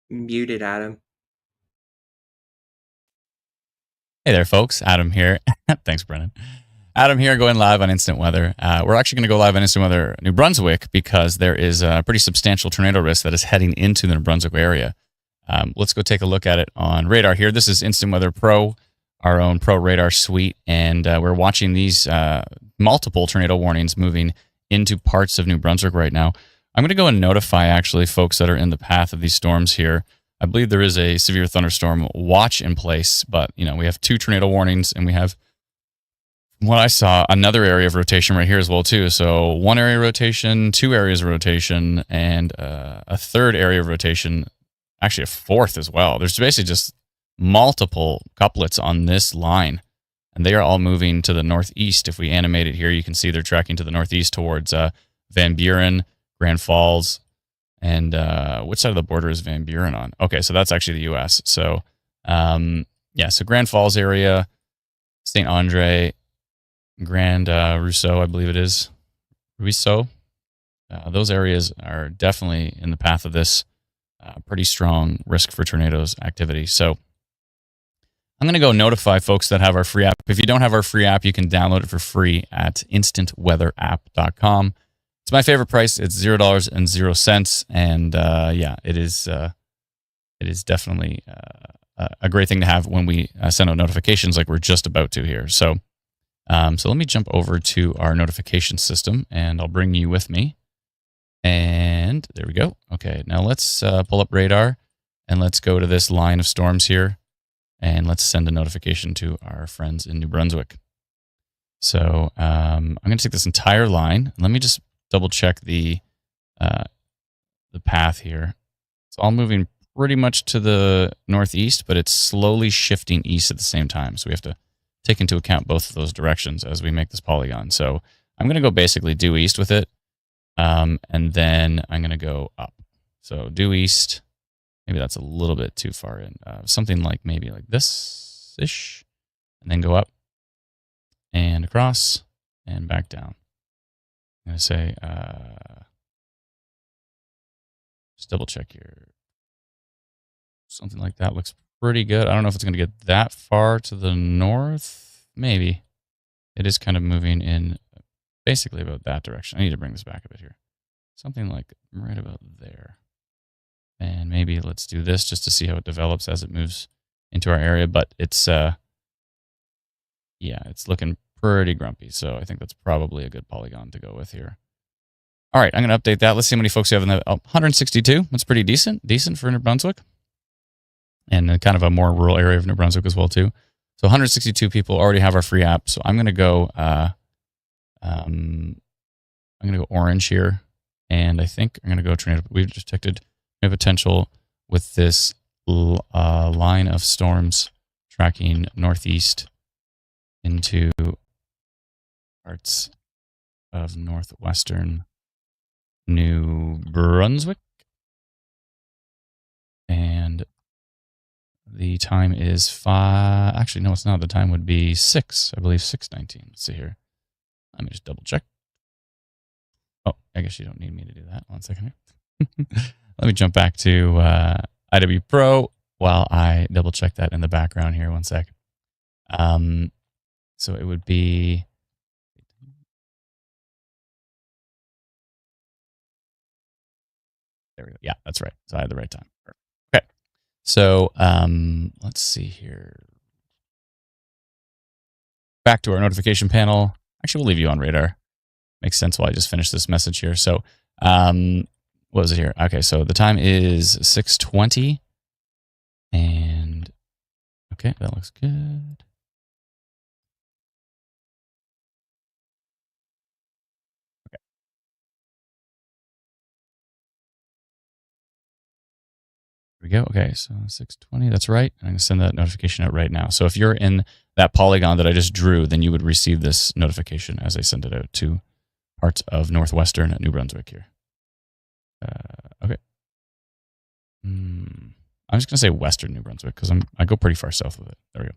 Muted, Adam. Hey there, folks. Adam here. Thanks, Brennan. Adam here, going live on Instant Weather. We're actually going to go live on Instant Weather New Brunswick because there is a pretty substantial tornado risk that is heading into the New Brunswick area. Let's go take a look at it on radar here. This is Instant Weather Pro, our own Pro radar suite, and we're watching these multiple tornado warnings moving into parts of New Brunswick right now. I'm going to go and notify actually folks that are in the path of these storms here. I believe there is a severe thunderstorm watch in place, but we have 2 tornado warnings, and we have, what I saw, another area of rotation right here as well too. So 1 area of rotation, 2 areas of rotation, and a 3rd area of rotation, actually a 4th as well. There's basically just multiple couplets on this line, and they are all moving to the northeast. If we animate it here, you can see they're tracking to the northeast towards Van Buren, Grand Falls. And which side of the border is Van Buren on? Okay, so that's actually the U.S. So, so Grand Falls area, St. Andre, Grand Rousseau, I believe it is. Rousseau. Those areas are definitely in the path of this pretty strong risk for tornadoes activity. So I'm going to go notify folks that have our free app. If you don't have our free app, you can download it for free at instantweatherapp.com. It's my favorite price. It's $0.00, and it is definitely a great thing to have when we send out notifications like we're just about to here. So let me jump over to our notification system, and I'll bring you with me. And there we go. Okay, now let's pull up radar, and let's go to this line of storms here, and let's send a notification to our friends in New Brunswick. So I'm going to take this entire line, and let me just double check the path here. It's all moving pretty much to the northeast, but it's slowly shifting east at the same time. So we have to take into account both of those directions as we make this polygon. So I'm going to go basically due east with it, and then I'm going to go up. So due east, maybe that's a little bit too far in. Something like maybe like this-ish, and then go up and across and back down. I'm going to say, just double check here. Something like that looks pretty good. I don't know if it's going to get that far to the north. Maybe. It is kind of moving in basically about that direction. I need to bring this back a bit here. Something like right about there. And maybe let's do this just to see how it develops as it moves into our area. But it's, it's looking pretty grumpy. So I think that's probably a good polygon to go with here. All right, I'm going to update that. Let's see how many folks we have in that. 162. That's pretty decent. Decent for New Brunswick. And kind of a more rural area of New Brunswick as well, too. So 162 people already have our free app. So I'm going to go orange here. And I think I'm going to go tornado. We've detected potential with this line of storms tracking northeast into parts of northwestern New Brunswick. And the time is 5. Actually, no, it's not. The time would be 6. I believe 6:19. Let's see here. Let me just double check. Oh, I guess you don't need me to do that. 1 second here. Let me jump back to IW Pro while I double check that in the background here. 1 sec. So it would be. There we go. Yeah, that's right. So I had the right time. Okay. So let's see here. Back to our notification panel. Actually, we'll leave you on radar. Makes sense while I just finish this message here. So what was it here? Okay, so the time is 6:20. And okay, that looks good. Okay. Here we go. Okay, so 6:20, that's right. I'm going to send that notification out right now. So if you're in that polygon that I just drew, then you would receive this notification as I send it out to parts of northwestern New Brunswick here. Okay. I'm just going to say western New Brunswick because I go pretty far south with it. There we go.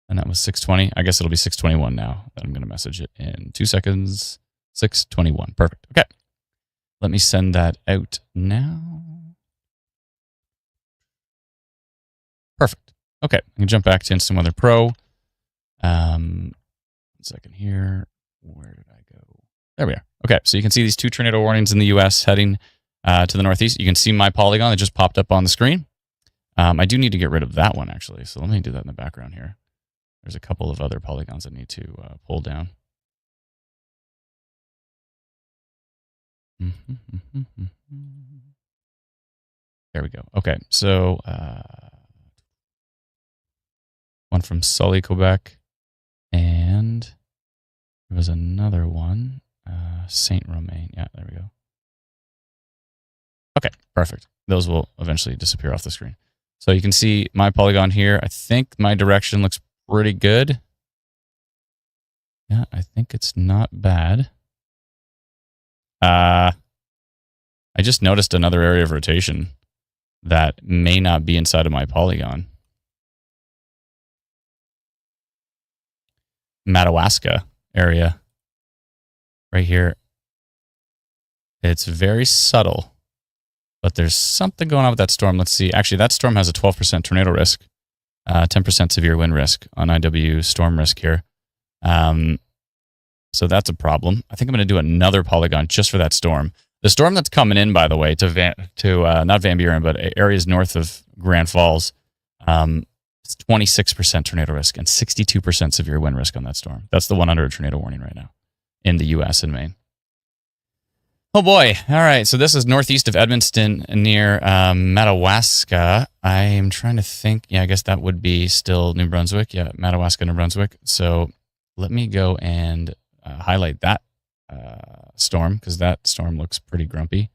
And that was 620. I guess it'll be 621 now. Then I'm going to message it in 2 seconds. 621. Perfect. Okay. Let me send that out now. Perfect. Okay. I can jump back to Instant Weather Pro. 1 second here. Where did I go? There we are. Okay. So you can see these 2 tornado warnings in the U.S. heading to the northeast. You can see my polygon that just popped up on the screen. I do need to get rid of that one, actually. So let me do that in the background here. There's a couple of other polygons I need to pull down. There we go. Okay, so one from Sully, Quebec, and there was another one, Saint Romain. Yeah, there we go. Okay, perfect. Those will eventually disappear off the screen. So you can see my polygon here. I think my direction looks pretty good. Yeah, I think it's not bad. I just noticed another area of rotation that may not be inside of my polygon. Madawaska area. Right here. It's very subtle, but there's something going on with that storm. Let's see. Actually, that storm has a 12% tornado risk, 10% severe wind risk on IW storm risk here. So that's a problem. I think I'm going to do another polygon just for that storm. The storm that's coming in, by the way, to not Van Buren, but areas north of Grand Falls, it's 26% tornado risk and 62% severe wind risk on that storm. That's the one under a tornado warning right now in the U.S. and Maine. Oh boy. All right. So this is northeast of Edmundston near Madawaska. I am trying to think. Yeah, I guess that would be still New Brunswick. Yeah, Madawaska, New Brunswick. So let me go and highlight that storm because that storm looks pretty grumpy.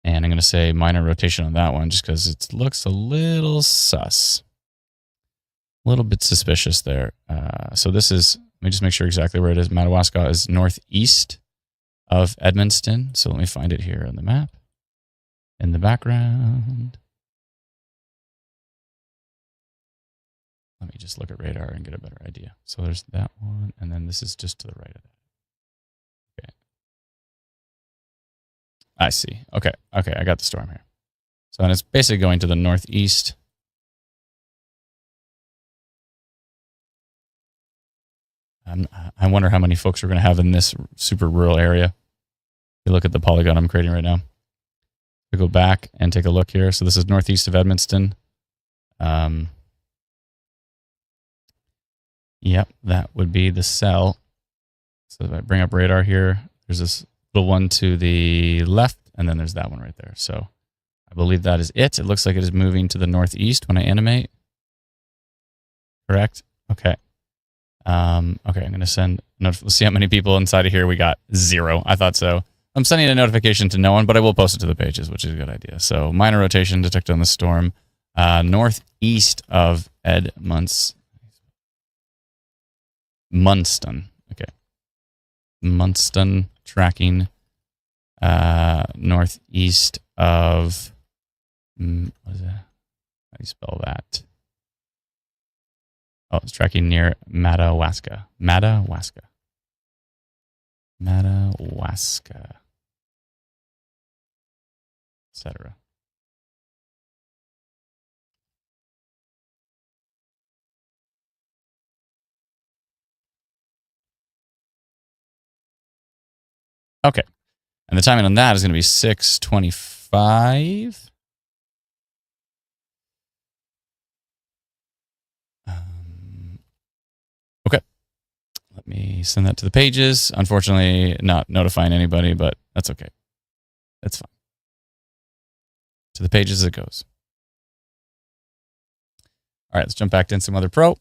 And I'm going to say minor rotation on that one just because it looks a little sus. A little bit suspicious there. So this is, let me just make sure exactly where it is. Madawaska is northeast of Edmundston. So let me find it here on the map in the background. Let me just look at radar and get a better idea. So there's that one, and then this is just to the right of that. Okay. I see. Okay. Okay, I got the storm here. So and it's basically going to the northeast. I wonder how many folks we're going to have in this super rural area. You look at the polygon I'm creating right now. We go back and take a look here. So this is northeast of Edmundston. Yep, that would be the cell. So if I bring up radar here, there's this little one to the left, and then there's that one right there. So I believe that is it. It looks like it is moving to the northeast when I animate. Correct? Okay. Okay, I'm going to send, let's see how many people inside of here. We got 0. I thought so. I'm sending a notification to no one, but I will post it to the pages, which is a good idea. So minor rotation detected on the storm. Northeast of Munston. Okay. Munston tracking. Northeast of, what is that? How do you spell that? Oh, it's tracking near Madawaska. Madawaska. Etc. Okay. And the timing on that is going to be 6:25. Okay. Let me send that to the pages. Unfortunately, not notifying anybody, but that's okay. That's fine. To the pages it goes. All right, let's jump back to Instant Weather Pro.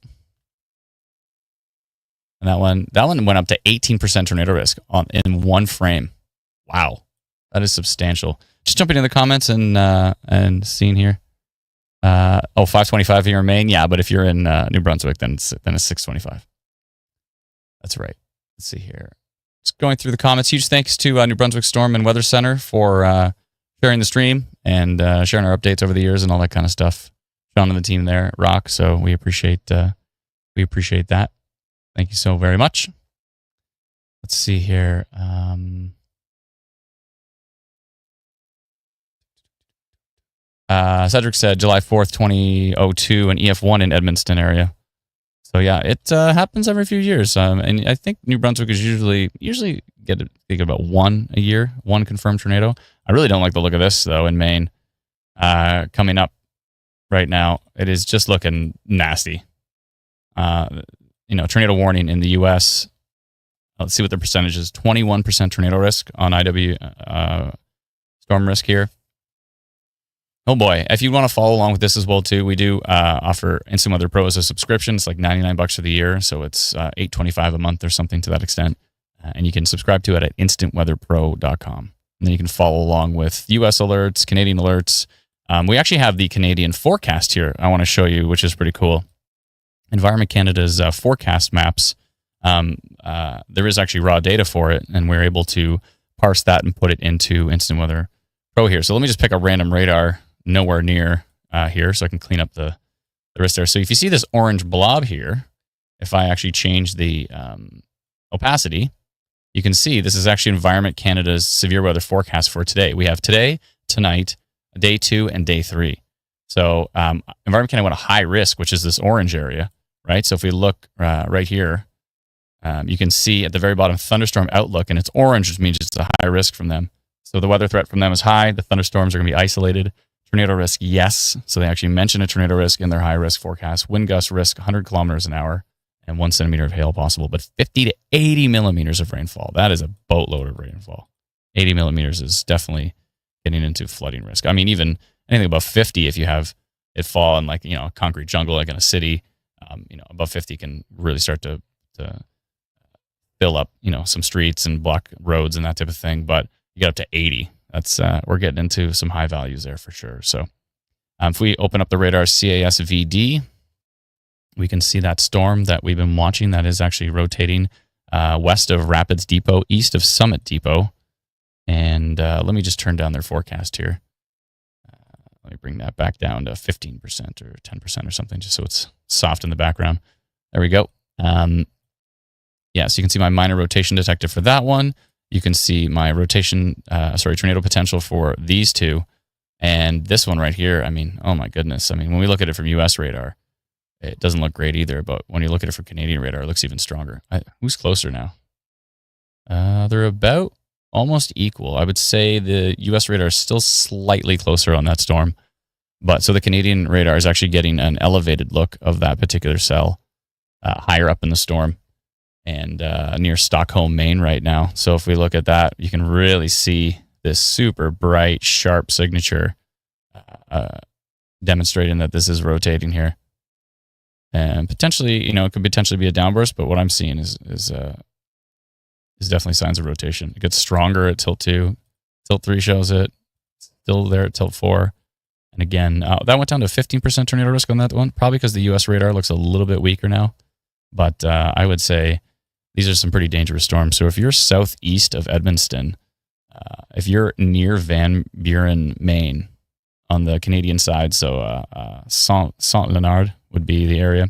And that one went up to 18% tornado risk in one frame. Wow, that is substantial. Just jumping in the comments and seeing here. 525 here in Maine. Yeah, but if you're in New Brunswick, then it's 625. That's right. Let's see here. Just going through the comments. Huge thanks to New Brunswick Storm and Weather Center for sharing the stream and sharing our updates over the years and all that kind of stuff. Sean and the team there rock, so we appreciate that. Thank you so very much. Let's see here. Cedric said July 4th, 2002, an EF1 in Edmundston area. So yeah, it happens every few years. And I think New Brunswick is usually think about one a year, one confirmed tornado. I really don't like the look of this though in Maine. Coming up right now, it is just looking nasty. Tornado warning in the U.S. Let's see what the percentage is. 21% tornado risk on IW storm risk here. Oh boy, if you want to follow along with this as well too, we do offer Instant Weather Pro as a subscription. It's like $99 for the year, so it's $8.25 a month or something to that extent. And you can subscribe to it at instantweatherpro.com. And then you can follow along with US alerts, Canadian alerts. We actually have the Canadian forecast here I want to show you, which is pretty cool. Environment Canada's forecast maps. There is actually raw data for it, and we're able to parse that and put it into Instant Weather Pro here. So let me just pick a random radar nowhere near here so I can clean up the rest there. So if you see this orange blob here, if I actually change the opacity, you can see this is actually Environment Canada's severe weather forecast for today. We have today, tonight, day 2, and day 3. So Environment Canada went a high risk, which is this orange area, right? So if we look right here, you can see at the very bottom thunderstorm outlook, and it's orange, which means it's a high risk from them. So the weather threat from them is high. The thunderstorms are going to be isolated. Tornado risk, yes. So they actually mention a tornado risk in their high risk forecast. Wind gust risk, 100 kilometers an hour and 1 centimeter of hail possible, but 50 to 80 millimeters of rainfall. That is a boatload of rainfall. 80 millimeters is definitely getting into flooding risk. I mean, even anything above 50, if you have it fall in like, a concrete jungle, like in a city, above 50 can really start to fill up, some streets and block roads and that type of thing. But you get up to 80. That's we're getting into some high values there for sure. So if we open up the radar CASVD, we can see that storm that we've been watching that is actually rotating west of Rapids Depot, east of Summit Depot. And let me just turn down their forecast here. Let me bring that back down to 15% or 10% or something, just so it's soft in the background. There we go. So you can see my minor rotation detector for that one. You can see my tornado potential for these two. And this one right here, I mean, oh my goodness. I mean, when we look at it from US radar, it doesn't look great either. But when you look at it from Canadian radar, it looks even stronger. Who's closer now? They're about almost equal. I would say the US radar is still slightly closer on that storm. But so the Canadian radar is actually getting an elevated look of that particular cell higher up in the storm and near Stockholm, Maine right now. So if we look at that, you can really see this super bright, sharp signature demonstrating that this is rotating here. And potentially, it could potentially be a downburst, but what I'm seeing is definitely signs of rotation. It gets stronger at tilt 2. Tilt 3 shows it. Still there at tilt 4. And again, that went down to 15% tornado risk on that one, probably because the US radar looks a little bit weaker now. But I would say these are some pretty dangerous storms. So if you're southeast of Edmundston, if you're near Van Buren, Maine, on the Canadian side, so Saint-Léonard would be the area.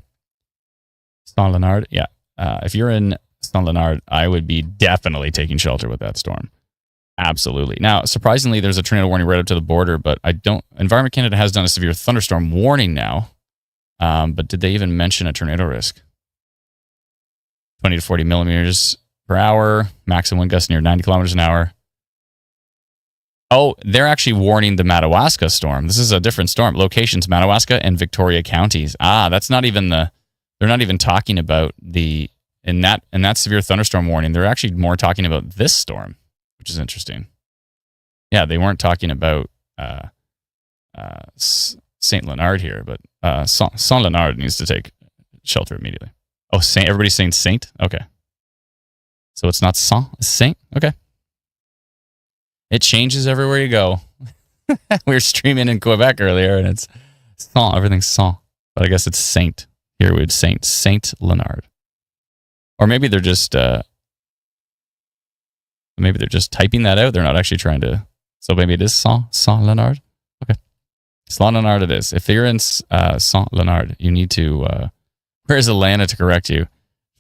Saint-Léonard, yeah. If you're in Saint-Léonard, I would be definitely taking shelter with that storm. Absolutely. Now, surprisingly, there's a tornado warning right up to the border, but Environment Canada has done a severe thunderstorm warning now. But did they even mention a tornado risk? 20 to 40 millimeters per hour, maximum wind gust near 90 kilometers an hour. Oh, they're actually warning the Madawaska storm. This is a different storm. Locations, Madawaska and Victoria counties. That's not even they're not even talking about in that severe thunderstorm warning. They're actually more talking about this storm, which is interesting. Yeah, they weren't talking about Saint-Léonard here, but Saint-Léonard needs to take shelter immediately. Oh, everybody's saying Saint? Okay. So it's not Saint, it's Saint? Okay. It changes everywhere you go. We were streaming in Quebec earlier, and it's Saint, everything's Saint. But I guess it's Saint. Here we would Saint-Léonard. Or maybe they're just typing that out. They're not actually trying to. So maybe it is Saint-Léonard. Saint Leonard it is. If you're in Saint Leonard, you need to. Where's Alana to correct you?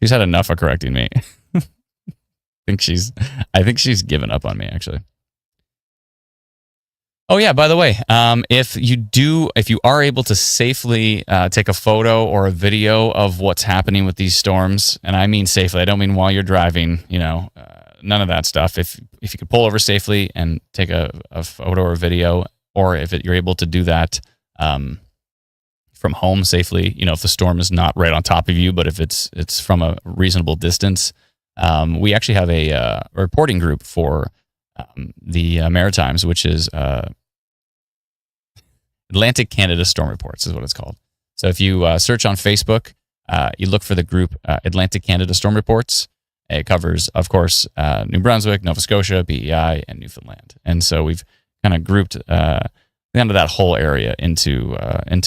She's had enough of correcting me. I think she's given up on me, actually. Oh yeah, by the way, if you are able to safely take a photo or a video of what's happening with these storms, and I mean safely, I don't mean while you're driving, none of that stuff. If you could pull over safely and take a photo or a video, or if you're able to do that from home safely, if the storm is not right on top of you, but if it's from a reasonable distance, we actually have a reporting group for the Maritimes, which is Atlantic Canada Storm Reports is what it's called. So if you search on Facebook, you look for the group Atlantic Canada Storm Reports. It covers, of course, New Brunswick, Nova Scotia, BEI, and Newfoundland. And so we've kind of grouped the end of that whole area into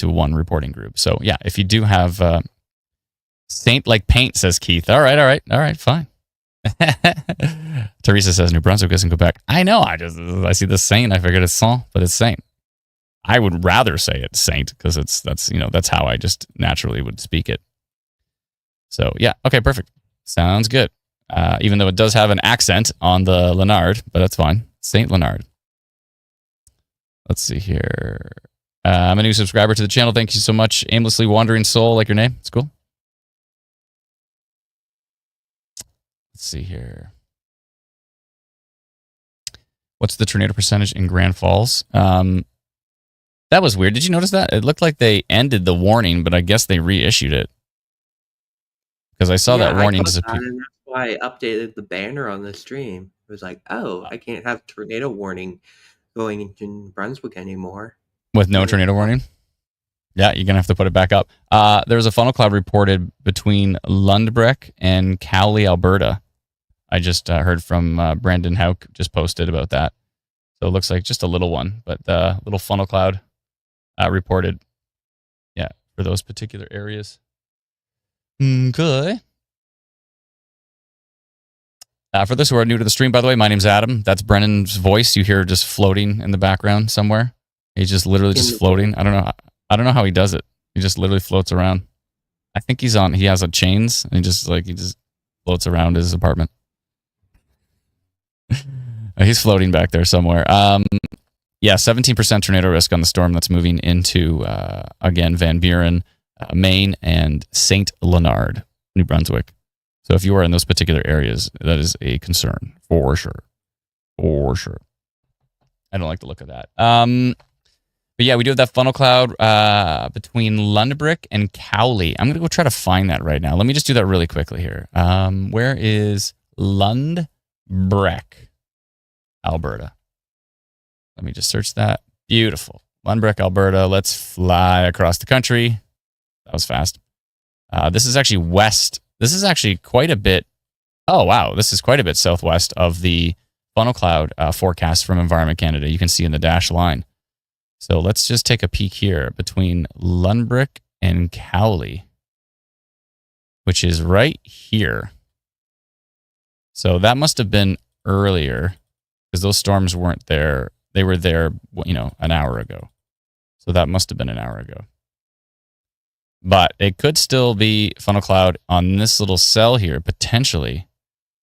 one reporting group. So yeah, if you do have Saint like paint, says Keith. All right, fine. Teresa says New Brunswick isn't Quebec. I know. I see the Saint. I figured it's Saint, but it's Saint. I would rather say it's Saint because that's how I just naturally would speak it. So yeah, okay, perfect. Sounds good. Even though it does have an accent on the Leonard, but that's fine. Saint Leonard. Let's see here. I'm a new subscriber to the channel. Thank you so much. Aimlessly Wandering Soul, like your name. It's cool. Let's see here. What's the tornado percentage in Grand Falls? That was weird. Did you notice that? It looked like they ended the warning, but I guess they reissued it. Because I saw that warning disappear. And that's why I updated the banner on the stream. It was like, I can't have tornado warning going into Brunswick anymore. With no tornado warning? Yeah, you're going to have to put it back up. There was a funnel cloud reported between Lundbreck and Cowley, Alberta. I just heard from Brandon Hauk, just posted about that. So it looks like just a little one, but the little funnel cloud reported, yeah, for those particular areas. Okay. For those who are new to the stream, by the way, my name's Adam. That's Brennan's voice you hear just floating in the background somewhere. He's just literally just floating. I don't know how he does it. He just literally floats around. I think he has chains, and he just floats around his apartment. He's floating back there somewhere. Yeah, 17% tornado risk on the storm that's moving into, again, Van Buren, Maine, and Saint Leonard, New Brunswick. So if you are in those particular areas, that is a concern for sure. For sure. I don't like the look of that. But yeah, we do have that funnel cloud between Lundbreck and Cowley. I'm going to go try to find that right now. Let me just do that really quickly here. Where is Lundbreck, Alberta? Let me just search that. Beautiful. Lundbreck, Alberta. Let's fly across the country. That was fast. This is actually west. This is actually quite a bit. Oh, wow. This is quite a bit southwest of the funnel cloud forecast from Environment Canada. You can see in the dashed line. So let's just take a peek here between Lundbreck and Cowley, which is right here. So that must have been earlier because those storms weren't there. They were there, an hour ago. So that must have been an hour ago. But it could still be funnel cloud on this little cell here, potentially.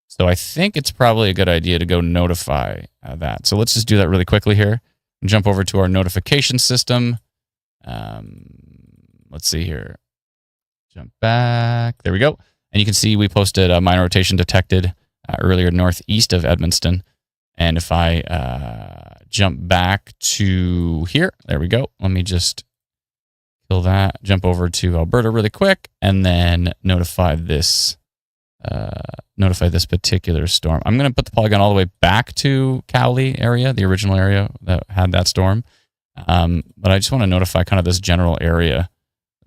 So I think it's probably a good idea to go notify that. So let's just do that really quickly here. Jump over to our notification system. Let's see here. Jump back. There we go. And you can see we posted a minor rotation detected earlier northeast of Edmundston. And if I jump back to here, there we go. Let me just kill that. Jump over to Alberta really quick, and then notify this particular storm. I'm going to put the polygon all the way back to Cowley area, the original area that had that storm. But I just want to notify kind of this general area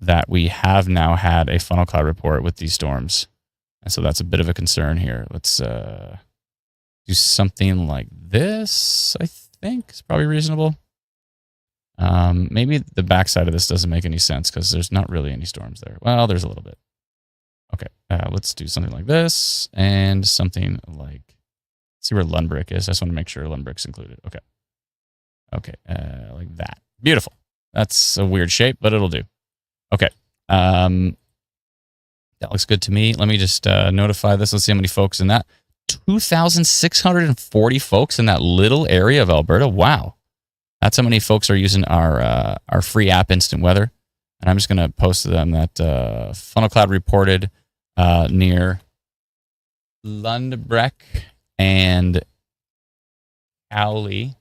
that we have now had a funnel cloud report with these storms. And so that's a bit of a concern here. Let's do something like this, I think. It's probably reasonable. Maybe the backside of this doesn't make any sense because there's not really any storms there. Well, there's a little bit. Okay, let's do something like this and something like, see where Lundbreck is. I just want to make sure Lundbreck's included. Okay. Okay, like that. Beautiful. That's a weird shape, but it'll do. Okay. That looks good to me. Let me just notify this. Let's see how many folks in that. 2,640 folks in that little area of Alberta. Wow. That's how many folks are using our free app, Instant Weather. And I'm just going to post to them that funnel cloud reported near Lundbreck and Cowley.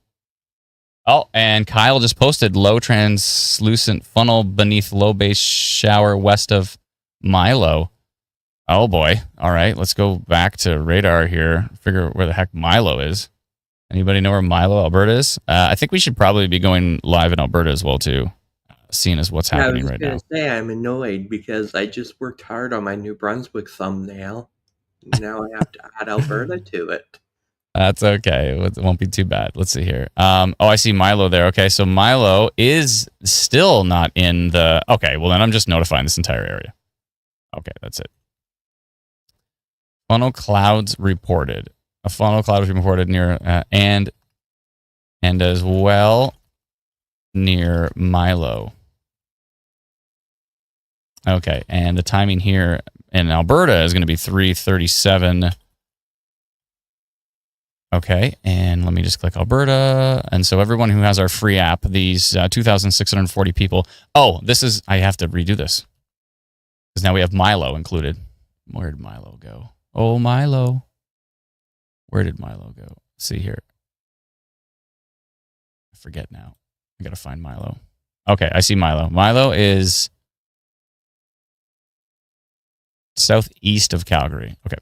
Oh, and Kyle just posted low translucent funnel beneath low base shower west of Milo. Oh boy. All right, let's go back to radar here. Figure where the heck Milo is. Anybody know where Milo, Alberta is? I think we should probably be going live in Alberta as well too, seeing as what's happening right now. I was going to say I'm annoyed because I just worked hard on my New Brunswick thumbnail. Now I have to add Alberta to it. That's okay. It won't be too bad. Let's see here. I see Milo there. Okay, so Milo is still not in the... Okay, well then I'm just notifying this entire area. Okay, that's it. Funnel clouds reported. A funnel cloud was reported near... and as well near Milo. Okay, and the timing here in Alberta is going to be 3:37. Okay, and let me just click Alberta. And so everyone who has our free app, these 2,640 people. Oh, this is, I have to redo this. Because now we have Milo included. Where did Milo go? Oh, Milo. Where did Milo go? Let's see here. I forget now. I got to find Milo. Okay, I see Milo. Milo is southeast of Calgary. Okay.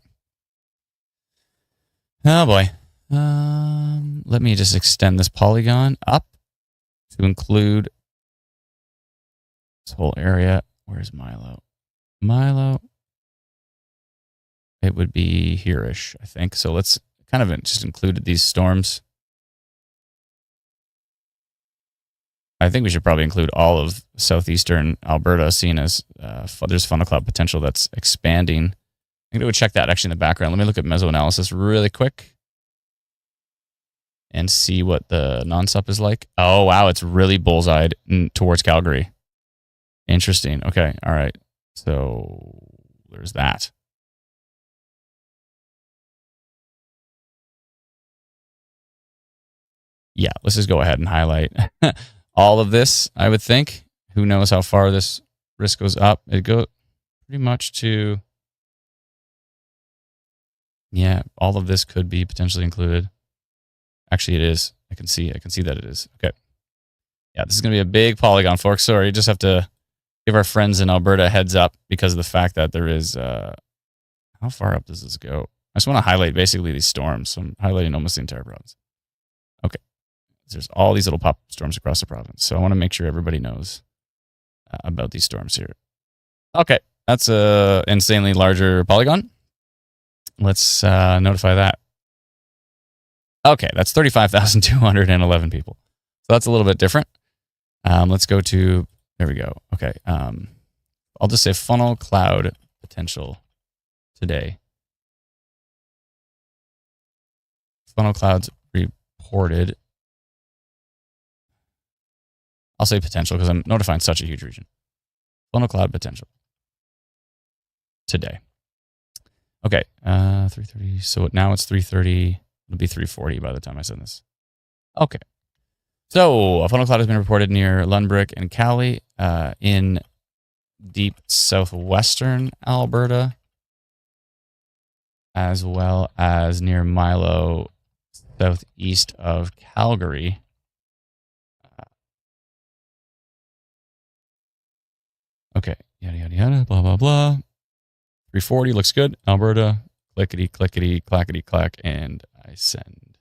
Oh, boy. Let me just extend this polygon up to include this whole area. Where's Milo? Milo. It would be here-ish, I think. So let's kind of just include these storms. I think we should probably include all of southeastern Alberta, seeing as there's funnel cloud potential that's expanding. I'm going to check that actually in the background. Let me look at mesoanalysis really quick and see what the non-sup is like. Oh, wow. It's really bullseyed towards Calgary. Interesting. Okay. All right. So there's that. Yeah, let's just go ahead and highlight all of this, I would think. Who knows how far this risk goes up? It goes pretty much to... Yeah, all of this could be potentially included. Actually, it is. I can see that it is. Okay. Yeah, this is going to be a big polygon, folks. Sorry, you just have to give our friends in Alberta a heads up because of the fact that there is... how far up does this go? I just want to highlight basically these storms. So I'm highlighting almost the entire province. Okay. There's all these little pop storms across the province. So I want to make sure everybody knows about these storms here. Okay. That's a insanely larger polygon. Let's notify that. Okay, that's 35,211 people. So that's a little bit different. Let's go to, there we go. Okay. I'll just say funnel cloud potential today. Funnel clouds reported. I'll say potential because I'm notifying such a huge region. Funnel cloud potential today. Okay, 3:30. So now it's 3:30. It'll be 3:40 by the time I send this. Okay. So a funnel cloud has been reported near Lundbreck and Cowley in deep southwestern Alberta, as well as near Milo, southeast of Calgary. Okay, yada, yada, yada, blah, blah, blah. 340 looks good. Alberta, clickety, clickety, clackety, clack, and I send.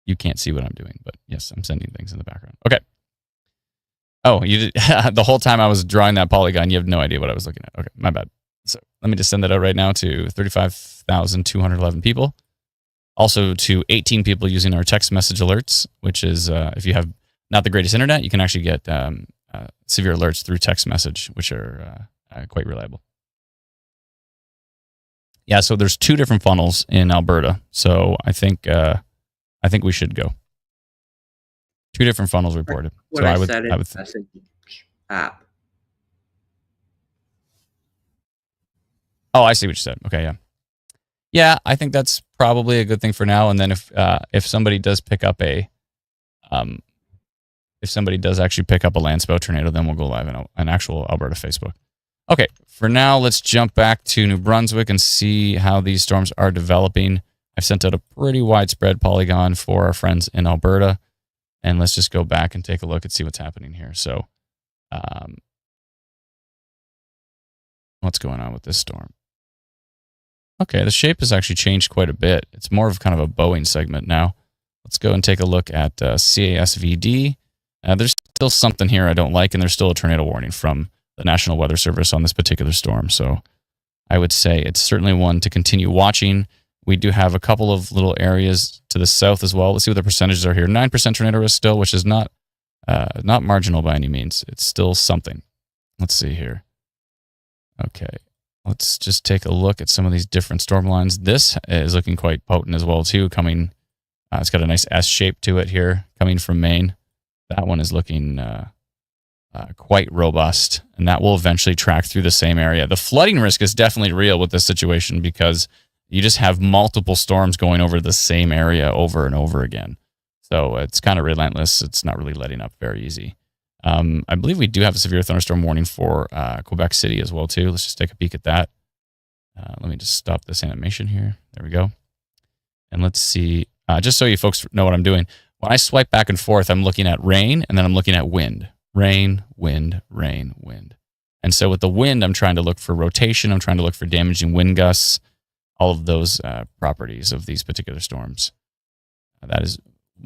You can't see what I'm doing, but yes, I'm sending things in the background. Okay. Oh, you did, the whole time I was drawing that polygon, you have no idea what I was looking at. Okay, my bad. So let me just send that out right now to 35,211 people. Also to 18 people using our text message alerts, which is if you have not the greatest internet, you can actually get severe alerts through text message, which are quite reliable. Yeah, so there's 2 different funnels in Alberta. So I think we should go. 2 different funnels reported. When So I I would said it, message app. Oh, I see what you said. Okay, yeah. Yeah, I think that's probably a good thing for now. And then if somebody does pick up if somebody does actually pick up a landspout tornado, then we'll go live in an actual Alberta Facebook. Okay, for now, let's jump back to New Brunswick and see how these storms are developing. I've sent out a pretty widespread polygon for our friends in Alberta, and let's just go back and take a look and see what's happening here. So, what's going on with this storm? Okay, the shape has actually changed quite a bit. It's more of kind of a bowing segment now. Let's go and take a look at CASVD. There's still something here I don't like, and there's still a tornado warning from the National Weather Service on this particular storm. So I would say it's certainly one to continue watching. We do have a couple of little areas to the south as well. Let's see what the percentages are here. 9% tornado risk still, which is not marginal by any means. It's still something. Let's see here. Okay, let's just take a look at some of these different storm lines. This is looking quite potent as well too. Coming, it's got a nice S shape to it here, coming from Maine. That one is looking quite robust, and that will eventually track through the same area. The flooding risk is definitely real with this situation because you just have multiple storms going over the same area over and over again. So it's kind of relentless. It's not really letting up very easy. I believe we do have a severe thunderstorm warning for Quebec City as well too. Let's just take a peek at that. Let me just stop this animation here. There we go. And let's see, just so you folks know what I'm doing. When I swipe back and forth, I'm looking at rain, and then I'm looking at wind. Rain, wind, rain, wind. And so with the wind, I'm trying to look for rotation. I'm trying to look for damaging wind gusts, all of those properties of these particular storms. That is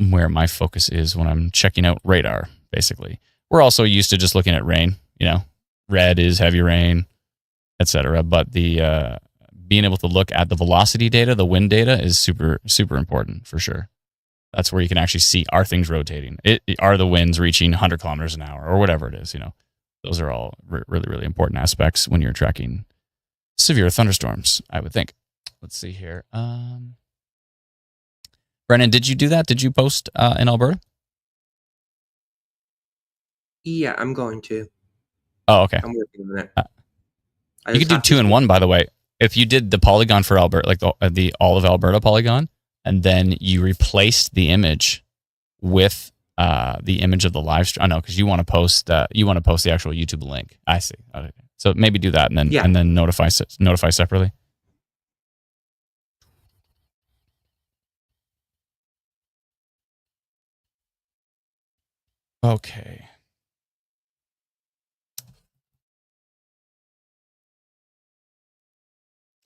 where my focus is when I'm checking out radar, basically. We're also used to just looking at rain. You know, red is heavy rain, etc. But the being able to look at the velocity data, the wind data, is super, super important for sure. That's where you can actually see, are things rotating? Are the winds reaching 100 kilometers an hour or whatever it is? You know, those are all really, really important aspects when you're tracking severe thunderstorms, I would think. Let's see here. Brennan, did you do that? Did you post in Alberta? Yeah, I'm going to. Oh, okay. I'm working on it. You could do 2 in 1, by the way. If you did the polygon for Alberta, like the all of Alberta polygon, and then you replaced the image with the image of the live stream. I know, because you want to post the actual YouTube link. I see. Okay. So maybe do that and then notify separately. Okay.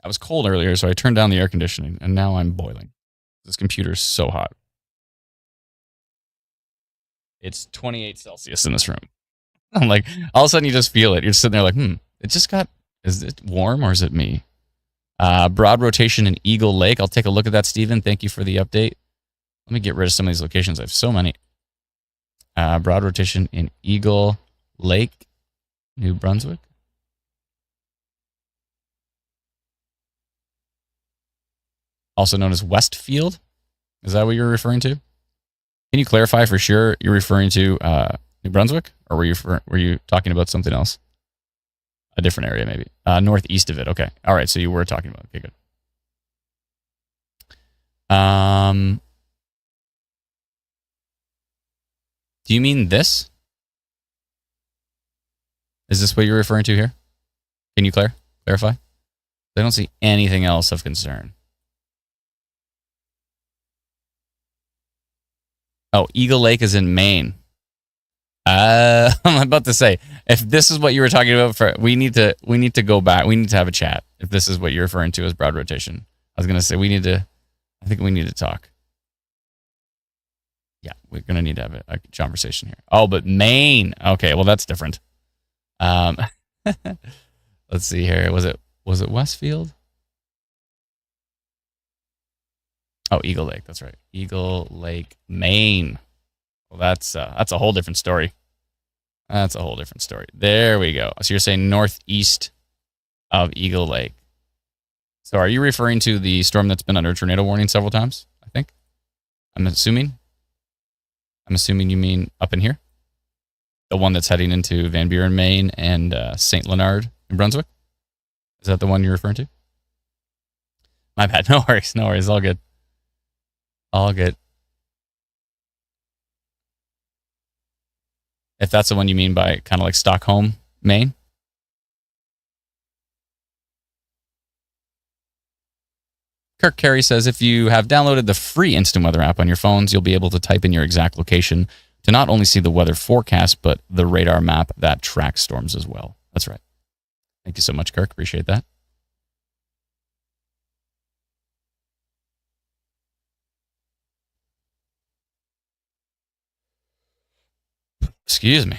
I was cold earlier, so I turned down the air conditioning, and now I'm boiling. This computer is so hot. It's 28 Celsius in this room. I'm like, all of a sudden you just feel it. You're sitting there like, it just got, is it warm or is it me? Broad rotation in Eagle Lake. I'll take a look at that, Stephen. Thank you for the update. Let me get rid of some of these locations. I have so many. Broad rotation in Eagle Lake, New Brunswick. Also known as Westfield. Is that what you're referring to? Can you clarify for sure you're referring to New Brunswick, or were you talking about something else? A different area, maybe. Northeast of it. Okay. All right. So you were talking about. Okay, good. Do you mean this? Is this what you're referring to here? Can you clarify? I don't see anything else of concern. Oh, Eagle Lake is in Maine. I'm about to say, if this is what you were talking about, we need to go back. We need to have a chat. If this is what you're referring to as broad rotation, I was going to say I think we need to talk. Yeah, we're going to need to have a conversation here. Oh, but Maine. Okay, well that's different. Let's see here. Was it Westfield? Oh, Eagle Lake. That's right. Eagle Lake, Maine. Well, that's a whole different story. That's a whole different story. There we go. So you're saying northeast of Eagle Lake. So are you referring to the storm that's been under tornado warning several times, I think? I'm assuming I'm assuming you mean up in here? The one that's heading into Van Buren, Maine and St. Leonard, New Brunswick? Is that the one you're referring to? My bad. No worries. No worries. All good. All good. If that's the one you mean by kind of like Stockholm, Maine. Kirk Carey says, if you have downloaded the free Instant Weather app on your phones, you'll be able to type in your exact location to not only see the weather forecast, but the radar map that tracks storms as well. That's right. Thank you so much, Kirk. Appreciate that. Excuse me.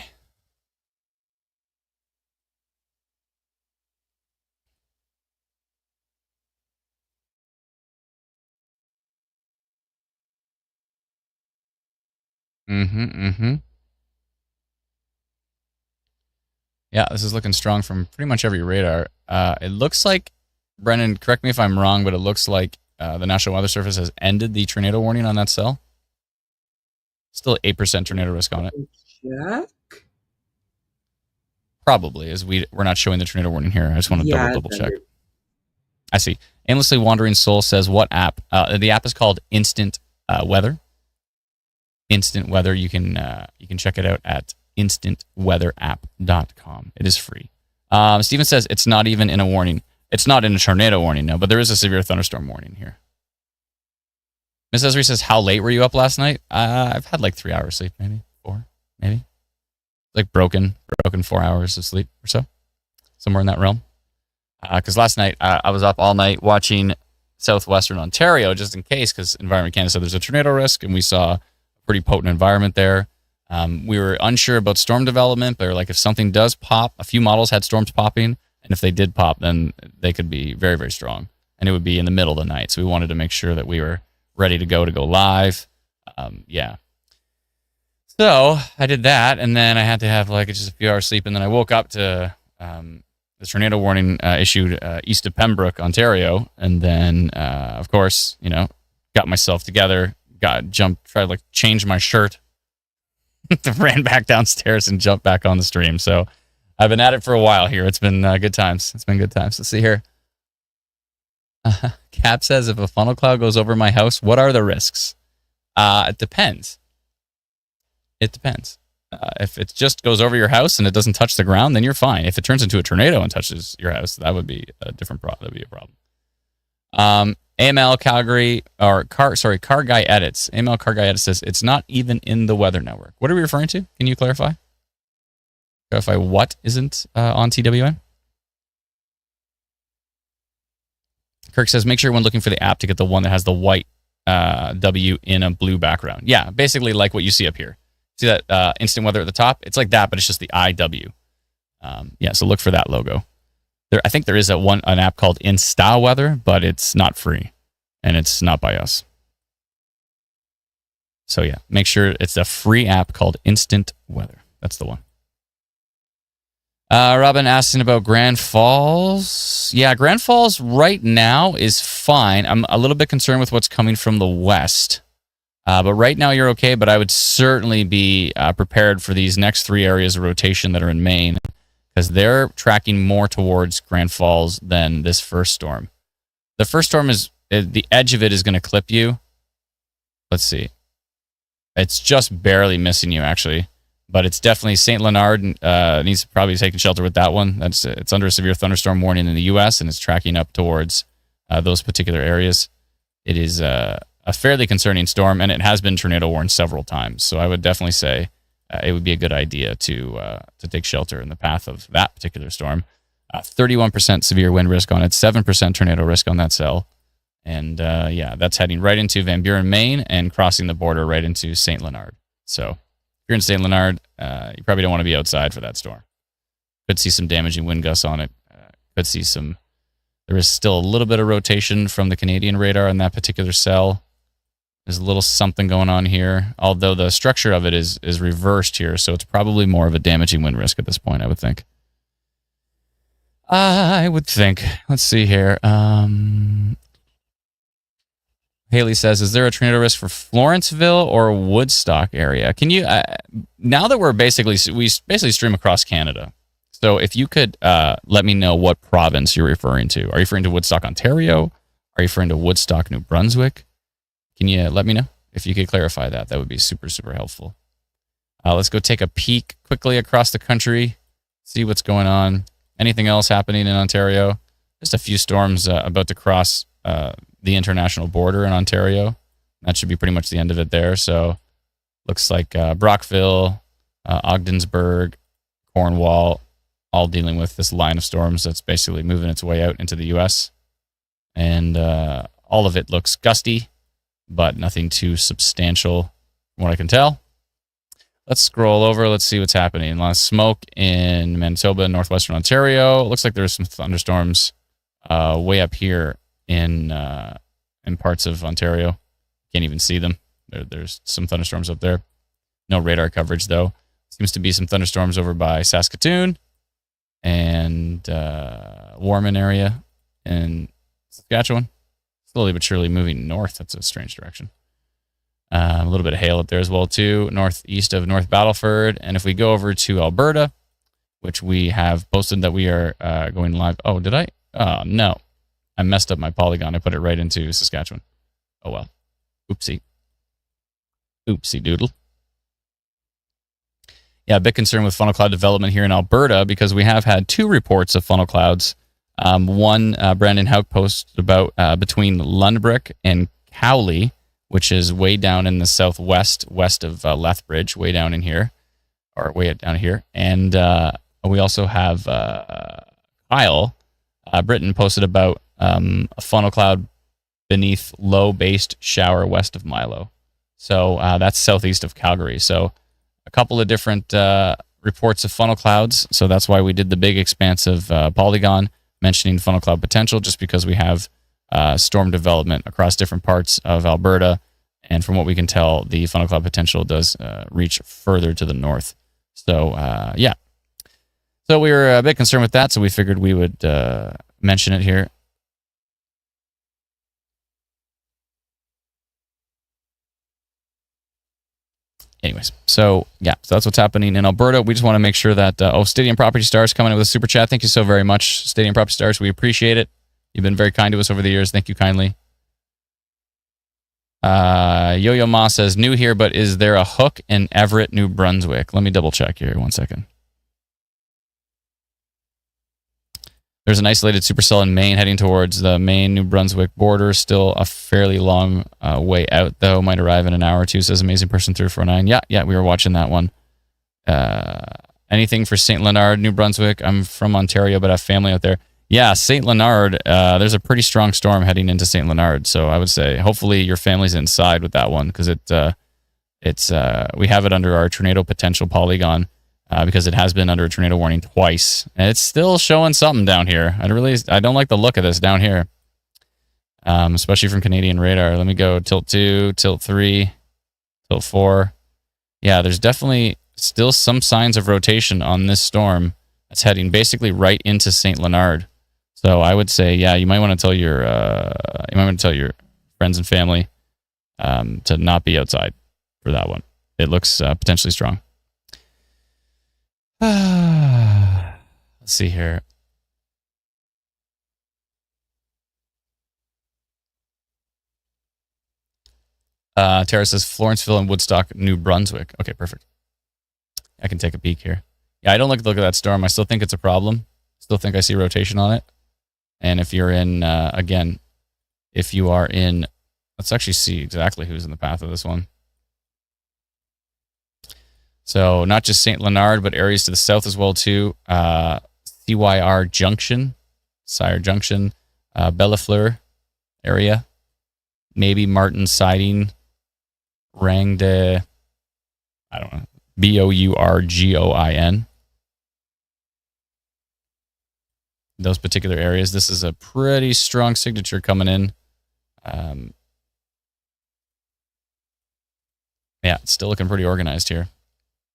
Yeah, this is looking strong from pretty much every radar. It looks like, Brennan, correct me if I'm wrong, but it looks like the National Weather Service has ended the tornado warning on that cell. Still 8% tornado risk on it. Check. Probably, as we're not showing the tornado warning here. I just want to double check. I see. Aimlessly Wandering Soul says, what app? The app is called Instant Weather. Instant Weather. You can check it out at instantweatherapp.com. It is free. Steven says it's not even in a warning. It's not in a tornado warning, no, but there is a severe thunderstorm warning here. Miss Esri says, how late were you up last night? I've had like 3 hours sleep, maybe 4, maybe. Like broken 4 hours of sleep or so, somewhere in that realm. Because last night I was up all night watching southwestern Ontario, just in case, because Environment Canada said there's a tornado risk, and we saw a pretty potent environment there. We were unsure about storm development, but like if something does pop, a few models had storms popping, and if they did pop, then they could be very, very strong, and it would be in the middle of the night. So we wanted to make sure that we were ready to go live. Yeah. So I did that, and then I had to have like just a few hours sleep, and then I woke up to the tornado warning issued east of Pembroke, Ontario, and then of course, got myself together, tried to like change my shirt, ran back downstairs and jumped back on the stream. So I've been at it for a while here. It's been good times. Let's see here. Cap says, if a funnel cloud goes over my house, what are the risks? It depends. If it just goes over your house and it doesn't touch the ground, then you're fine. If it turns into a tornado and touches your house, that would be a different problem. That would be a problem. AML Calgary, or Car Guy Edits. AML Car Guy Edits says, it's not even in the weather network. What are we referring to? Can you clarify? Clarify what isn't on TWN? Kirk says, make sure when looking for the app to get the one that has the white W in a blue background. Yeah, basically like what you see up here. See that instant weather at the top? It's like that, but it's just the IW. Yeah, so look for that logo. I think there is an app called Insta Weather, but it's not free, and it's not by us. So yeah, make sure it's a free app called Instant Weather. That's the one. Robin asking about Grand Falls. Yeah, Grand Falls right now is fine. I'm a little bit concerned with what's coming from the west. But right now you're okay, but I would certainly be prepared for these next 3 areas of rotation that are in Maine, because they're tracking more towards Grand Falls than this first storm. The first storm is, the edge of it is going to clip you. Let's see. It's just barely missing you, actually. But it's definitely St. Leonard needs to probably take shelter with that one. It's under a severe thunderstorm warning in the U.S., and it's tracking up towards those particular areas. It is a fairly concerning storm, and it has been tornado warned several times. So I would definitely say it would be a good idea to take shelter in the path of that particular storm. 31% severe wind risk on it, 7% tornado risk on that cell. And yeah, that's heading right into Van Buren, Maine, and crossing the border right into St. Leonard. So if you're in St. Leonard, you probably don't want to be outside for that storm. Could see some damaging wind gusts on it. Could see some. There is still a little bit of rotation from the Canadian radar in that particular cell. There's a little something going on here, although the structure of it is reversed here, so it's probably more of a damaging wind risk at this point, I would think. Let's see here. Haley says, is there a tornado risk for Florenceville or Woodstock area? Can you, now that we basically stream across Canada, so if you could let me know what province you're referring to. Are you referring to Woodstock, Ontario? Are you referring to Woodstock, New Brunswick? Can you let me know? If you could clarify that, that would be super, super helpful. Let's go take a peek quickly across the country, see what's going on. Anything else happening in Ontario? Just a few storms about to cross the international border in Ontario. That should be pretty much the end of it there. So looks like Brockville, Ogdensburg, Cornwall, all dealing with this line of storms that's basically moving its way out into the U.S. And all of it looks gusty, but nothing too substantial from what I can tell. Let's scroll over. Let's see what's happening. A lot of smoke in Manitoba and northwestern Ontario. Looks like there's some thunderstorms way up here in parts of Ontario. Can't even see them. There's some thunderstorms up there. No radar coverage, though. Seems to be some thunderstorms over by Saskatoon and Warman area in Saskatchewan. Slowly but surely moving north. That's a strange direction. A little bit of hail up there as well, too, northeast of North Battleford. And if we go over to Alberta, which we have posted that we are going live. Oh, did I? Oh, no. I messed up my polygon. I put it right into Saskatchewan. Oh, well. Oopsie. Oopsie doodle. Yeah, a bit concerned with funnel cloud development here in Alberta because we have had 2 reports of funnel clouds. One, Brandon Hauk posted about between Lundbrick and Cowley, which is way down in the southwest, west of Lethbridge, way down in here, or way down here. And we also have Kyle Britton posted about a funnel cloud beneath low-based shower west of Milo. So that's southeast of Calgary. So a couple of different reports of funnel clouds. So that's why we did the big expansive polygon mentioning funnel cloud potential, just because we have storm development across different parts of Alberta. And from what we can tell, the funnel cloud potential does reach further to the north. So, yeah. So we were a bit concerned with that, so we figured we would mention it here. Anyways, so yeah, so that's what's happening in Alberta. We just want to make sure that, Stadium Property Stars coming in with a super chat. Thank you so very much, Stadium Property Stars. We appreciate it. You've been very kind to us over the years. Thank you kindly. Yo-Yo Ma says, new here, but is there a hook in Everett, New Brunswick? Let me double check here. 1 second. There's an isolated supercell in Maine heading towards the Maine-New Brunswick border. Still a fairly long way out, though. Might arrive in an hour or two, says Amazing Person 349. Yeah, we were watching that one. Anything for St. Leonard, New Brunswick? I'm from Ontario, but I have family out there. Yeah, St. Leonard, there's a pretty strong storm heading into St. Leonard. So I would say hopefully your family's inside with that one, because we have it under our tornado potential polygon. Because it has been under a tornado warning twice. And it's still showing something down here. I don't like the look of this down here. Especially from Canadian radar. Let me go tilt 2, tilt 3, tilt 4. Yeah, there's definitely still some signs of rotation on this storm that's heading basically right into St. Leonard. So I would say, yeah, you might want to tell your friends and family to not be outside for that one. It looks potentially strong. Let's see here. Tara says Florenceville and Woodstock, New Brunswick. Okay, perfect. I can take a peek here. Yeah, I don't like the look of that storm. I still think it's a problem. Still think I see rotation on it. And if you're in, again, if you are in, let's actually see exactly who's in the path of this one. So not just St. Leonard, but areas to the south as well, too. CYR Junction, Sire Junction, Bellefleur area. Maybe Martin Siding, Rang de, I don't know, Bourgoin. Those particular areas. This is a pretty strong signature coming in. Yeah, it's still looking pretty organized here.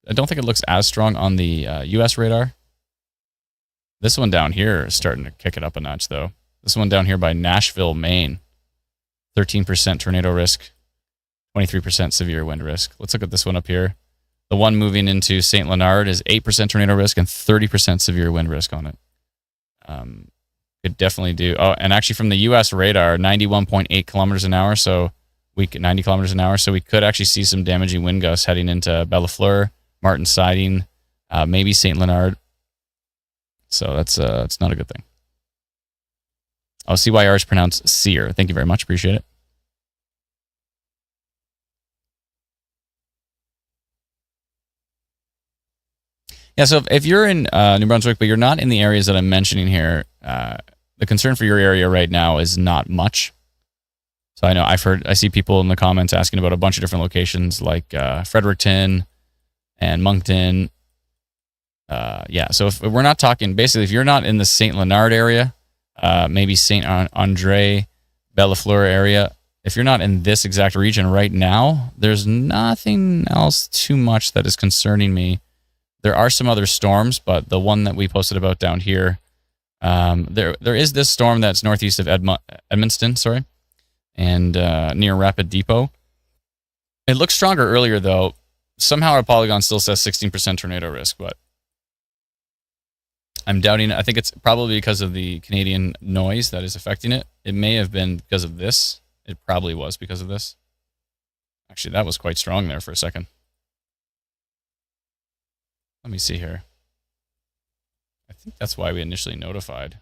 I don't think it looks as strong on the U.S. radar. This one down here is starting to kick it up a notch, though. This one down here by Nashville, Maine. 13% tornado risk, 23% severe wind risk. Let's look at this one up here. The one moving into St. Leonard is 8% tornado risk and 30% severe wind risk on it. Could definitely do. Oh, and actually from the U.S. radar, 91.8 kilometers an hour, so 90 kilometers an hour, so we could actually see some damaging wind gusts heading into Bellafleur, Martin Siding, maybe St. Leonard. So that's not a good thing. Oh, CYR is pronounced seer. Thank you very much. Appreciate it. Yeah, so if you're in New Brunswick, but you're not in the areas that I'm mentioning here, the concern for your area right now is not much. So I know I see people in the comments asking about a bunch of different locations like Fredericton and Moncton. Yeah, so if we're not talking, basically, if you're not in the St. Leonard area, maybe St. Andre, Bellafleur area, if you're not in this exact region right now, there's nothing else too much that is concerning me. There are some other storms, but the one that we posted about down here, there is this storm that's northeast of Edmundston, and near Rapid Depot. It looked stronger earlier, though. Somehow our polygon still says 16% tornado risk, but I'm doubting. I think it's probably because of the Canadian noise that is affecting it. It may have been because of this. It probably was because of this. Actually, that was quite strong there for a second. Let me see here. I think that's why we initially notified.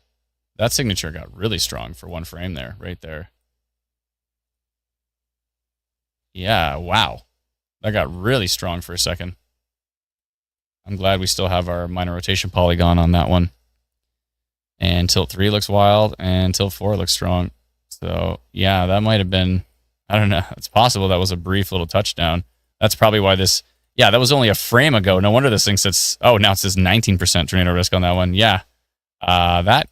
That signature got really strong for one frame there, right there. Yeah, wow. That got really strong for a second. I'm glad we still have our minor rotation polygon on that one. And tilt 3 looks wild, and tilt 4 looks strong. So, yeah, that might have been, I don't know. It's possible that was a brief little touchdown. That's probably why this, yeah, that was only a frame ago. No wonder this thing says, oh, now it says 19% tornado risk on that one. Yeah, that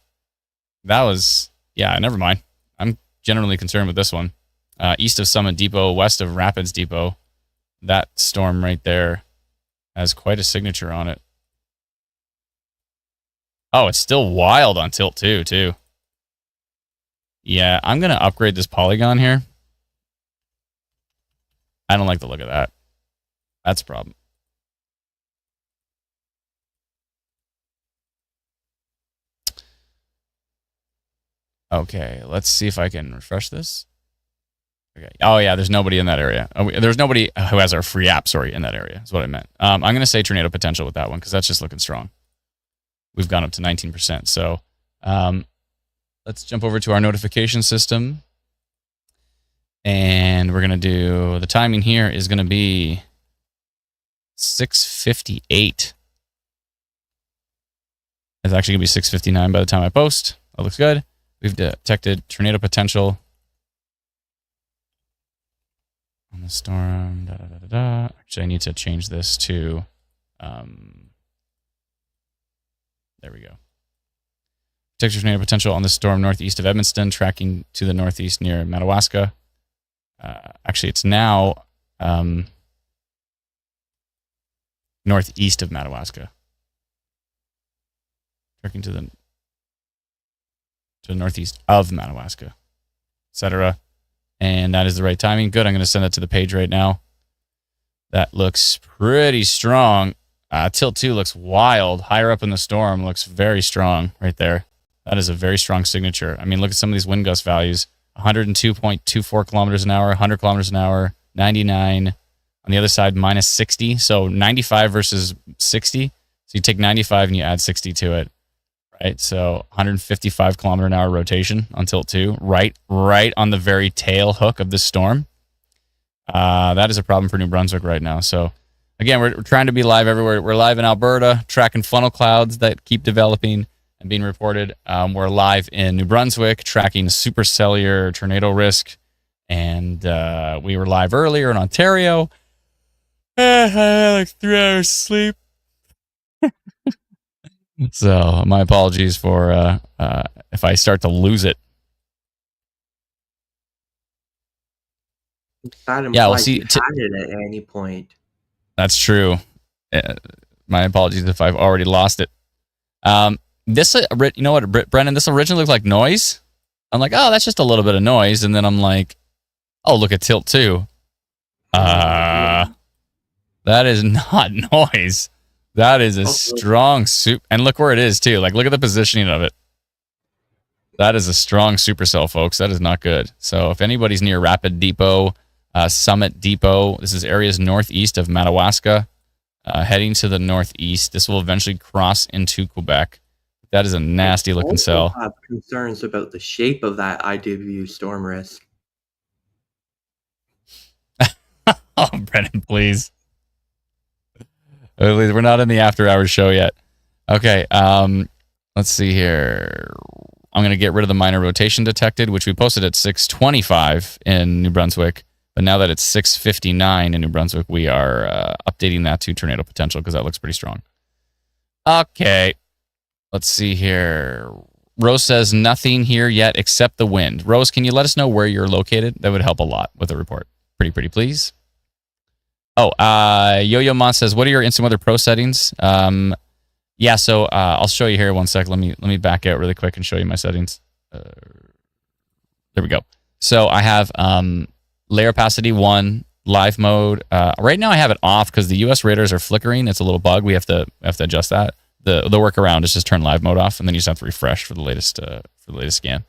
was, yeah, never mind. I'm generally concerned with this one. East of Summit Depot, west of Rapids Depot, that storm right there has quite a signature on it. Oh, it's still wild on tilt 2, too. Yeah, I'm going to upgrade this polygon here. I don't like the look of that. That's a problem. Okay, let's see if I can refresh this. Okay. Oh, yeah, there's nobody in that area. There's nobody who has our free app, in that area is what I meant. I'm going to say tornado potential with that one because that's just looking strong. We've gone up to 19%. So let's jump over to our notification system. And we're going to do, the timing here is going to be 6:58. It's actually going to be 6:59 by the time I post. That looks good. We've detected tornado potential on the storm. Actually, I need to change this to, there we go. Detected tornado potential on the storm northeast of Edmundston, tracking to the northeast near Madawaska. Actually, it's now northeast of Madawaska. Tracking to the northeast of Madawaska, etc. And that is the right timing. Good. I'm going to send that to the page right now. That looks pretty strong. Tilt 2 looks wild. Higher up in the storm looks very strong right there. That is a very strong signature. I mean, look at some of these wind gust values. 102.24 kilometers an hour, 100 kilometers an hour, 99. On the other side, minus 60. So 95 versus 60. So you take 95 and you add 60 to it. Right, so 155 kilometer an hour rotation on tilt 2, right on the very tail hook of this storm. That is a problem for New Brunswick right now. So, again, we're trying to be live everywhere. We're live in Alberta, tracking funnel clouds that keep developing and being reported. We're live in New Brunswick, tracking supercellular tornado risk, and we were live earlier in Ontario. I had like 3 hours sleep. So my apologies for if I start to lose it. Yeah, we'll see. You had it at any point. That's true. My apologies if I've already lost it. This, you know what, Brennan? This originally looked like noise. I'm like, oh, that's just a little bit of noise, and then I'm like, Oh, look at tilt 2. Yeah. That is not noise. That is a Also, strong soup. And look where it is, too. Like, look at the positioning of it. That is a strong supercell, folks. That is not good. So if anybody's near Rapid Depot, Summit Depot, this is areas northeast of Madawaska, heading to the northeast. This will eventually cross into Quebec. That is a nasty looking cell. I have concerns about the shape of that IW storm risk. Oh, Brennan, please. We're not in the after hours show yet. Okay, let's see here. I'm going to get rid of the minor rotation detected, which we posted at 625 in New Brunswick. But now that it's 659 in New Brunswick, we are updating that to tornado potential because that looks pretty strong. Okay, let's see here. Rose says nothing here yet except the wind. Rose, can you let us know where you're located? That would help a lot with the report. Pretty, please. Oh, Yo-Yo Mon says, what are your Instant Weather Pro settings? Yeah, so I'll show you here one sec. Let me back out really quick and show you my settings. There we go. So I have layer opacity 1, live mode. Right now I have it off because the US radars are flickering. It's a little bug. We have to adjust that. The workaround is just turn live mode off, and then you just have to refresh for the latest scan.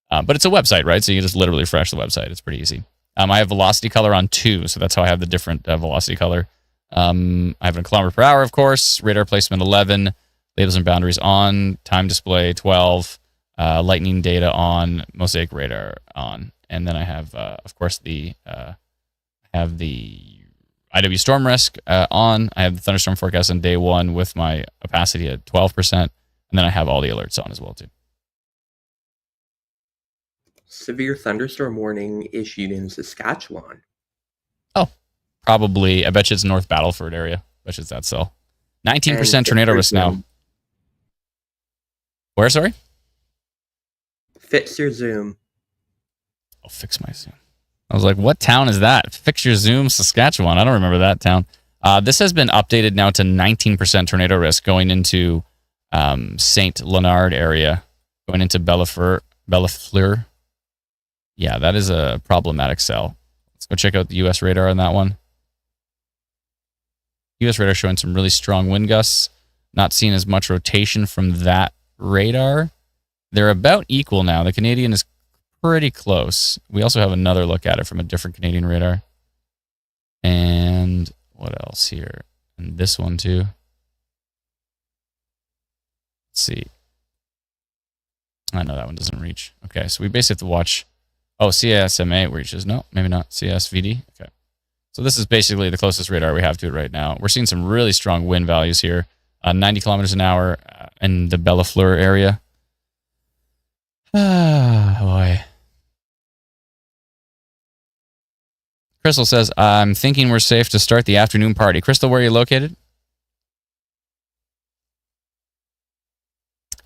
But it's a website, right? So you just literally refresh the website. It's pretty easy. I have velocity color on 2, so that's how I have the different velocity color. I have a kilometer per hour, of course. Radar placement 11. Labels and boundaries on. Time display 12. Lightning data on. Mosaic radar on. And then I have, of course, the IW storm risk on. I have the thunderstorm forecast on day 1 with my opacity at 12%. And then I have all the alerts on as well, too. Severe thunderstorm warning issued in Saskatchewan. Oh, probably. I bet you it's North Battleford area. I bet you it's that cell. 19% tornado risk now. Where, sorry? Fix your zoom. Oh, fix my zoom. I was like, what town is that? Fix your zoom, Saskatchewan. I don't remember that town. This has been updated now to 19% tornado risk going into St. Leonard area, going into Bellefleur. Yeah, that is a problematic cell. Let's go check out the US radar on that one. US radar showing some really strong wind gusts. Not seeing as much rotation from that radar. They're about equal now. The Canadian is pretty close. We also have another look at it from a different Canadian radar. And what else here? And this one too. Let's see. I know that one doesn't reach. Okay, so we basically have to watch. Oh, CSMA reaches. No, maybe not. CSVD. Okay. So this is basically the closest radar we have to it right now. We're seeing some really strong wind values here. 90 kilometers an hour in the Bellefleur area. Ah, boy. Crystal says, I'm thinking we're safe to start the afternoon party. Crystal, where are you located?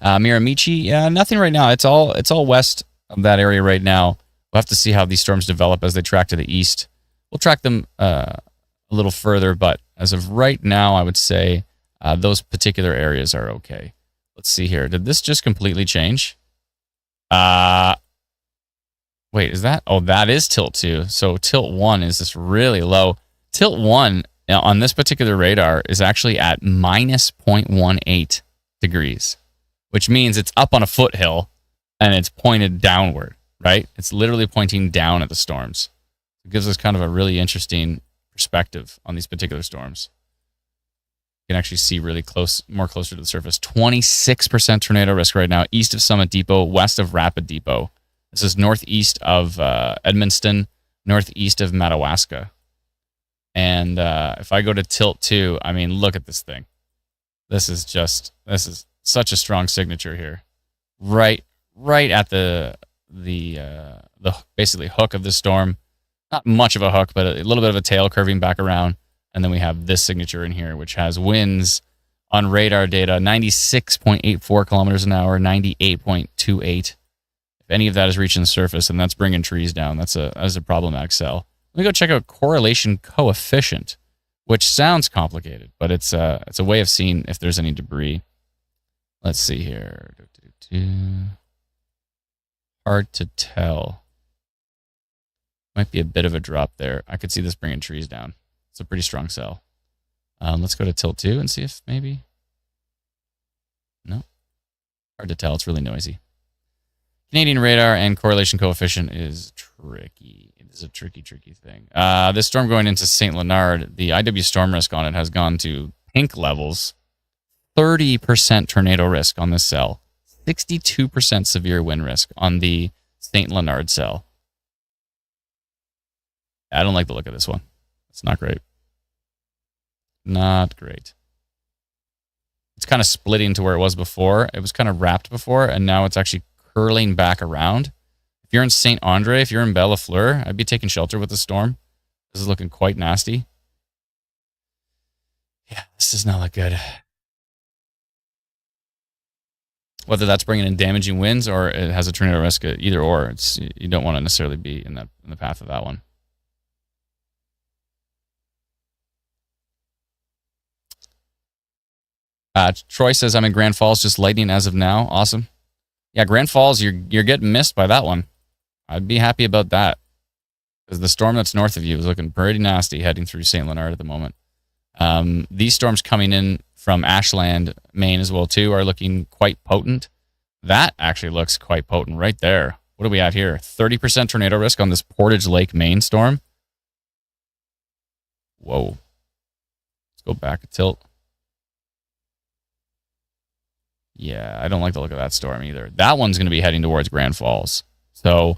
Miramichi? Yeah, nothing right now. It's all west of that area right now. We'll have to see how these storms develop as they track to the east. We'll track them a little further, but as of right now, I would say those particular areas are okay. Let's see here. Did this just completely change? Wait, is that? Oh, that is tilt 2. So tilt 1 is just really low. Tilt 1 on this particular radar is actually at minus 0.18 degrees, which means it's up on a foothill and it's pointed downward, right? It's literally pointing down at the storms. It gives us kind of a really interesting perspective on these particular storms. You can actually see really close, more closer to the surface. 26% tornado risk right now, east of Summit Depot, west of Rapid Depot. This is northeast of Edmundston, northeast of Madawaska. And if I go to tilt 2, I mean, look at this thing. This is such a strong signature here. Right at the basically hook of the storm. Not much of a hook, but a little bit of a tail curving back around. And then we have this signature in here, which has winds on radar data, 96.84 kilometers an hour, 98.28. If any of that is reaching the surface, and that's bringing trees down, that's a problematic cell. Let me go check out correlation coefficient, which sounds complicated, but it's a way of seeing if there's any debris. Let's see here. Hard to tell. Might be a bit of a drop there. I could see this bringing trees down. It's a pretty strong cell. Let's go to tilt 2 and see if maybe... No. Hard to tell. It's really noisy. Canadian radar and correlation coefficient is tricky. It is a tricky thing. This storm going into St. Leonard, the IW storm risk on it has gone to pink levels. 30% tornado risk on this cell. 62% severe wind risk on the St. Leonard cell. I don't like the look of this one. It's not great. Not great. It's kind of splitting to where it was before. It was kind of wrapped before, and now it's actually curling back around. If you're in St. Andre, if you're in Bellafleur, I'd be taking shelter with the storm. This is looking quite nasty. Yeah, this does not look good. Whether that's bringing in damaging winds or it has a tornado risk, either or, you don't want to necessarily be in the path of that one. Troy says, I'm in Grand Falls, just lightning as of now. Awesome. Yeah, Grand Falls, you're getting missed by that one. I'd be happy about that. Because the storm that's north of you is looking pretty nasty heading through St. Leonard at the moment. These storms coming in from Ashland, Maine as well, too, are looking quite potent. That actually looks quite potent right there. What do we have here? 30% tornado risk on this Portage Lake, Maine storm. Whoa. Let's go back a tilt. Yeah, I don't like the look of that storm either. That one's going to be heading towards Grand Falls. So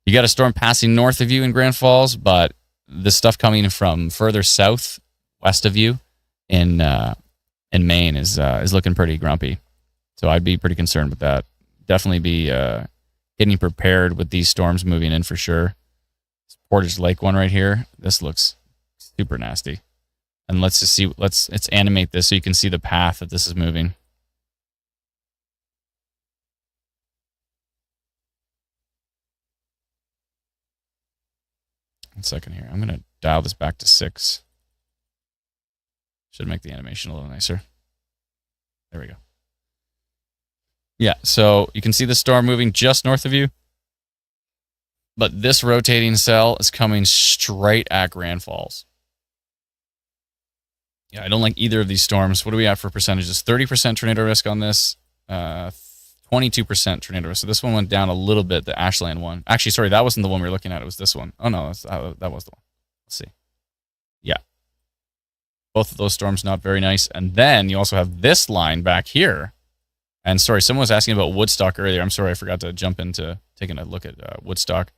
you got a storm passing north of you in Grand Falls, but the stuff coming from further south, west of you in Maine is looking pretty grumpy. So I'd be pretty concerned with that. Definitely be getting prepared with these storms moving in for sure. This Portage Lake one right here. This looks super nasty. And let's just see. Let's animate this so you can see the path that this is moving. One second here. I'm going to dial this back to 6. Should make the animation a little nicer. There we go. Yeah, so you can see the storm moving just north of you. But this rotating cell is coming straight at Grand Falls. Yeah, I don't like either of these storms. What do we have for percentages? 30% tornado risk on this. 22% tornado risk. So this one went down a little bit, the Ashland one. Actually, sorry, that wasn't the one we were looking at. It was this one. Oh, no, that was the one. Let's see. Yeah. Both of those storms not very nice. And then you also have this line back here. And sorry, someone was asking about Woodstock earlier. I'm sorry, I forgot to jump into taking a look at Woodstock.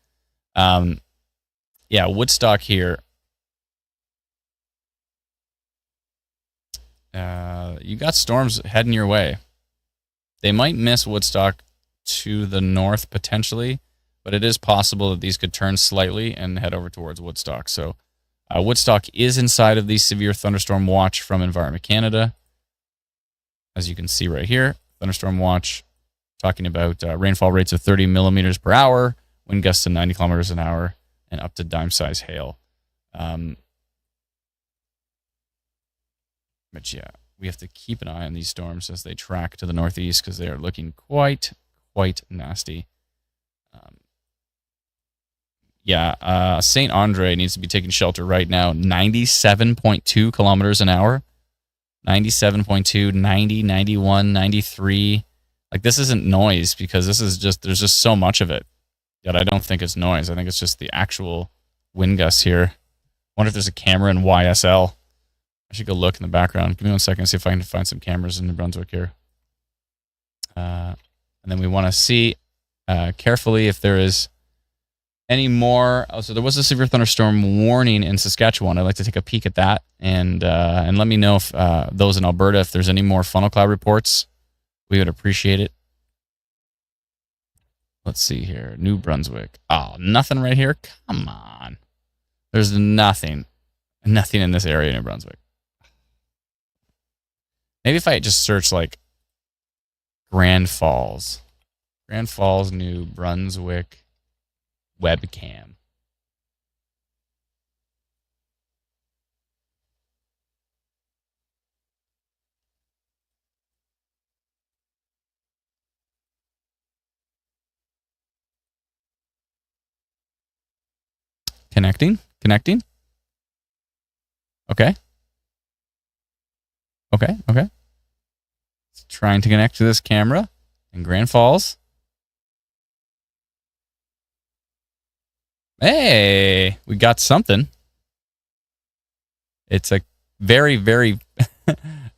Yeah, Woodstock here. You got storms heading your way. They might miss Woodstock to the north potentially, but it is possible that these could turn slightly and head over towards Woodstock. So Woodstock is inside of the severe thunderstorm watch from Environment Canada. As you can see right here, thunderstorm watch talking about rainfall rates of 30 millimeters per hour, wind gusts to 90 kilometers an hour, and up to dime-size hail. But yeah, we have to keep an eye on these storms as they track to the northeast because they are looking quite nasty. St. Andre needs to be taking shelter right now. 97.2 kilometers an hour. 97.2, 90, 91, 93. Like, this isn't noise because this is just, there's just so much of it that I don't think it's noise. I think it's just the actual wind gusts here. Wonder if there's a camera in YSL. I should go look in the background. Give me 1 second and see if I can find some cameras in New Brunswick here. And then we want to see carefully if there is any more. Oh, so there was a severe thunderstorm warning in Saskatchewan. I'd like to take a peek at that and let me know if those in Alberta, if there's any more funnel cloud reports. We would appreciate it. Let's see here. New Brunswick. Oh, nothing right here? Come on. There's nothing in this area in New Brunswick. Maybe if I just search like Grand Falls, New Brunswick webcam. Connecting. Okay. It's trying to connect to this camera in Grand Falls. Hey, we got something. It's a very, very,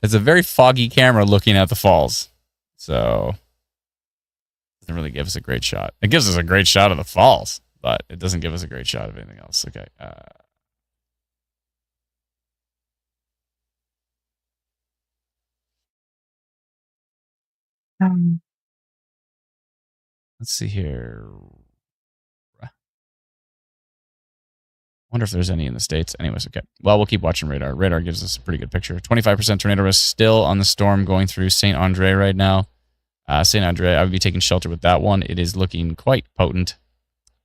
it's a very foggy camera looking at the falls. So it doesn't really give us a great shot. It gives us a great shot of the falls, but it doesn't give us a great shot of anything else. Okay. Let's see here. Wonder if there's any in the States. Anyways, okay. Well, we'll keep watching radar. Radar gives us a pretty good picture. 25% tornado risk still on the storm going through St. Andre right now. St. Andre, I would be taking shelter with that one. It is looking quite potent.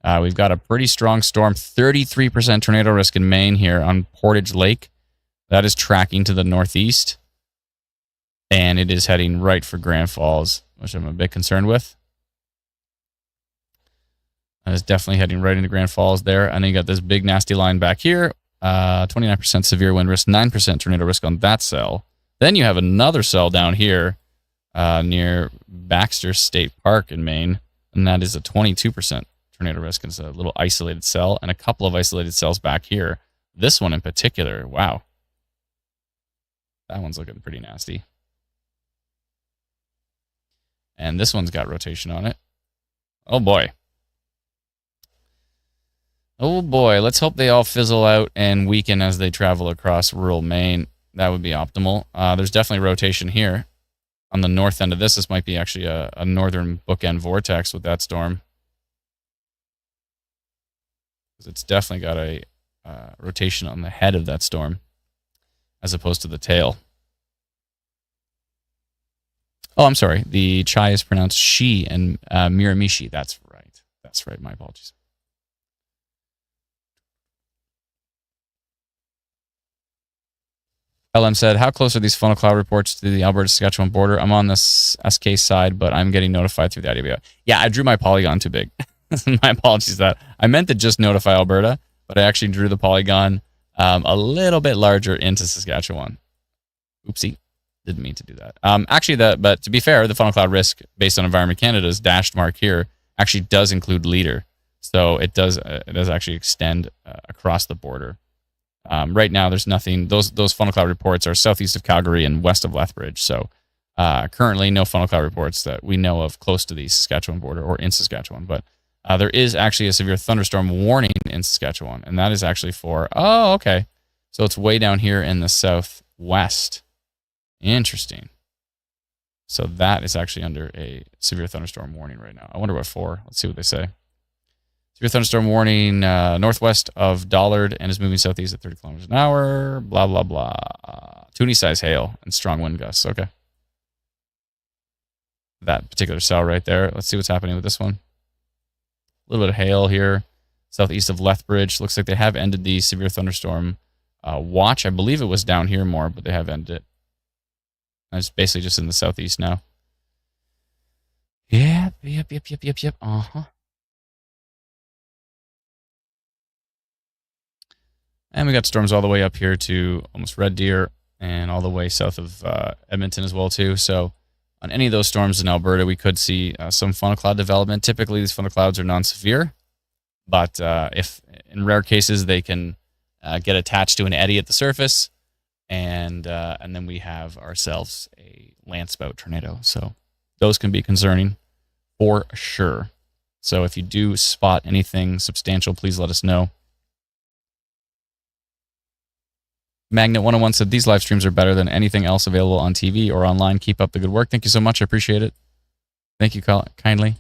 We've got a pretty strong storm. 33% tornado risk in Maine here on Portage Lake. That is tracking to the northeast. And it is heading right for Grand Falls, which I'm a bit concerned with. That is definitely heading right into Grand Falls there. And then you got this big nasty line back here. 29% severe wind risk, 9% tornado risk on that cell. Then you have another cell down here near Baxter State Park in Maine. And that is a 22% tornado risk. It's a little isolated cell and a couple of isolated cells back here. This one in particular, wow. That one's looking pretty nasty. And this one's got rotation on it. Oh boy. Oh boy, let's hope they all fizzle out and weaken as they travel across rural Maine. That would be optimal. There's definitely rotation here. On the north end of this might be actually a northern bookend vortex with that storm. It's definitely got a rotation on the head of that storm as opposed to the tail. Oh, I'm sorry. The chai is pronounced she and Miramichi. That's right. That's right. My apologies. LM said, how close are these funnel cloud reports to the Alberta Saskatchewan border? I'm on the SK side, but I'm getting notified through the IDBO. Yeah, I drew my polygon too big. My apologies that I meant to just notify Alberta, but I actually drew the polygon a little bit larger into Saskatchewan. Oopsie. Didn't mean to do that. But to be fair, the funnel cloud risk based on Environment Canada's dashed mark here actually does include leader. So it does actually extend across the border. Right now, there's nothing. Those funnel cloud reports are southeast of Calgary and west of Lethbridge. So currently, no funnel cloud reports that we know of close to the Saskatchewan border or in Saskatchewan. But there is actually a severe thunderstorm warning in Saskatchewan, and that is actually for, oh, okay. So it's way down here in the southwest. Interesting. So that is actually under a severe thunderstorm warning right now. I wonder what for. Let's see what they say. Severe thunderstorm warning northwest of Dollard and is moving southeast at 30 kilometers an hour. Blah, blah, blah. Toonie-size hail and strong wind gusts. Okay. That particular cell right there. Let's see what's happening with this one. A little bit of hail here. Southeast of Lethbridge. Looks like they have ended the severe thunderstorm watch. I believe it was down here more, but they have ended it. It's basically just in the southeast now. Yep. Uh-huh. And we got storms all the way up here to almost Red Deer and all the way south of Edmonton as well, too. So on any of those storms in Alberta, we could see some funnel cloud development. Typically, these funnel clouds are non-severe, but if in rare cases they can get attached to an eddy at the surface, and then we have ourselves a landspout tornado. So those can be concerning for sure. So if you do spot anything substantial, please let us know. Magnet 101 said, these live streams are better than anything else available on TV or online. Keep up the good work. Thank you so much. I appreciate it. Thank you kindly.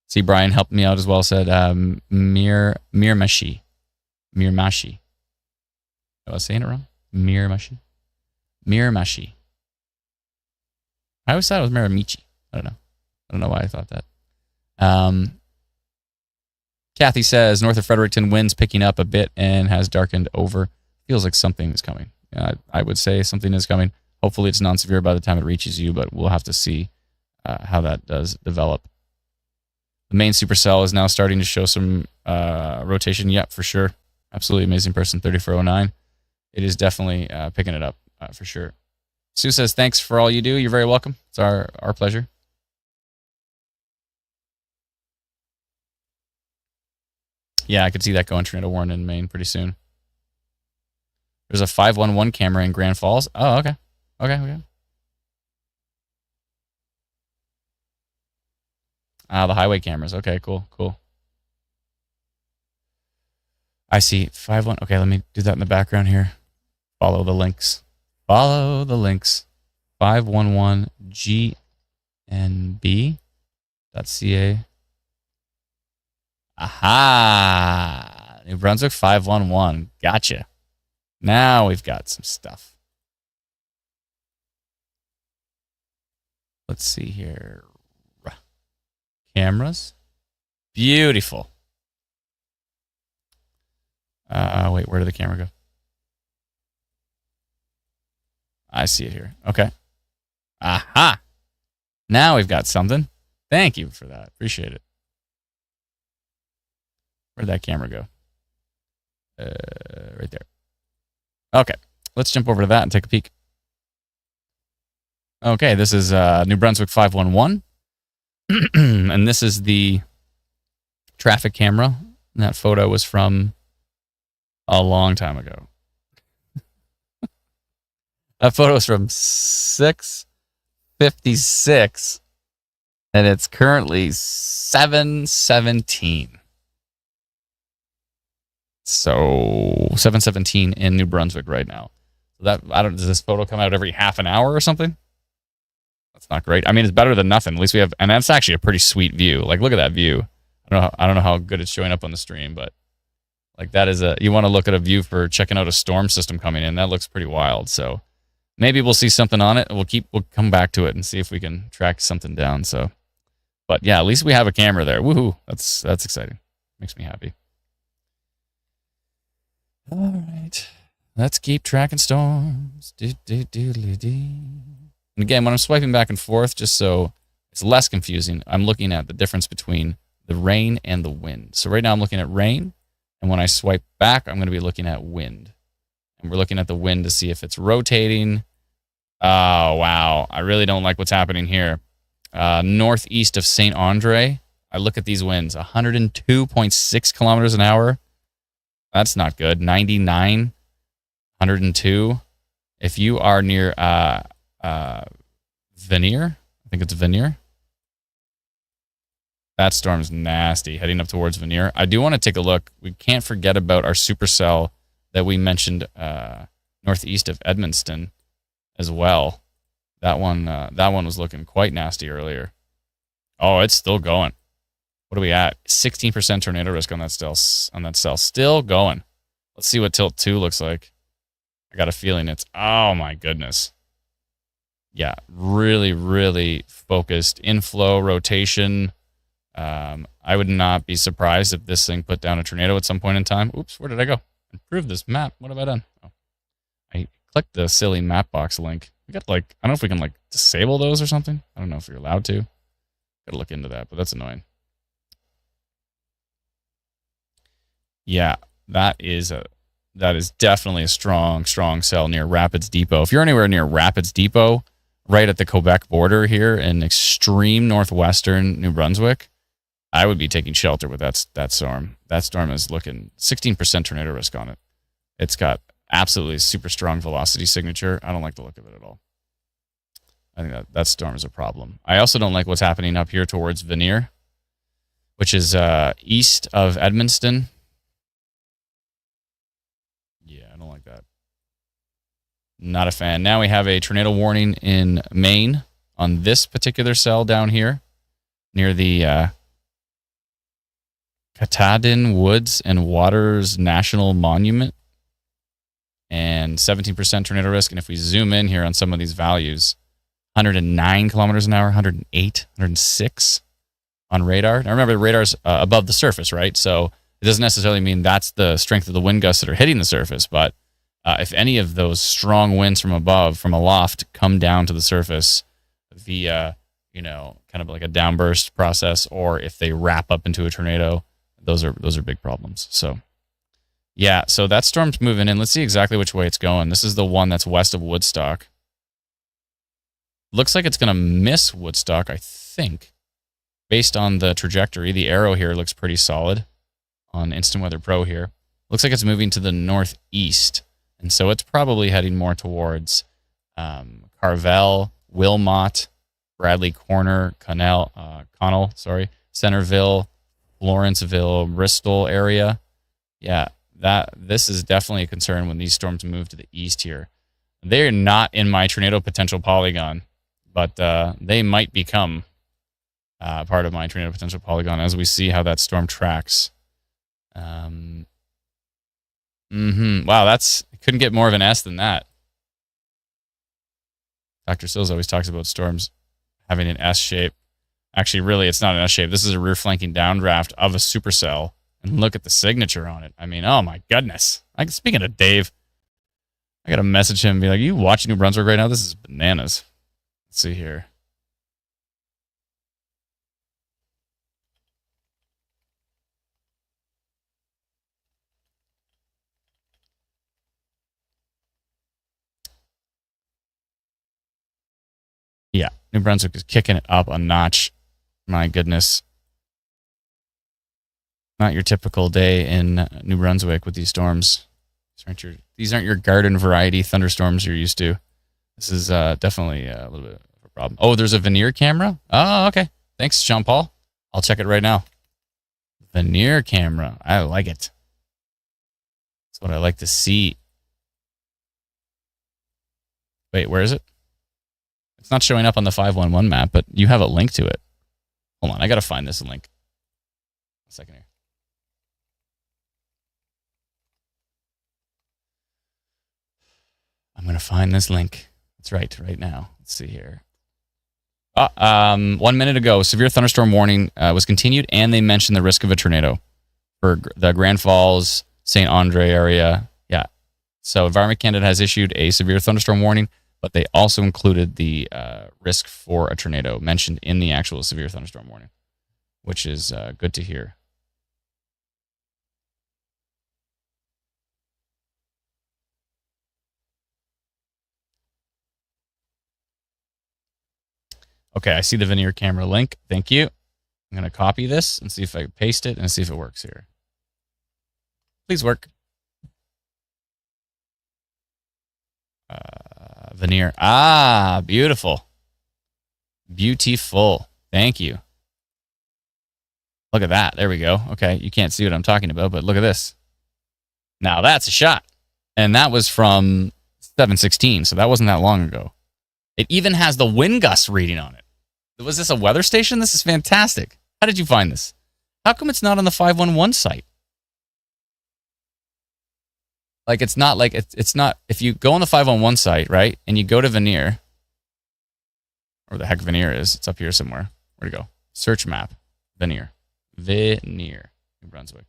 See, Brian helped me out as well. Said, Mirmashi. I was saying it wrong? Miramashi. I always thought it was Miramichi. I don't know why I thought that. Kathy says, north of Fredericton, winds picking up a bit and has darkened over. Feels like something is coming. I would say something is coming. Hopefully it's non-severe by the time it reaches you, but we'll have to see how that does develop. The main supercell is now starting to show some rotation. Yep, for sure. Absolutely amazing person, 3409. It is definitely picking it up for sure. Sue says, thanks for all you do. You're very welcome. It's our pleasure. Yeah, I could see that going tornado warning in Maine pretty soon. There's a 511 camera in Grand Falls. Oh, okay. Okay. The highway cameras. Okay, cool. I see 51. Okay, let me do that in the background here. Follow the links. 511GNB.ca. Aha! New Brunswick 511. Gotcha. Now we've got some stuff. Let's see here. Cameras. Beautiful. Wait, where did the camera go? I see it here. Okay. Aha! Now we've got something. Thank you for that. Appreciate it. Where'd that camera go? Right there. Okay. Let's jump over to that and take a peek. Okay, this is New Brunswick 511. And this is the traffic camera. And that photo was from a long time ago. That photo is from 6:56, and it's currently 7:17. So 7:17 in New Brunswick right now. Does this photo come out every half an hour or something? That's not great. I mean, it's better than nothing. At least we have, and that's actually a pretty sweet view. Like, look at that view. I don't know how good it's showing up on the stream, but like that is you want to look at a view for checking out a storm system coming in. That looks pretty wild. So maybe we'll see something on it. We'll come back to it and see if we can track something down. So, but yeah, at least we have a camera there. Woohoo! That's exciting. Makes me happy. All right, let's keep tracking storms. And again, when I'm swiping back and forth, just so it's less confusing, I'm looking at the difference between the rain and the wind. So right now I'm looking at rain, and when I swipe back, I'm going to be looking at wind. And we're looking at the wind to see if it's rotating. Oh, wow. I really don't like what's happening here. Northeast of St. Andre, I look at these winds, 102.6 kilometers an hour. That's not good. 99, 102. If you are near Vanier, I think it's Vanier. That storm's nasty, heading up towards Vanier. I do want to take a look. We can't forget about our supercell that we mentioned northeast of Edmundston as well. That one was looking quite nasty earlier. Oh, it's still going. What are we at? 16% tornado risk on that cell. Still going. Let's see what tilt 2 looks like. I got a feeling it's, oh my goodness. Yeah, really, really focused inflow, rotation. I would not be surprised if this thing put down a tornado at some point in time. Oops, where did I go? Improve this map. What have I done? Oh, I clicked the silly map box link. We got I don't know if we can disable those or something. I don't know if you're allowed to. Gotta look into that, but that's annoying. Yeah, that is definitely a strong cell near Rapids Depot. If you're anywhere near Rapids Depot, right at the Quebec border here in extreme northwestern New Brunswick, I would be taking shelter with that storm. That storm is looking 16% tornado risk on it. It's got absolutely super strong velocity signature. I don't like the look of it at all. I think that storm is a problem. I also don't like what's happening up here towards Vanier, which is east of Edmundston. Yeah, I don't like that. Not a fan. Now we have a tornado warning in Maine on this particular cell down here near the Katahdin Woods and Waters National Monument, and 17% tornado risk. And if we zoom in here on some of these values, 109 kilometers an hour, 108, 106 on radar. Now remember, the radar's above the surface, right? So it doesn't necessarily mean that's the strength of the wind gusts that are hitting the surface, but if any of those strong winds from above, from aloft, come down to the surface via, kind of like a downburst process, or if they wrap up into a tornado, those are big problems. So Yeah, so that storm's moving in. Let's see exactly which way it's going. This is the one that's west of Woodstock. Looks like it's going to miss Woodstock, I think. Based on the trajectory, the arrow here looks pretty solid on Instant Weather Pro here. Looks like it's moving to the northeast. And so it's probably heading more towards Carvel, Wilmot, Bradley Corner, Connell, Centerville, Lawrenceville, Bristol area. Yeah, this is definitely a concern when these storms move to the east here. They're not in my tornado potential polygon, but they might become part of my tornado potential polygon as we see how that storm tracks. Wow, couldn't get more of an S than that. Dr. Sills always talks about storms having an S shape. Actually, really, it's not an S shape. This is a rear flanking downdraft of a supercell. And look at the signature on it. I mean, oh my goodness. Speaking of Dave, I got to message him and be like, you watching New Brunswick right now? This is bananas. Let's see here. Yeah, New Brunswick is kicking it up a notch. My goodness. Not your typical day in New Brunswick with these storms. These aren't your garden variety thunderstorms you're used to. This is definitely a little bit of a problem. Oh, there's a veneer camera? Oh, okay. Thanks, Jean Paul. I'll check it right now. Veneer camera. I like it. That's what I like to see. Wait, where is it? It's not showing up on the 511 map, but you have a link to it. Hold on, I got to find this link. A second here. I'm going to find this link. That's right now. Let's see here. 1 minute ago, severe thunderstorm warning was continued, and they mentioned the risk of a tornado for the Grand Falls, St. Andre area. Yeah. So Environment Canada has issued a severe thunderstorm warning, but they also included the risk for a tornado mentioned in the actual severe thunderstorm warning, which is good to hear. Okay, I see the veneer camera link. Thank you. I'm going to copy this and see if I paste it and see if it works here. Please work. Veneer. Ah, beautiful. Beautiful. Thank you. Look at that. There we go. Okay, you can't see what I'm talking about, but look at this. Now that's a shot. And that was from 7/16, so that wasn't that long ago. It even has the wind gust reading on it. Was this a weather station? This is fantastic. How did you find this? How come it's not on the 511 site? Like, it's not like it's not. If you go on the 511 site, right, and you go to veneer, or the heck veneer is, it's up here somewhere. Where'd it go? Search map. Veneer. Veneer. New Brunswick.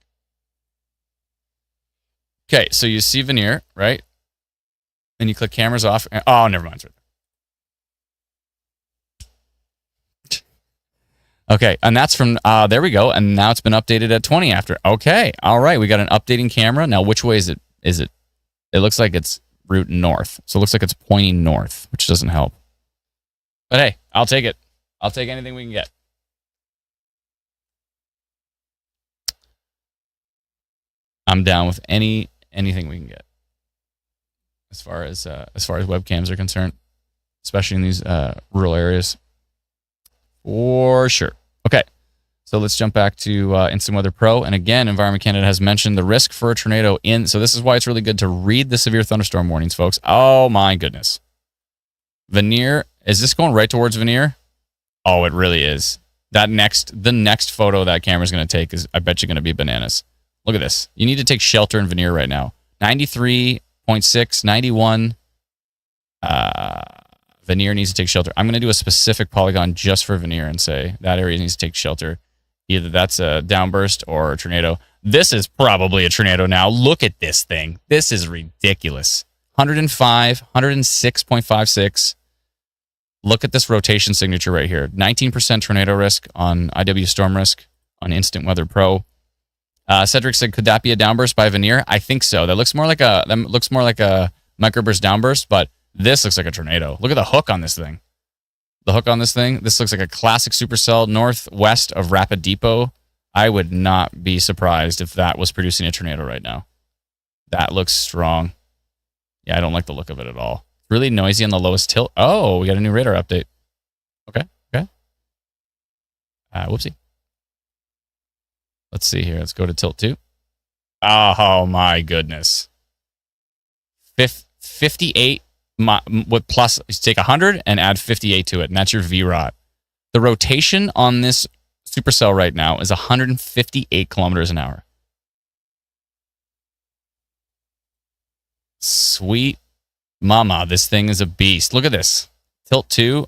Okay, so you see veneer, right? And you click cameras off. Oh, never mind. It's right there. Okay, and that's from, there we go, and now it's been updated at 20 after. Okay, all right, we got an updating camera. Now, which way is it? It looks like it's route north, so it looks like it's pointing north, which doesn't help. But hey, I'll take it. I'll take anything we can get. I'm down with anything we can get as far as webcams are concerned, especially in these rural areas. For sure. Okay, so let's jump back to Instant Weather Pro. And again, Environment Canada has mentioned the risk for a tornado in. So this is why it's really good to read the severe thunderstorm warnings, folks. Oh my goodness. Veneer, is this going right towards veneer? Oh, it really is. The next photo that camera's going to take is, I bet you're going to be bananas. Look at this. You need to take shelter in veneer right now. 93.6, 91. Veneer needs to take shelter. I'm going to do a specific polygon just for veneer and say that area needs to take shelter. Either that's a downburst or a tornado. This is probably a tornado now. Look at this thing. This is ridiculous. 105, 106.56. Look at this rotation signature right here. 19% tornado risk on IW Storm Risk on Instant Weather Pro. Cedric said, "Could that be a downburst by Veneer?" I think so. That looks more like a microburst downburst, but this looks like a tornado. Look at the hook on this thing. The hook on this thing. This looks like a classic supercell northwest of Rapid Depot. I would not be surprised if that was producing a tornado right now. That looks strong. Yeah, I don't like the look of it at all. Really noisy on the lowest tilt. Oh, we got a new radar update. Okay. Whoopsie. Let's see here. Let's go to tilt 2. Oh, my goodness. 58 with plus, you take 100 and add 58 to it, and that's your VROT. The rotation on this supercell right now is 158 kilometers an hour. Sweet mama, this thing is a beast. Look at this. Tilt 3,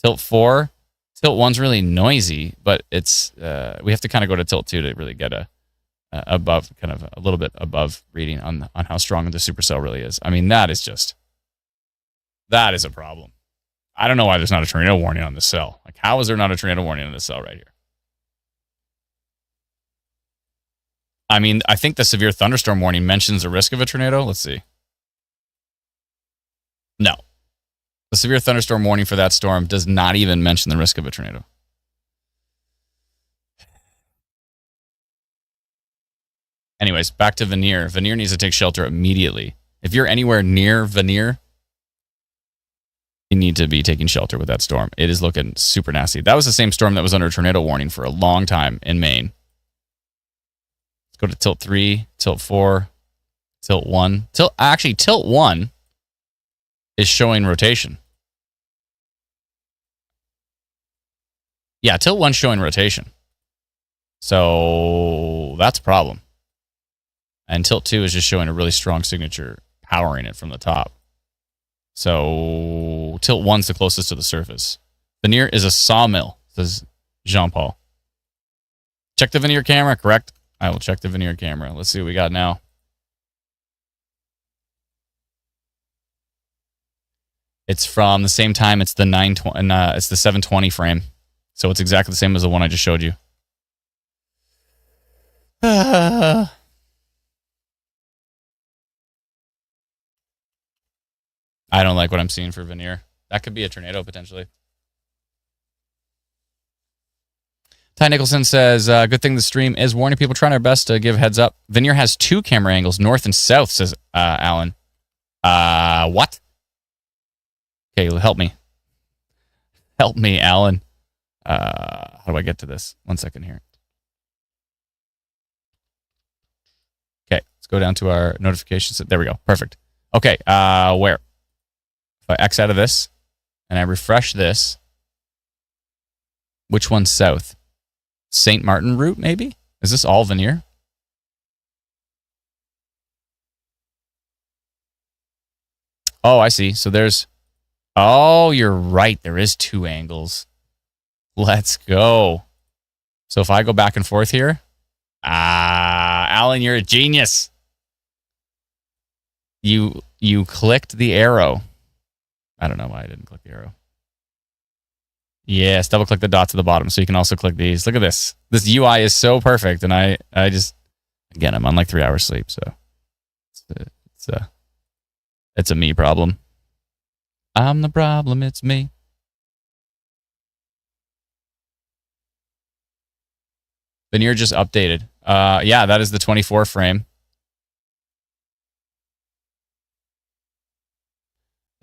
tilt 4. Tilt 1's really noisy, but it's we have to kind of go to tilt 2 to really get a little bit above reading on how strong the supercell really is. I mean, that is a problem. I don't know why there's not a tornado warning on this cell. Like, how is there not a tornado warning on this cell right here? I mean, I think the severe thunderstorm warning mentions the risk of a tornado. Let's see. No. The severe thunderstorm warning for that storm does not even mention the risk of a tornado. Anyways, back to Veneer. Veneer needs to take shelter immediately. If you're anywhere near Veneer, you need to be taking shelter with that storm. It is looking super nasty. That was the same storm that was under a tornado warning for a long time in Maine. Let's go to tilt 3, tilt 4, tilt 1. Tilt 1 is showing rotation. Yeah, tilt 1's showing rotation. So that's a problem. And tilt 2 is just showing a really strong signature, powering it from the top. So tilt 1's the closest to the surface. Veneer is a sawmill, says Jean-Paul. Check the Veneer camera, correct? I will check the Veneer camera. Let's see what we got now. It's from the same time. It's the 920. It's the 720 frame. So it's exactly the same as the one I just showed you. I don't like what I'm seeing for Veneer. That could be a tornado potentially. Ty Nicholson says, good thing the stream is warning people, trying our best to give heads up. Veneer has 2 camera angles, north and south, says Alan. What? Okay, help me. Help me, Alan. How do I get to this? 1 second here. Okay, let's go down to our notifications. There we go. Perfect. Okay, where? If I X out of this and I refresh this, which one's south? St. Martin route, maybe? Is this all Veneer? Oh, I see. So there's... Oh, you're right. There is 2 angles. Let's go. So if I go back and forth here... Alan, you're a genius. You clicked the arrow. I don't know why I didn't click the arrow. Yes, double click the dots at the bottom so you can also click these. Look at this. This UI is so perfect, and I just... Again, I'm on like 3 hours sleep, so... It's a me problem. I'm the problem, it's me. Veneer just updated. Yeah, that is the 24 frame.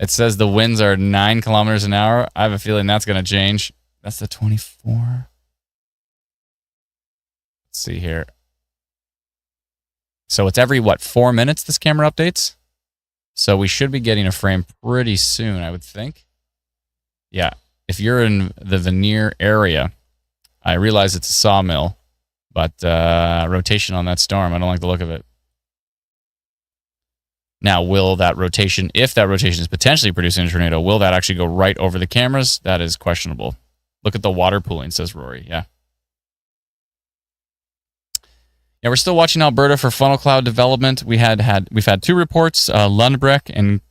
It says the winds are 9 kilometers an hour. I have a feeling that's going to change. That's the 24. Let's see here. So it's every, 4 minutes this camera updates? So we should be getting a frame pretty soon, I would think. Yeah. If you're in the Veneer area, I realize it's a sawmill, but rotation on that storm, I don't like the look of it. Now, will that rotation, if that rotation is potentially producing a tornado, will that actually go right over the cameras? That is questionable. Look at the water pooling, says Rory. Yeah. Yeah, we're still watching Alberta for funnel cloud development. We've had 2 reports, Lundbreck and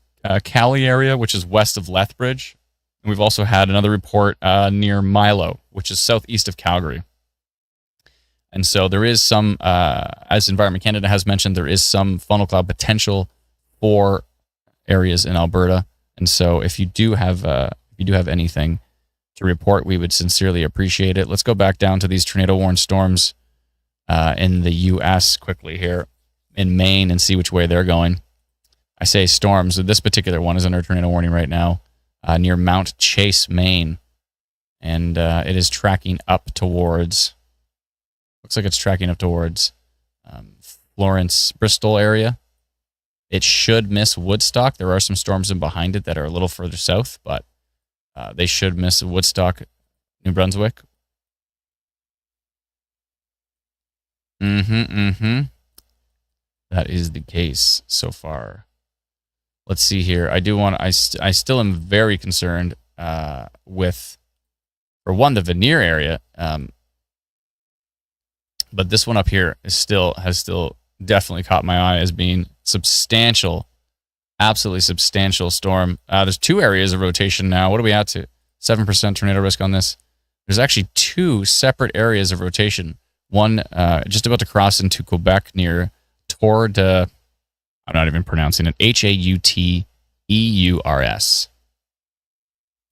Cali area, which is west of Lethbridge. And we've also had another report near Milo, which is southeast of Calgary. And so there is some, as Environment Canada has mentioned, there is some funnel cloud potential for areas in Alberta. And so if you do have anything to report, we would sincerely appreciate it. Let's go back down to these tornado-warned storms in the U.S. quickly here in Maine and see which way they're going. I say storms. This particular one is under tornado warning right now near Mount Chase, Maine. And it is tracking up towards, looks like it's tracking up towards Florence, Bristol area. It should miss Woodstock. There are some storms in behind it that are a little further south, but they should miss Woodstock, New Brunswick. That is the case so far. Let's see here. I still am very concerned with, for one, the Vanier area. But this one up here has still definitely caught my eye as being substantial, absolutely substantial storm. There's 2 areas of rotation now. What are we at to? 7% tornado risk on this. There's actually 2 separate areas of rotation. One just about to cross into Quebec near Tour de, I'm not even pronouncing it, Hauteurs.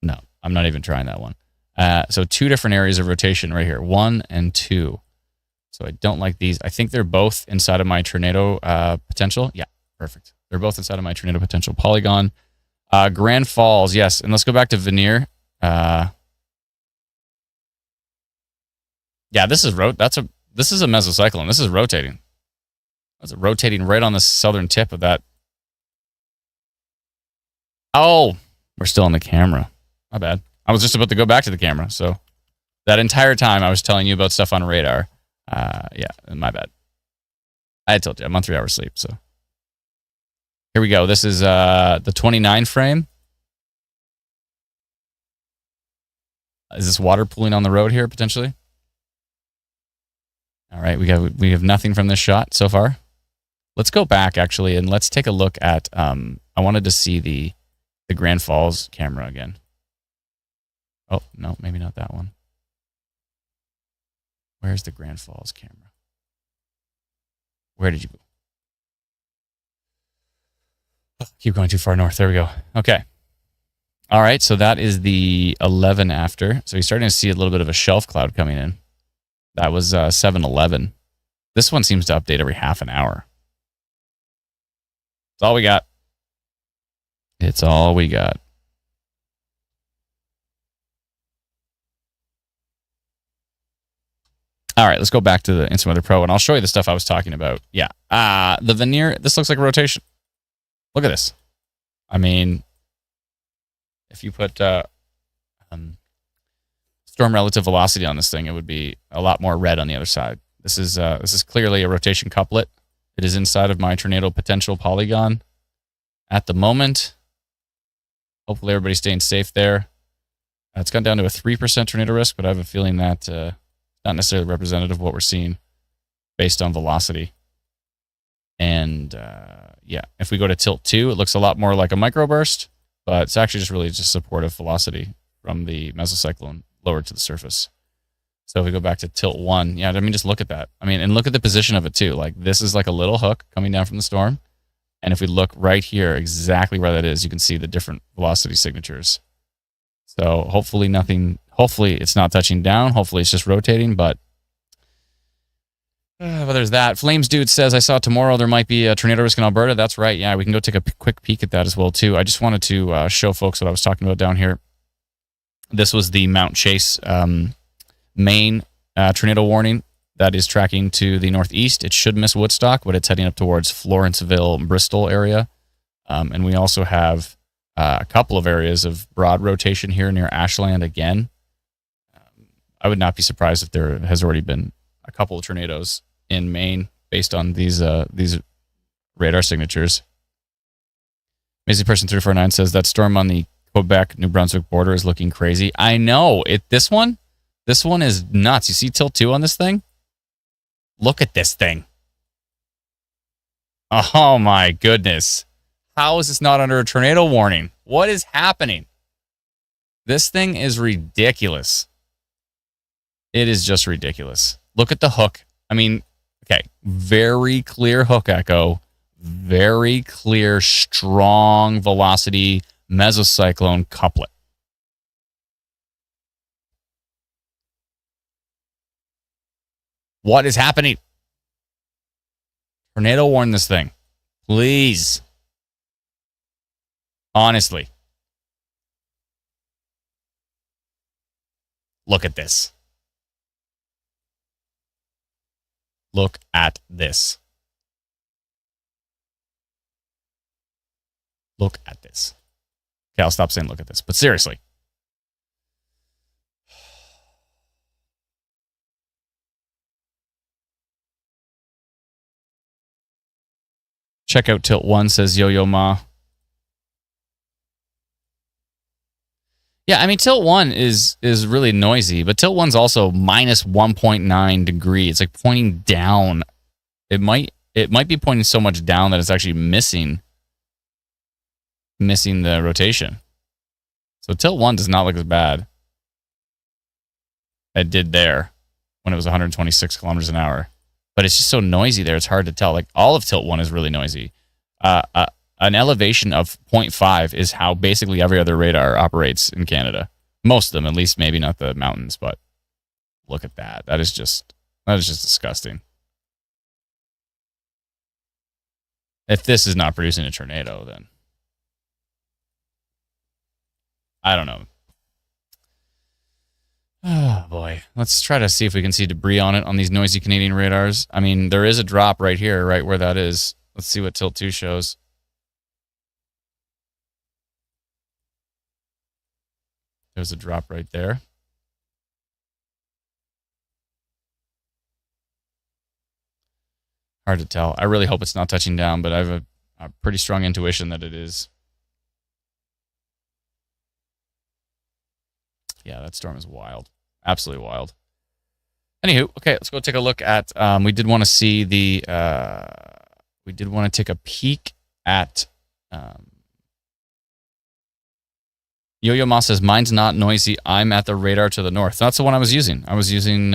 No, I'm not even trying that one. So 2 different areas of rotation right here, 1 and 2. So I don't like these. I think they're both inside of my tornado potential. Yeah, perfect. They're both inside of my tornado potential polygon. Grand Falls, yes. And let's go back to Vanier. Yeah, this is a mesocyclone. This is rotating. That's rotating right on the southern tip of that. Oh, we're still on the camera. My bad. I was just about to go back to the camera. So that entire time I was telling you about stuff on radar. Yeah, my bad. I had told you I'm on 3 hours sleep. So here we go. This is the 29 frame. Is this water pooling on the road here potentially? All right, we have nothing from this shot so far. Let's go back actually and let's take a look at. I wanted to see the Grand Falls camera again. Oh no, maybe not that one. Where's the Grand Falls camera? Where did you go? Oh, keep going too far north. There we go. Okay. All right, so that is the 11 after. So you're starting to see a little bit of a shelf cloud coming in. That was 7-11. This one seems to update every half an hour. That's all we got. It's all we got. All right, let's go back to the Instant Weather Pro, and I'll show you the stuff I was talking about. Yeah. The Vanier, this looks like a rotation. Look at this. I mean, if you put storm relative velocity on this thing, it would be a lot more red on the other side. This is clearly a rotation couplet. It is inside of my tornado potential polygon at the moment. Hopefully everybody's staying safe there. It's gone down to a 3% tornado risk, but I have a feeling that not necessarily representative of what we're seeing based on velocity. And yeah, if we go to tilt 2, it looks a lot more like a microburst, but it's actually just supportive velocity from the mesocyclone lower to the surface. So if we go back to tilt 1, yeah, I mean, just look at that. I mean, and look at the position of it too. Like this is like a little hook coming down from the storm. And if we look right here, exactly where that is, you can see the different velocity signatures. So hopefully it's not touching down. Hopefully it's just rotating, but well, there's that. Flames Dude says, I saw tomorrow there might be a tornado risk in Alberta. That's right. Yeah, we can go take a quick peek at that as well too. I just wanted to show folks what I was talking about down here. This was the Mount Chase, Maine tornado warning that is tracking to the northeast. It should miss Woodstock, but it's heading up towards Florenceville, Bristol area. And we also have a couple of areas of broad rotation here near Ashland again. I would not be surprised if there has already been a couple of tornadoes in Maine based on these radar signatures. Amazing Person 349 says that storm on the Quebec New Brunswick border is looking crazy. I know it. This one is nuts. You see tilt 2 on this thing? Look at this thing. Oh my goodness. How is this not under a tornado warning? What is happening? This thing is ridiculous. It is just ridiculous. Look at the hook I mean, okay, very clear hook echo, very clear, strong velocity mesocyclone couplet. What is happening? Tornado warn this thing. Please. Honestly. Look at this. Look at this. Look at this. Okay, I'll stop saying look at this. But seriously. Check out Tilt 1, says Yo-Yo Ma. Yeah, I mean, Tilt 1 is really noisy, but Tilt 1's also minus 1.9 degree. It's like pointing down. It might be pointing so much down that it's actually missing the rotation. So Tilt 1 does not look as bad. It did there when it was 126 kilometers an hour. But it's just so noisy there, it's hard to tell. Like, all of Tilt 1 is really noisy. An elevation of 0.5 is how basically every other radar operates in Canada. Most of them, at least, maybe not the mountains, but look at that. That is just disgusting. If this is not producing a tornado, then I don't know. Oh, boy. Let's try to see if we can see debris on it on these noisy Canadian radars. I mean, there is a drop right here, right where that is. Let's see what Tilt 2 shows. There's a drop right there. Hard to tell. I really hope it's not touching down, but I have a pretty strong intuition that it is. Yeah, that storm is wild. Absolutely wild. Anywho, okay, let's go take a look at, we did want to see the, we did want to take a peek at, Yo-Yo Ma says, mine's not noisy. I'm at the radar to the north. That's the one I was using. I was using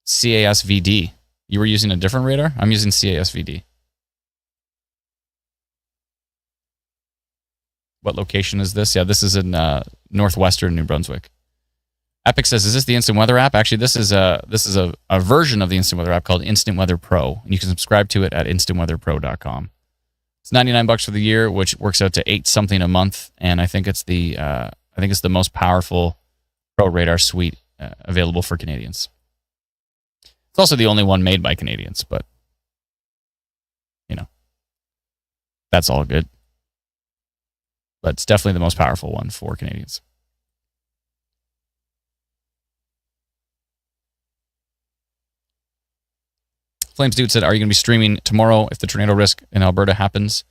CASVD. You were using a different radar? I'm using CASVD. What location is this? Yeah, this is in northwestern New Brunswick. Epic says, is this the Instant Weather app? Actually, this is a version of the Instant Weather app called Instant Weather Pro, and you can subscribe to it at instantweatherpro.com. It's $99 for the year, which works out to $8 something a month, and I think it's the most powerful pro radar suite available for Canadians. It's also the only one made by Canadians, but that's all good. But it's definitely the most powerful one for Canadians. Flames Dude said, are you going to be streaming tomorrow if the tornado risk in Alberta happens?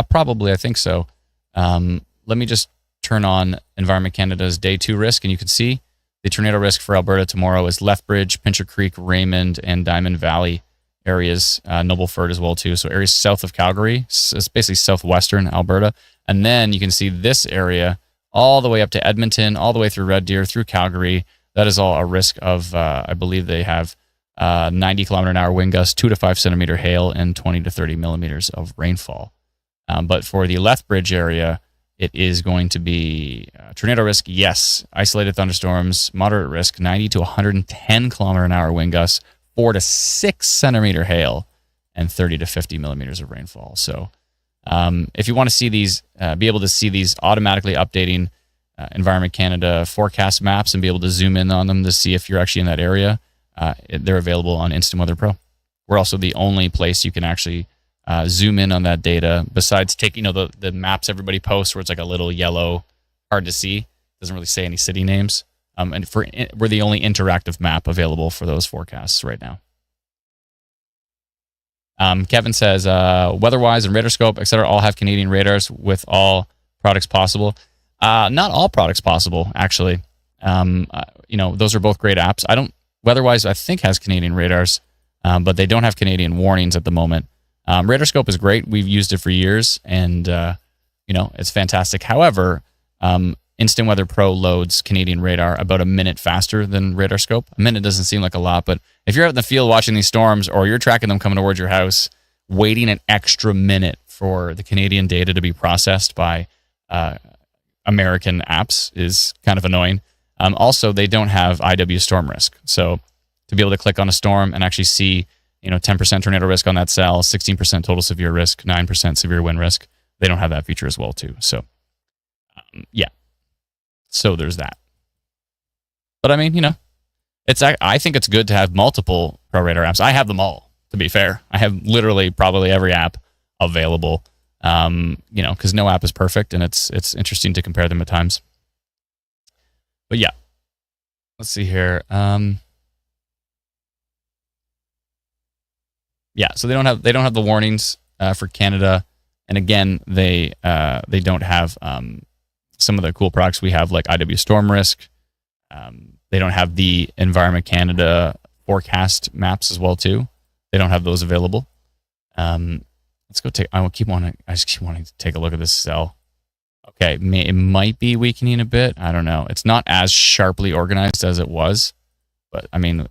Probably, I think so. Let me just turn on Environment Canada's Day 2 risk, and you can see the tornado risk for Alberta tomorrow is Lethbridge, Pincher Creek, Raymond, and Diamond Valley areas, Nobleford as well, too. So areas south of Calgary, it's basically southwestern Alberta. And then you can see this area all the way up to Edmonton, all the way through Red Deer, through Calgary. That is all a risk of, I believe they have 90 kilometer an hour wind gusts, 2 to 5 centimeter hail, and 20 to 30 millimeters of rainfall. But for the Lethbridge area, it is going to be tornado risk, yes. Isolated thunderstorms, moderate risk, 90 to 110 kilometer an hour wind gusts, 4 to 6 centimeter hail, and 30 to 50 millimeters of rainfall. So if you want to see these, be able to see these automatically updating Environment Canada forecast maps and be able to zoom in on them to see if you're actually in that area, they're available on Instant Weather Pro. We're also the only place you can actually zoom in on that data, besides taking the maps everybody posts where it's like a little yellow, hard to see, doesn't really say any city names. And we're the only interactive map available for those forecasts right now. Kevin says, weather-wise and Radarscope, etc., all have Canadian radars with all products possible. Not all products possible, actually. Those are both great apps. Weather-wise, I think has Canadian radars, but they don't have Canadian warnings at the moment. Radarscope is great. We've used it for years, and it's fantastic. However, Instant Weather Pro loads Canadian radar about a minute faster than Radar Scope. A minute doesn't seem like a lot, but if you're out in the field watching these storms or you're tracking them coming towards your house, waiting an extra minute for the Canadian data to be processed by American apps is kind of annoying. Also, they don't have IW storm risk. So to be able to click on a storm and actually see, 10% tornado risk on that cell, 16% total severe risk, 9% severe wind risk, they don't have that feature as well too. So yeah. So there's that. But I mean, I think it's good to have multiple ProRadar apps. I have them all, to be fair. I have literally probably every app available, because no app is perfect, and it's interesting to compare them at times. But yeah, let's see here. Yeah, so they don't have the warnings for Canada, and again, they don't have some of the cool products we have, like IW Storm Risk. They don't have the Environment Canada forecast maps as well too. They don't have those available. Let's go take. I just keep wanting to take a look at this cell. Okay, it might be weakening a bit. I don't know. It's not as sharply organized as it was, but I mean,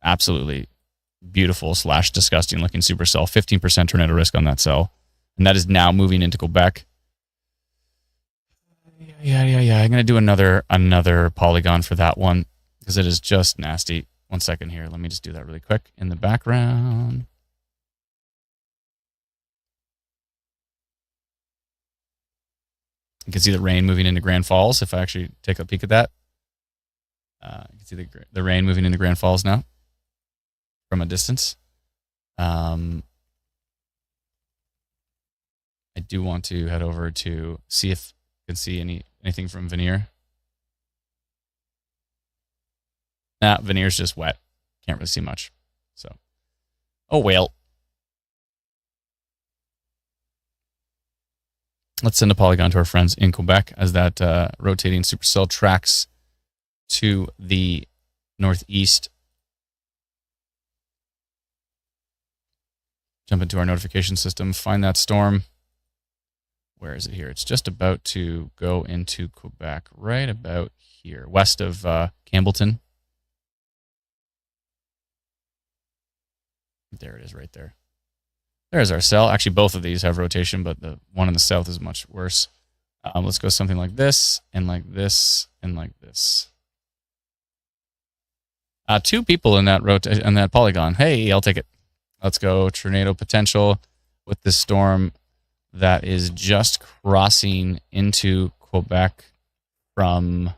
absolutely beautiful / disgusting looking supercell. 15% tornado risk on that cell, and that is now moving into Quebec. Yeah. I'm gonna do another polygon for that one because it is just nasty. 1 second here. Let me just do that really quick in the background. You can see the rain moving into Grand Falls. If I actually take a peek at that, you can see the rain moving into Grand Falls now from a distance. I do want to head over to see if I can see anything from Veneer. Nah, Veneer's just wet. Can't really see much. So, oh well. Let's send a polygon to our friends in Quebec as that rotating supercell tracks to the northeast. Jump into our notification system, find that storm. Where is it here? It's just about to go into Quebec, right about here, west of Campbellton. There it is right there. There's our cell. Actually, both of these have rotation, but the one in the south is much worse. Let's go something like this, and like this, and like this. 2 people in that polygon. Hey, I'll take it. Let's go tornado potential with this storm that is just crossing into Quebec from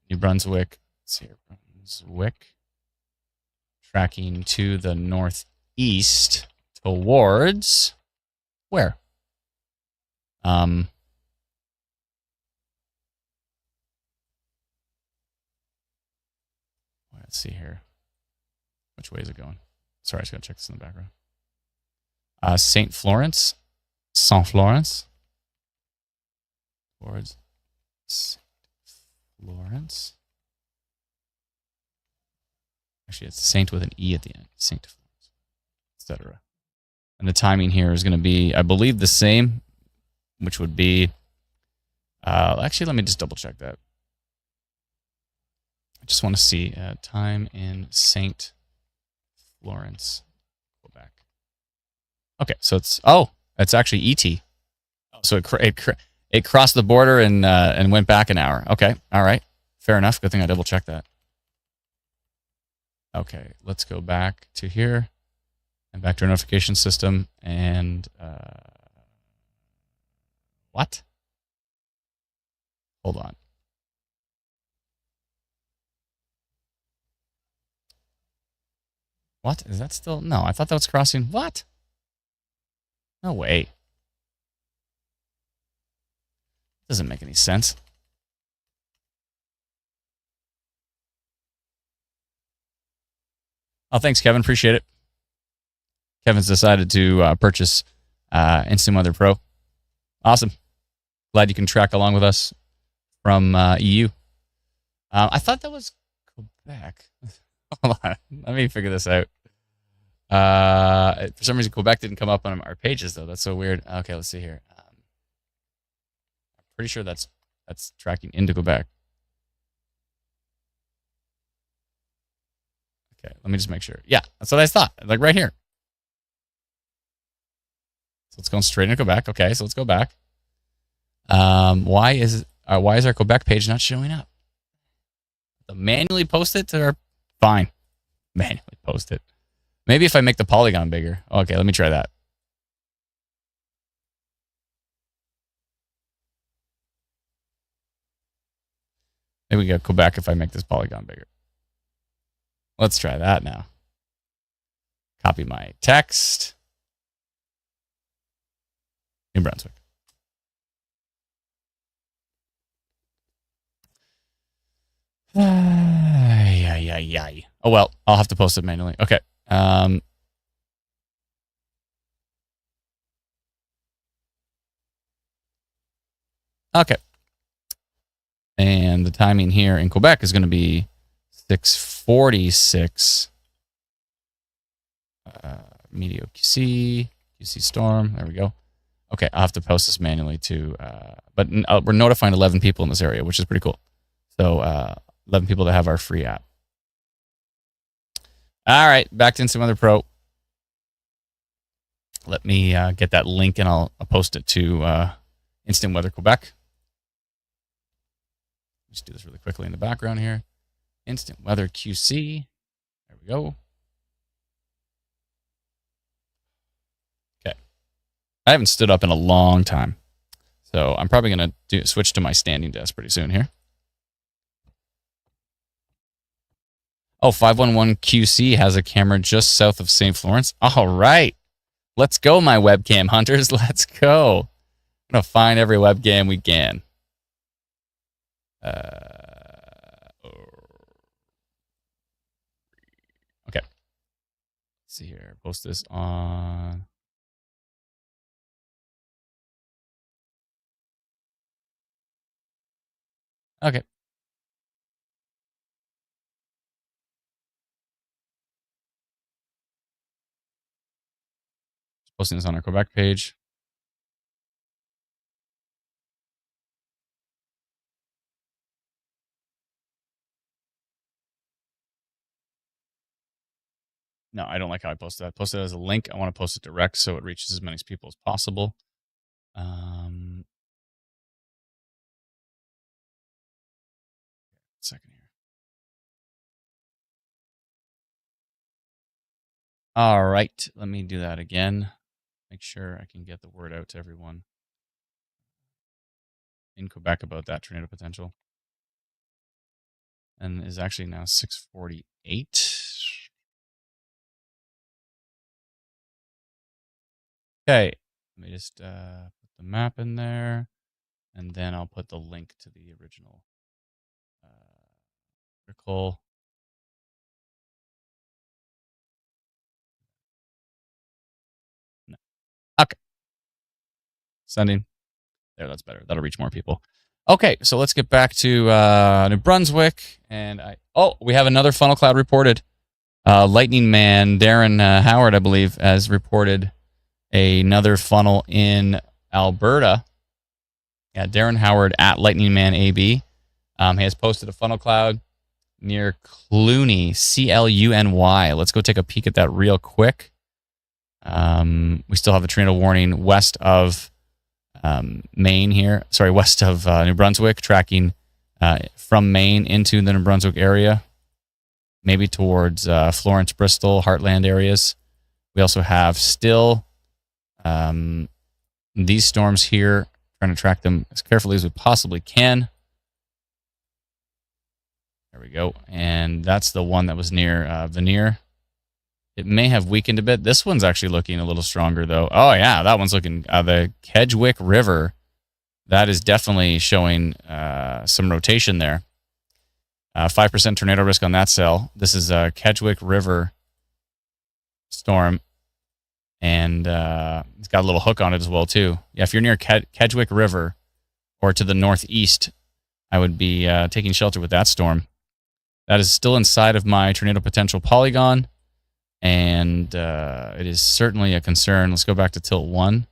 New Brunswick. Let's see here, Brunswick. Tracking to the northeast towards where? Let's see here. Which way is it going? Sorry, I just gotta check this in the background. St. Florence. Towards St. Florence. Actually, it's Saint with an E at the end. St. Florence, etc. And the timing here is going to be, I believe, the same, which would be, actually, let me just double check that. I just want to see time in St. Florence, Quebec. Okay, so it's actually ET. So it crossed the border and went back an hour. Okay, all right, fair enough. Good thing I double checked that. Okay, let's go back to here and back to our notification system. And what? Hold on. What? Is that still? No, I thought that was crossing. What? No way. Doesn't make any sense. Oh, thanks, Kevin. Appreciate it. Kevin's decided to purchase Instant Weather Pro. Awesome. Glad you can track along with us from EU. I thought that was Quebec. Hold on. Let me figure this out. For some reason, Quebec didn't come up on our pages, though. That's so weird. Okay, let's see here. I'm pretty sure that's That's tracking into Quebec. Okay, let me just make sure. Yeah, that's what I thought. Like right here. So it's going straight into Quebec. Okay, so let's go back. Why is our Quebec page not showing up? So manually post it to our... Fine. Manually post it. Maybe if I make the polygon bigger. Okay, let me try that. Maybe we got Quebec if I make this polygon bigger. Let's try that now. Copy my text. New Brunswick. Oh, well, I'll have to post it manually. Okay. Okay. And the timing here in Quebec is going to be 6:46. Medio QC storm. There we go. Okay, I'll have to post this manually too. But we're notifying 11 people in this area, which is pretty cool. So 11 people that have our free app. All right, back to Instant Weather Pro. Let me get that link and I'll post it to Instant Weather Quebec. Just do this really quickly in the background here. Instant Weather QC. There we go. Okay. I haven't stood up in a long time. So I'm probably going to switch to my standing desk pretty soon here. Oh, 511 QC has a camera just south of St. Florence. All right. Let's go, my webcam hunters. Let's go. I'm going to find every webcam we can. Okay. Let's see here. Post this on. Okay. Just posting this on our Quebec page. No, I don't like how I posted that. I posted it as a link. I want to post it direct so it reaches as many people as possible. Second here. All right, let me do that again. Make sure I can get the word out to everyone in Quebec about that tornado potential. And is actually now 6:48. Okay, let me just put the map in there, and then I'll put the link to the original article. No. Okay. Sending. There, that's better. That'll reach more people. Okay, so let's get back to New Brunswick. And we have another funnel cloud reported. Lightning Man, Darren Howard, I believe, has reported another funnel in Alberta. Yeah, Darren Howard at Lightning Man AB. He has posted a funnel cloud near Cluny, Cluny. Let's go take a peek at that real quick. We still have a tornado warning west of Maine here. Sorry, west of New Brunswick, tracking from Maine into the New Brunswick area, maybe towards Florence, Bristol, Heartland areas. We also have still these storms here, trying to track them as carefully as we possibly can. There we go. And that's the one that was near Vanier. It may have weakened a bit. This one's actually looking a little stronger, though. Oh, yeah, that one's looking... the Kedgwick River, that is definitely showing some rotation there. 5% tornado risk on that cell. This is a Kedgwick River storm. And it's got a little hook on it as well, too. Yeah, if you're near Kedgwick River or to the northeast, I would be taking shelter with that storm. That is still inside of my tornado potential polygon. And it is certainly a concern. Let's go back to tilt 1.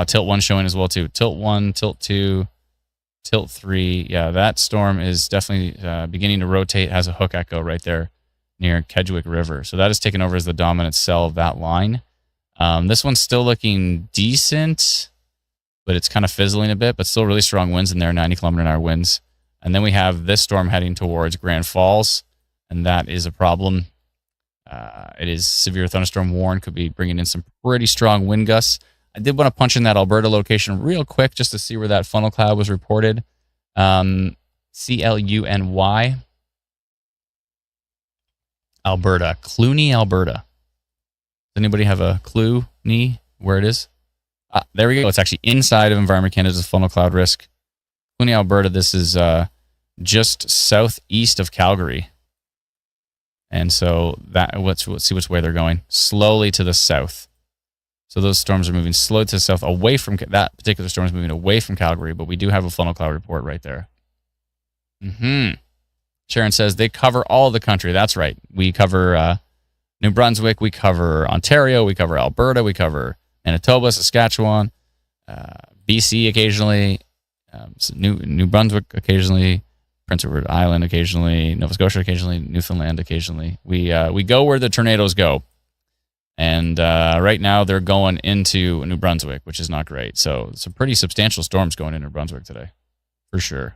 Tilt 1 showing as well, too. Tilt 1, tilt 2. Tilt 3. Yeah, that storm is definitely beginning to rotate. Has a hook echo right there near Kedgwick River. So that is taken over as the dominant cell of that line. This one's still looking decent, but it's kind of fizzling a bit, but still really strong winds in there, 90 kilometer an hour winds. And then we have this storm heading towards Grand Falls, and that is a problem. It is severe thunderstorm warn, could be bringing in some pretty strong wind gusts. I did want to punch in that Alberta location real quick just to see where that funnel cloud was reported. CLUNY. Alberta. Cluny, Alberta. Does anybody have a clue where it is? There we go. It's actually inside of Environment Canada's funnel cloud risk. Cluny, Alberta. This is just southeast of Calgary. And so let's see which way they're going. Slowly to the south. So those storms are moving slowly to the south, away from that particular storm is moving away from Calgary, but we do have a funnel cloud report right there. Sharon says they cover all the country. That's right. We cover New Brunswick, we cover Ontario, we cover Alberta, we cover Manitoba, Saskatchewan, BC occasionally, New Brunswick occasionally, Prince Edward Island occasionally, Nova Scotia occasionally, Newfoundland occasionally. We go where the tornadoes go. And right now they're going into New Brunswick, which is not great. So some pretty substantial storms going into New Brunswick today, for sure.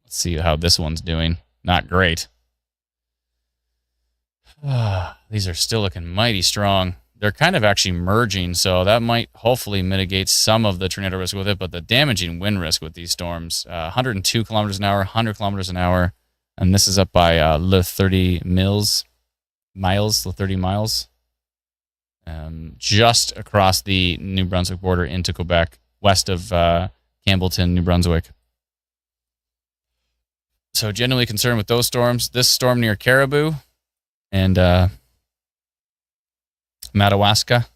Let's see how this one's doing. Not great. These are still looking mighty strong. They're kind of actually merging, so that might hopefully mitigate some of the tornado risk with it, but the damaging wind risk with these storms, 102 kilometers an hour, 100 kilometers an hour, and this is up by Le 30 miles, the 30 miles, just across the New Brunswick border into Quebec, west of Campbellton, New Brunswick. So genuinely concerned with those storms. This storm near Caribou and Madawaska,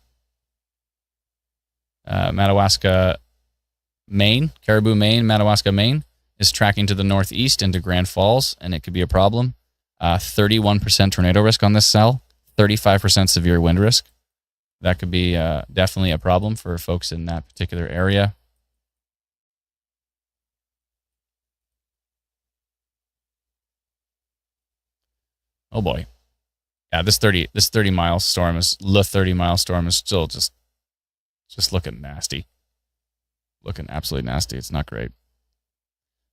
Maine, Caribou, Maine, Madawaska, Maine, is tracking to the northeast into Grand Falls, and it could be a problem. 31% tornado risk on this cell, 35% severe wind risk. That could be definitely a problem for folks in that particular area. Oh boy. Yeah, this 30 mile storm is Le 30 mile storm is still just looking nasty. Looking absolutely nasty. It's not great.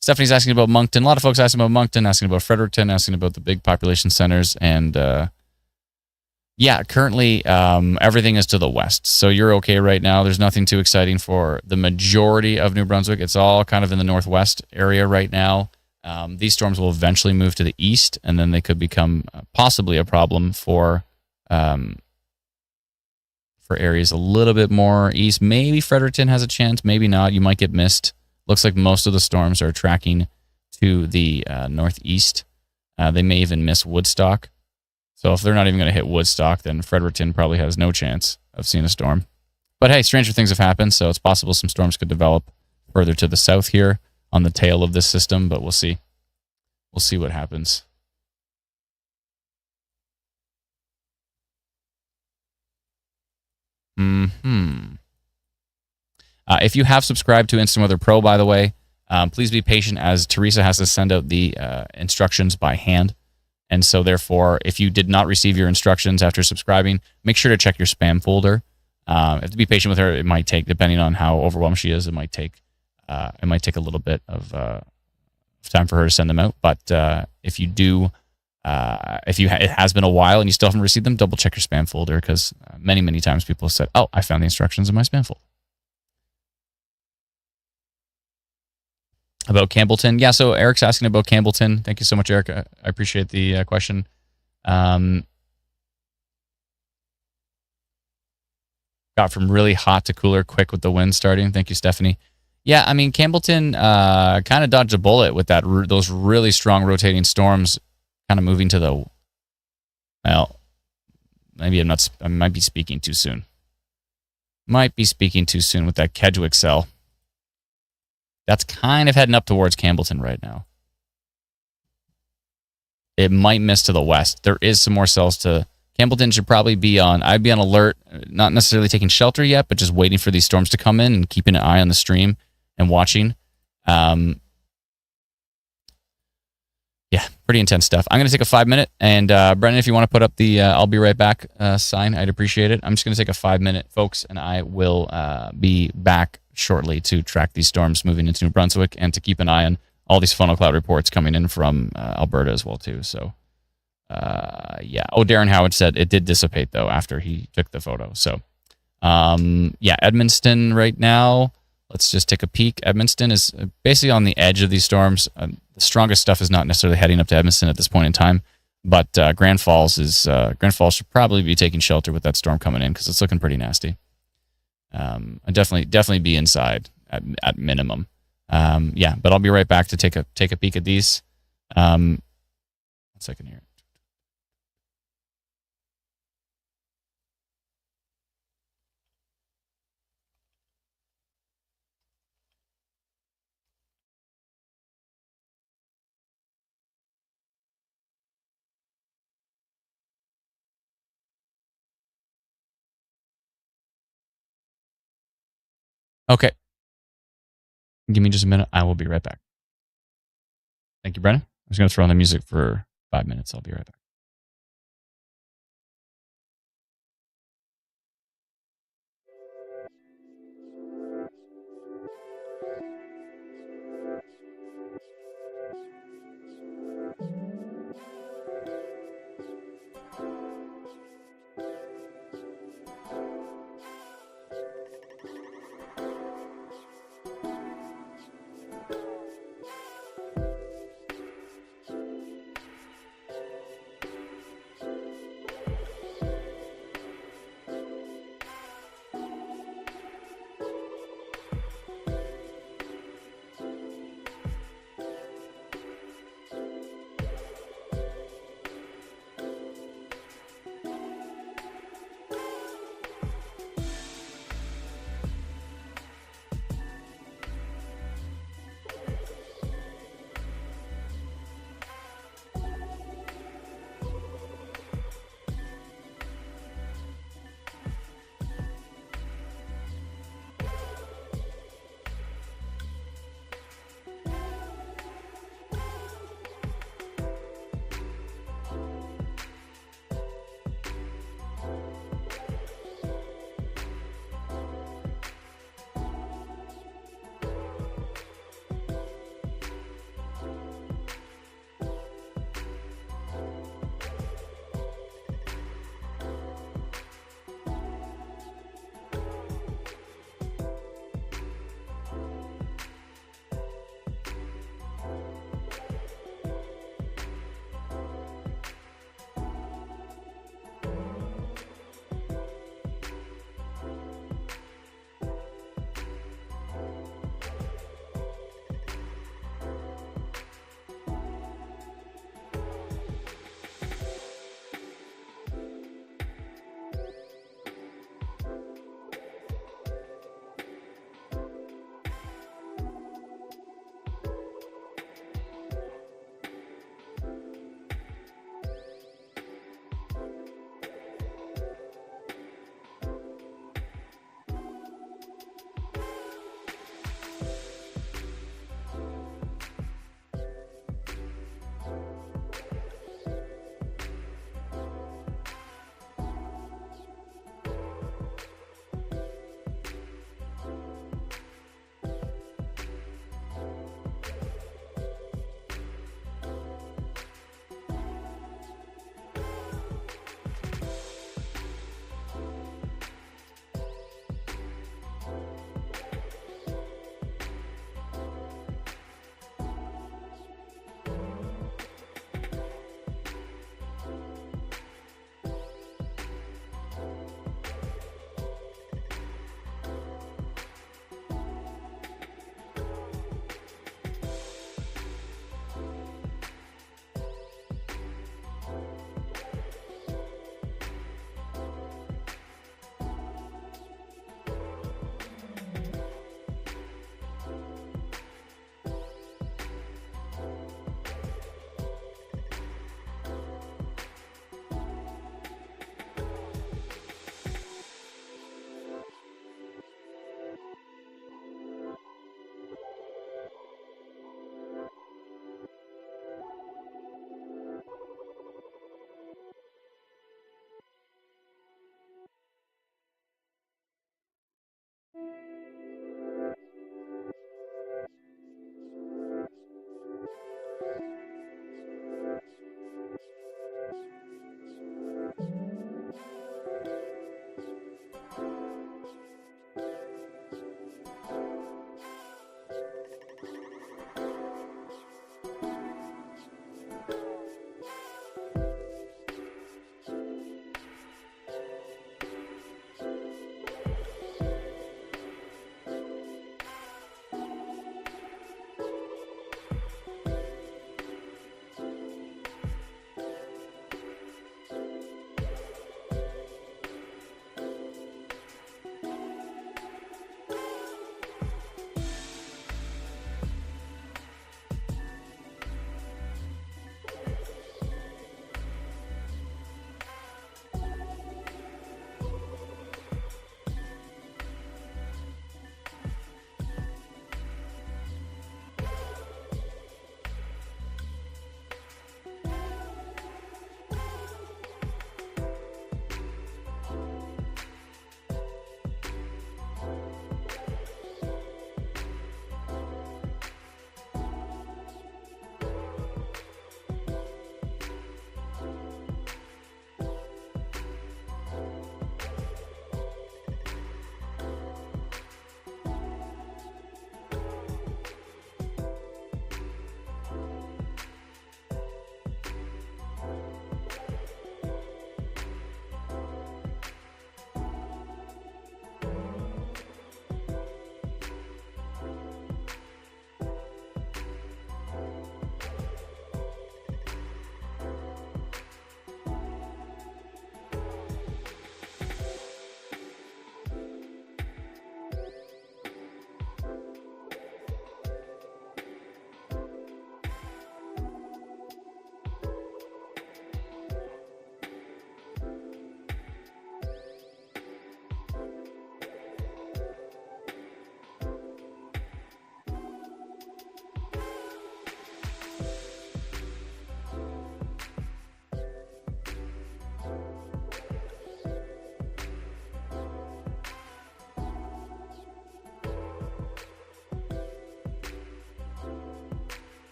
Stephanie's asking about Moncton. A lot of folks asking about Moncton, asking about Fredericton, asking about the big population centers. And yeah, currently everything is to the west. So you're okay right now. There's nothing too exciting for the majority of New Brunswick. It's all kind of in the northwest area right now. These storms will eventually move to the east, and then they could become possibly a problem for areas a little bit more east. Maybe Fredericton has a chance, maybe not. You might get missed. Looks like most of the storms are tracking to the northeast. They may even miss Woodstock. So if they're not even going to hit Woodstock, then Fredericton probably has no chance of seeing a storm. But hey, stranger things have happened, so it's possible some storms could develop further to the south here on the tail of this system, but we'll see. We'll see what happens. If you have subscribed to Instant Weather Pro, by the way, please be patient as Teresa has to send out the instructions by hand. And so therefore, if you did not receive your instructions after subscribing, make sure to check your spam folder. Have to be patient with her. It might take, depending on how overwhelmed she is, it might take a little bit of time for her to send them out. But if you do, it has been a while and you still haven't received them, double check your spam folder, because many, many times people have said, "Oh, I found the instructions in my spam folder." About Campbellton. Yeah, so Eric's asking about Campbellton. Thank you so much, Eric. I appreciate the question. Got from really hot to cooler quick with the wind starting. Thank you, Stephanie. Yeah, I mean, Campbellton kind of dodged a bullet with those really strong rotating storms kind of moving to the... Well, maybe I might be speaking too soon. Might be speaking too soon with that Kedgwick cell. That's kind of heading up towards Campbellton right now. It might miss to the west. There is some more cells to... Campbellton should probably be on... I'd be on alert, not necessarily taking shelter yet, but just waiting for these storms to come in and keeping an eye on the stream and watching. Yeah, pretty intense stuff. I'm going to take a 5-minute, and Brennan, if you want to put up the I'll be right back sign, I'd appreciate it. I'm just going to take a 5-minute, folks, and I will be back shortly to track these storms moving into New Brunswick and to keep an eye on all these funnel cloud reports coming in from Alberta as well, too. So, yeah. Oh, Darren Howard said it did dissipate, though, after he took the photo. So, yeah, Edmundston right now. Let's just take a peek. Edmundston is basically on the edge of these storms. The strongest stuff is not necessarily heading up to Edmundston at this point in time, but Grand Falls should probably be taking shelter with that storm coming in because it's looking pretty nasty. I'd definitely be inside at minimum. Yeah, but I'll be right back to take a peek at these. 1 second here. Okay. Give me just a minute. I will be right back. Thank you, Brennan. I'm just going to throw on the music for 5 minutes. I'll be right back.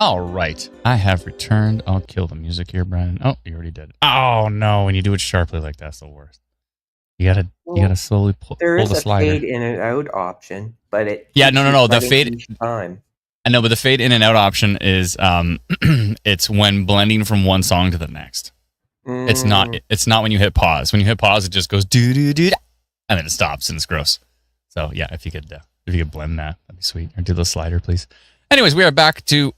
All right, I have returned. I'll kill the music here, Brandon. Oh, you already did. Oh no! When you do it sharply like that, it's the worst. You gotta slowly pull There is the a slider. fade in and out option, but it no. The fade. each time. I know, but the fade in and out option is it's when blending from one song to the next. It's not when you hit pause. When you hit pause, it just goes do do do, and then it stops and it's gross. So yeah, if you could blend that, that'd be sweet. Or do the slider, please. Anyways, we are back to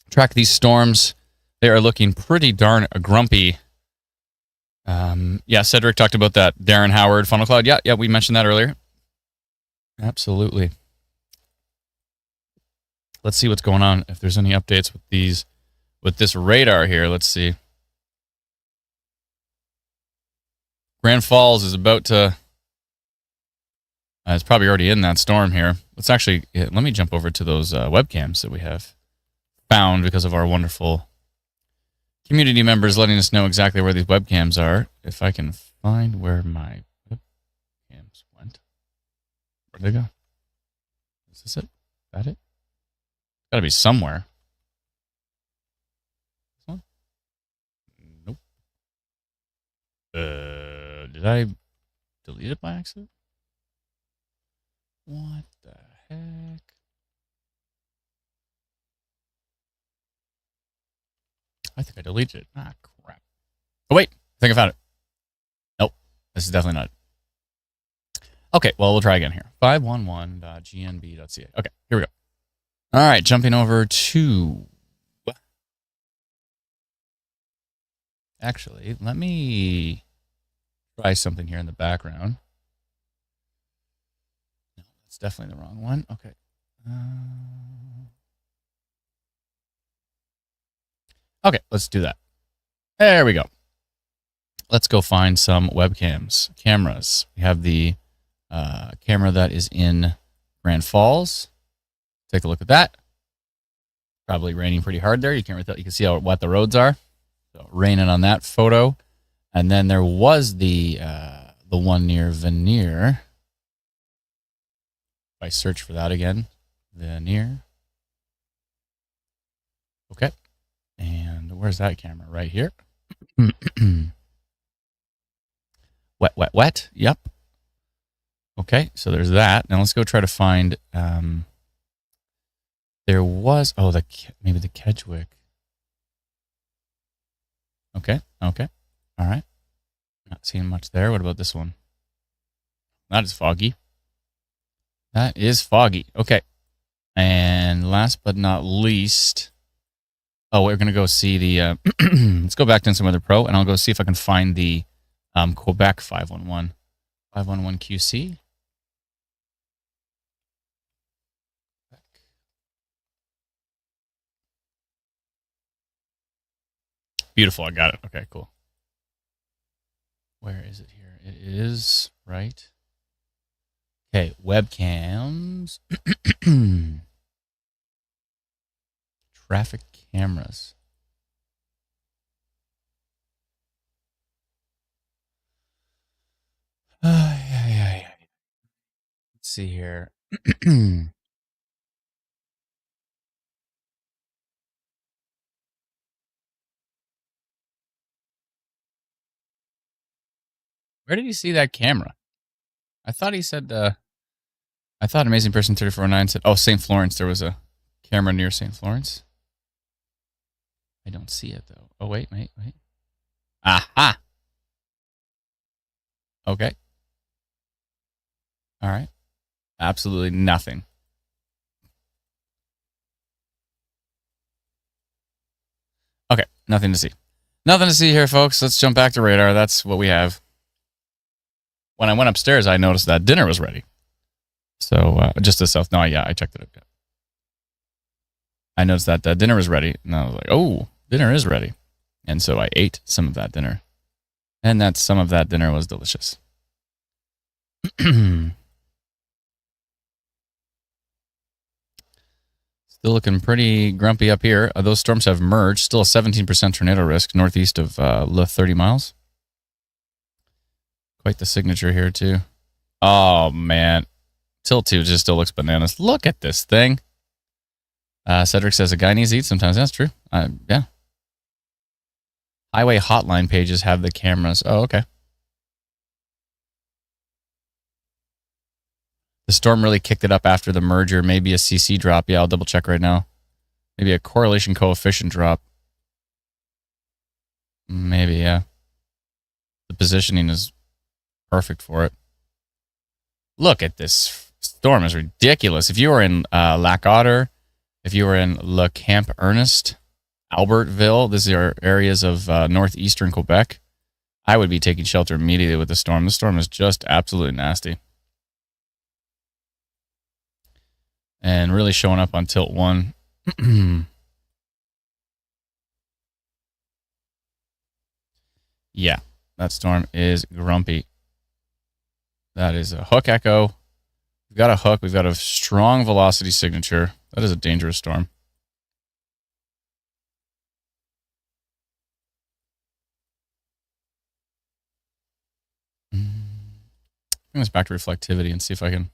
track these storms. They are looking pretty darn grumpy. Yeah, Cedric talked about that Darren Howard funnel cloud. Yeah, we mentioned that earlier. Absolutely. Let's see what's going on. If there's any updates with this radar here, let's see. Grand Falls is about to. It's probably already in that storm here. Let me jump over to those webcams that we have found because of our wonderful community members letting us know exactly where these webcams are. If I can find where my webcams went. Where'd they go? Is this it? Is that it? Gotta be somewhere. This one? Nope. Did I delete it by accident? What the heck? I think I deleted it. Ah, crap. Oh, wait. I think I found it. Nope. This is definitely not it. Okay, well, we'll try again here. 511.gnb.ca. Okay, here we go. All right, jumping over to... Actually, let me try something here in the background. No, that's definitely the wrong one. Okay. Okay, let's do that. There we go. Let's go find some cameras. We have the camera that is in Grand Falls. Take a look at that. Probably raining pretty hard there. You can't really tell. You can see how wet the roads are. So raining on that photo. And then there was the one near Veneer. If I search for that again, Veneer. Okay. And where's that camera? Right here. Wet. Yep. Okay, so there's that. Now let's go try to find. There was maybe the Kedgwick. Okay. All right. Not seeing much there. What about this one? That is foggy. Okay. And last but not least, we're gonna go see the. Let's go back to Instant Weather Pro, and I'll go see if I can find the Quebec 511 QC. Beautiful. I got it. Okay, cool. Where is it here? It is right. Okay, webcams. Traffic cameras. Yeah. Let's see here. Where did he see that camera? I thought he said, I thought Amazing Person 349 said, St. Florence. There was a camera near St. Florence. I don't see it, though. Oh, wait. Aha! Okay. All right. Absolutely nothing. Okay, nothing to see. Nothing to see here, folks. Let's jump back to radar. That's what we have. When I went upstairs, I noticed that dinner was ready. So, just to south. No, yeah, I checked it out. I noticed that dinner was ready. And I was like, oh, dinner is ready. And so I ate some of that dinner. And that some of that dinner was delicious. Still looking pretty grumpy up here. Those storms have merged. Still a 17% tornado risk northeast of 30 miles. Quite the signature here, too. Oh, man. Tilt 2 just still looks bananas. Look at this thing. Cedric says a guy needs to eat sometimes. That's true. Yeah. Highway hotline pages have the cameras. Oh, okay. The storm really kicked it up after the merger. Maybe a CC drop. Yeah, I'll double check right now. Maybe a correlation coefficient drop. Maybe, yeah. The positioning is perfect for it. Look at this storm. Is ridiculous. If you were in Lac Otter, if you were in Le Camp Ernest, Albertville, these are areas of northeastern Quebec, I would be taking shelter immediately with the storm. The storm is just absolutely nasty. And really showing up on tilt 1. Yeah, that storm is grumpy. That is a hook echo. We've got a hook. We've got a strong velocity signature. That is a dangerous storm. Bring this back to reflectivity and see if I can.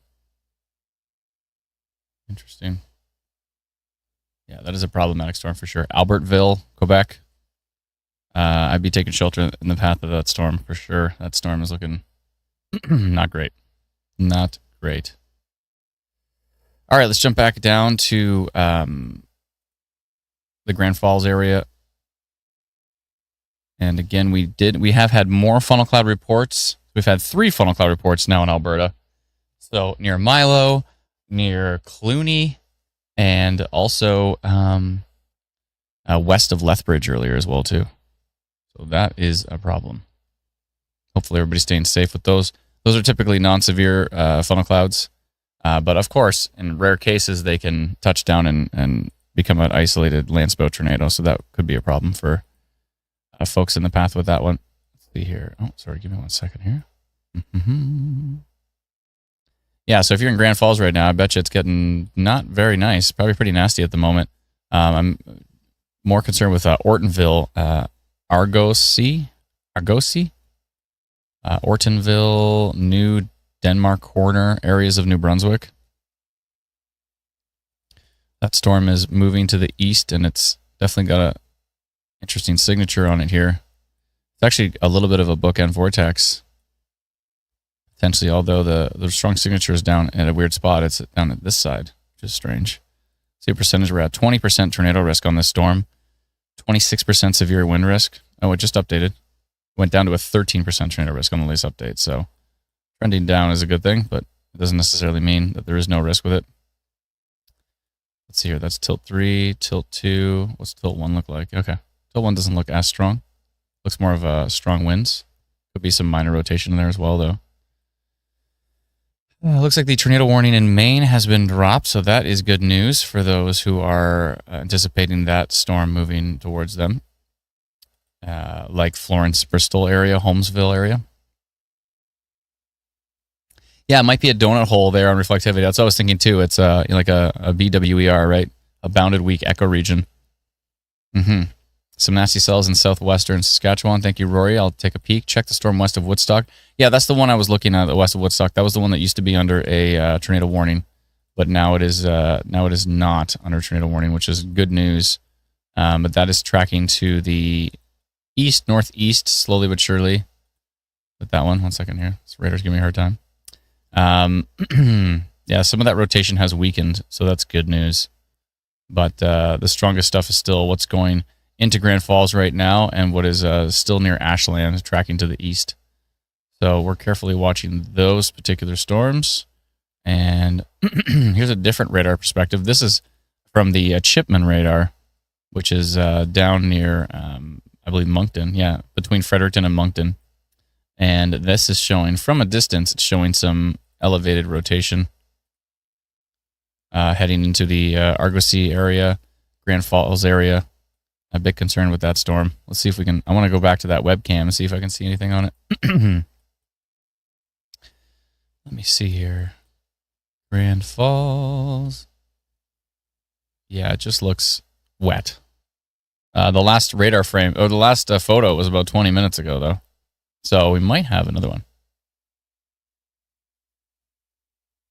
Interesting. Yeah, that is a problematic storm for sure. Albertville, Quebec. I'd be taking shelter in the path of that storm for sure. That storm is looking not great. Not great. All right, let's jump back down to the Grand Falls area. And again, we have had more funnel cloud reports. We've had 3 funnel cloud reports now in Alberta. So near Milo, near Cluny, and also west of Lethbridge earlier as well too. So that is a problem. Hopefully everybody's staying safe with those. Those are typically non-severe funnel clouds. But of course, in rare cases, they can touch down and become an isolated landspout tornado. So that could be a problem for folks in the path with that one. Let's see here. Oh, sorry. Give me 1 second here. Yeah, so if you're in Grand Falls right now, I bet you it's getting not very nice. Probably pretty nasty at the moment. I'm more concerned with Ortonville, Argosy, Ortonville, New Denmark Corner, areas of New Brunswick. That storm is moving to the east, and it's definitely got a interesting signature on it here. It's actually a little bit of a bookend vortex, potentially, although the strong signature is down at a weird spot. It's down at this side, which is strange. See a percentage we're at. 20% tornado risk on this storm, 26% severe wind risk. Oh, it just updated. Went down to a 13% tornado risk on the latest update. So trending down is a good thing, but it doesn't necessarily mean that there is no risk with it. Let's see here. That's tilt 3, tilt 2. What's tilt 1 look like? Okay. Tilt 1 doesn't look as strong. Looks more of a strong winds. Could be some minor rotation in there as well, though. Looks like the tornado warning in Maine has been dropped, so that is good news for those who are anticipating that storm moving towards them. Like Florence, Bristol area, Holmesville area. Yeah, it might be a donut hole there on reflectivity. That's what I was thinking too. It's like a BWER, right? A bounded weak echo region. Some nasty cells in southwestern Saskatchewan. Thank you, Rory. I'll take a peek. Check the storm west of Woodstock. Yeah, that's the one I was looking at, the west of Woodstock. That was the one that used to be under a tornado warning, but now it is not under tornado warning, which is good news. But that is tracking to the east, northeast, slowly but surely. With that one, 1 second here. This radar's giving me a hard time. Yeah, some of that rotation has weakened, so that's good news. But the strongest stuff is still what's going into Grand Falls right now and what is still near Ashland, tracking to the east. So we're carefully watching those particular storms. And here's a different radar perspective. This is from the Chipman radar, which is down near, I believe, Moncton. Yeah, between Fredericton and Moncton. And this is showing, from a distance, it's showing some elevated rotation heading into the Argosy area, Grand Falls area. a big concern with that storm. Let's see if we can. I want to go back to that webcam and see if I can see anything on it. Let me see here. Grand Falls. Yeah, it just looks wet. The last radar frame, or the last photo was about 20 minutes ago, though. So we might have another one.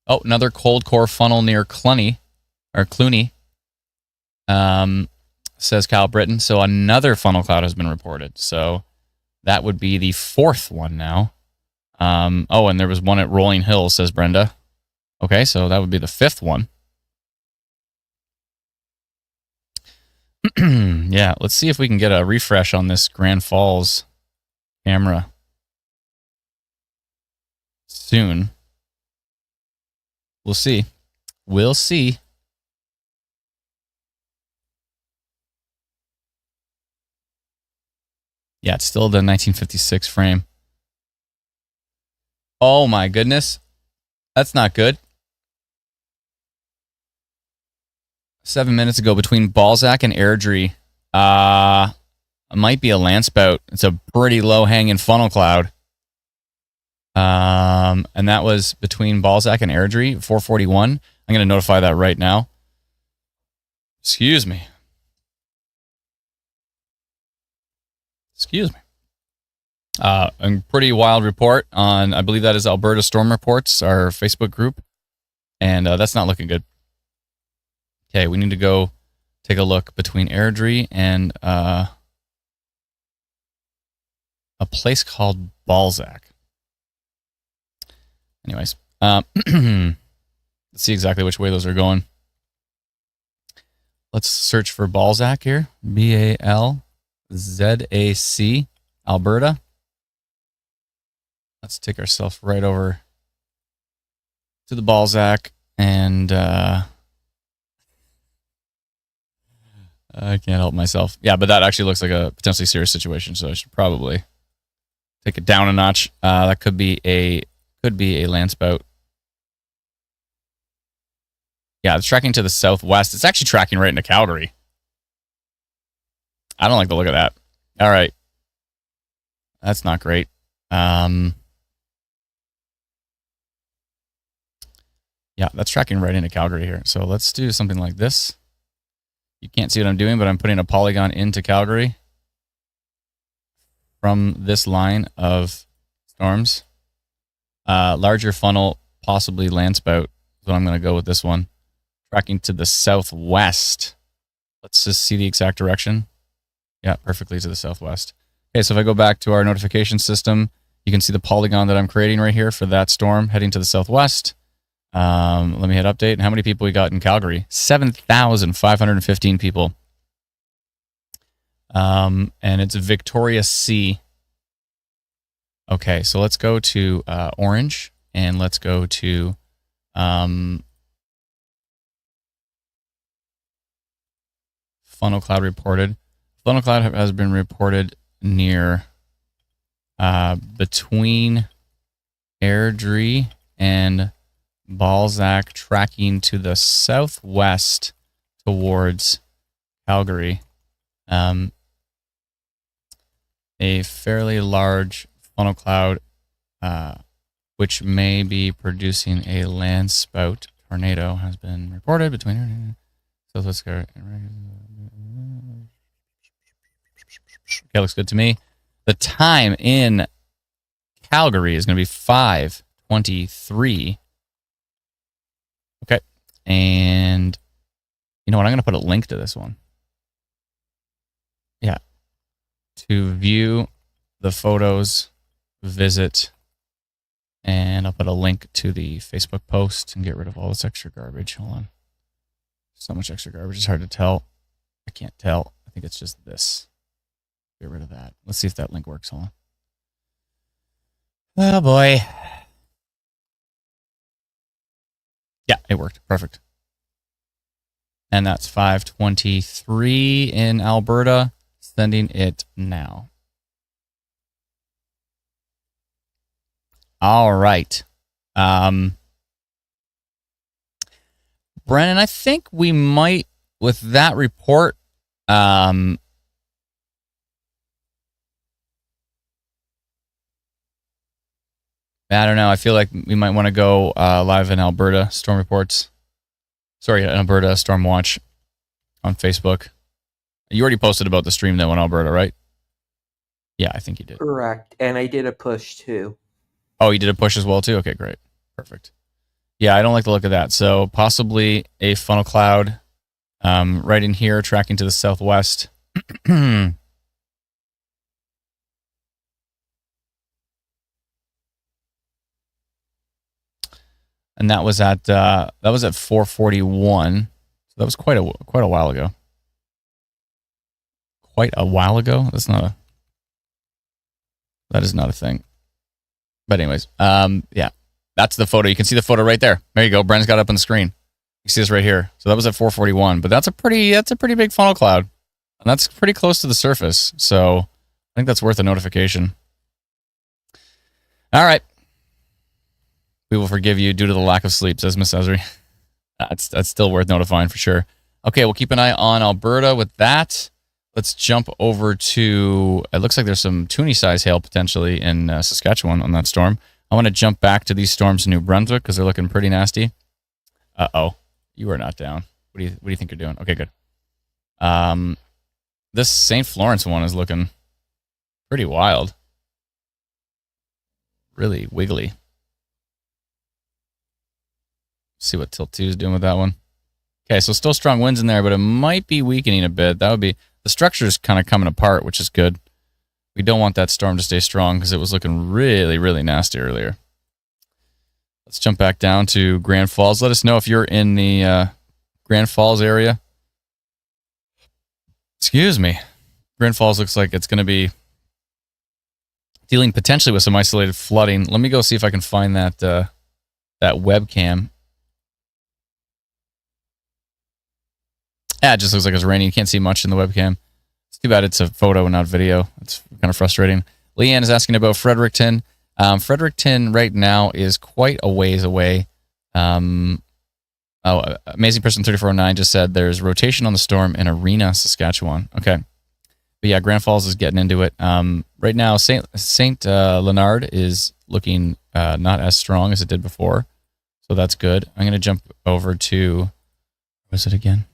Oh, another cold core funnel near Cluny, says Cal Britton. So another funnel cloud has been reported. So that would be the fourth one now. Oh, and there was one at Rolling Hills, says Brenda. Okay, so that would be the fifth one. Yeah, let's see if we can get a refresh on this Grand Falls camera soon. We'll see. We'll see. Yeah, it's still the 1956 frame. Oh my goodness. That's not good. 7 minutes ago between Balzac and Airdrie. It might be a landspout. It's a pretty low-hanging funnel cloud. And that was between Balzac and Airdrie, 441. I'm going to notify that right now. Excuse me. A pretty wild report on, I believe that is Alberta Storm Reports, our Facebook group. And that's not looking good. Okay, we need to go take a look between Airdrie and a place called Balzac. Anyways, let's see exactly which way those are going. Let's search for Balzac here. B-A-L-Z-A-C, Alberta. Let's take ourselves right over to the Balzac, and I can't help myself. Yeah, but that actually looks like a potentially serious situation, so I should probably take it down a notch. That could be a landspout. Yeah, it's tracking to the southwest. It's actually tracking right into Calgary. I don't like the look of that. All right. That's not great. Yeah, that's tracking right into Calgary here. So let's do something like this. You can't see what I'm doing, but I'm putting a polygon into Calgary from this line of storms. Larger funnel, possibly landspout. So I'm going to go with this one. Tracking to the southwest. Let's just see the exact direction. Yeah, perfectly to the southwest. Okay, so if I go back to our notification system, you can see the polygon that I'm creating right here for that storm heading to the southwest. Let me hit update. And how many people we got in Calgary? 7,515 people. And it's Victoria C. Okay, so let's go to orange, and let's go to funnel cloud reported. Funnel cloud has been reported near between Airdrie and Balzac, tracking to the southwest towards Calgary. A fairly large funnel cloud, which may be producing a landspout tornado, has been reported between southwest. Okay, looks good to me. The time in Calgary is going to be 5:23. Okay, and you know what? I'm going to put a link to this one. Yeah, to view the photos, visit, and I'll put a link to the Facebook post and get rid of all this extra garbage. Hold on. So much extra garbage. It's hard to tell. I can't tell. I think it's just this. Get rid of that. Let's see if that link works. Hold on. Oh, boy. Yeah, it worked. Perfect. And that's 5:23 in Alberta. Sending it now. All right. Brennan, I think we might, with that report, I don't know. I feel like we might want to go live in Alberta storm reports. Sorry, in Alberta storm watch on Facebook. You already posted about the stream though in Alberta, right? Yeah, I think you did. Correct. And I did a push too. Oh, you did a push as well too? Okay, great. Perfect. Yeah, I don't like the look of that. So possibly a funnel cloud right in here tracking to the southwest. And that was at 441. So that was quite a while ago. Quite a while ago? That is not a thing. But anyways, yeah. That's the photo. You can see the photo right there. There you go. Bren's got it up on the screen. You see this right here. So that was at 441, but that's a pretty big funnel cloud. And that's pretty close to the surface. So I think that's worth a notification. All right. We will forgive you due to the lack of sleep, says Miss Esri. That's still worth notifying for sure. Okay, we'll keep an eye on Alberta with that. Let's jump over to, it looks like there's some toonie size hail potentially in Saskatchewan on that storm. I want to jump back to these storms in New Brunswick because they're looking pretty nasty. Uh-oh. You are not down. What do you think you're doing? Okay, good. This St. Florence one is looking pretty wild. Really wiggly. See what Tilt 2 is doing with that one. Okay, so still strong winds in there, but it might be weakening a bit. That would be, the structure is kind of coming apart, which is good. We don't want that storm to stay strong because it was looking really, really nasty earlier. Let's jump back down to Grand Falls. Let us know if you're in the Grand Falls area. Excuse me. Grand Falls looks like it's going to be dealing potentially with some isolated flooding. Let me go see if I can find that that webcam. Yeah, it just looks like it's raining. You can't see much in the webcam. It's too bad it's a photo and not video. It's kind of frustrating. Leanne is asking about Fredericton. Fredericton right now is quite a ways away. Amazing Person 3409 just said there's rotation on the storm in Arena, Saskatchewan. Okay. But yeah, Grand Falls is getting into it. Right now, Saint Leonard is looking not as strong as it did before. So that's good. I'm going to jump over to, what was it again?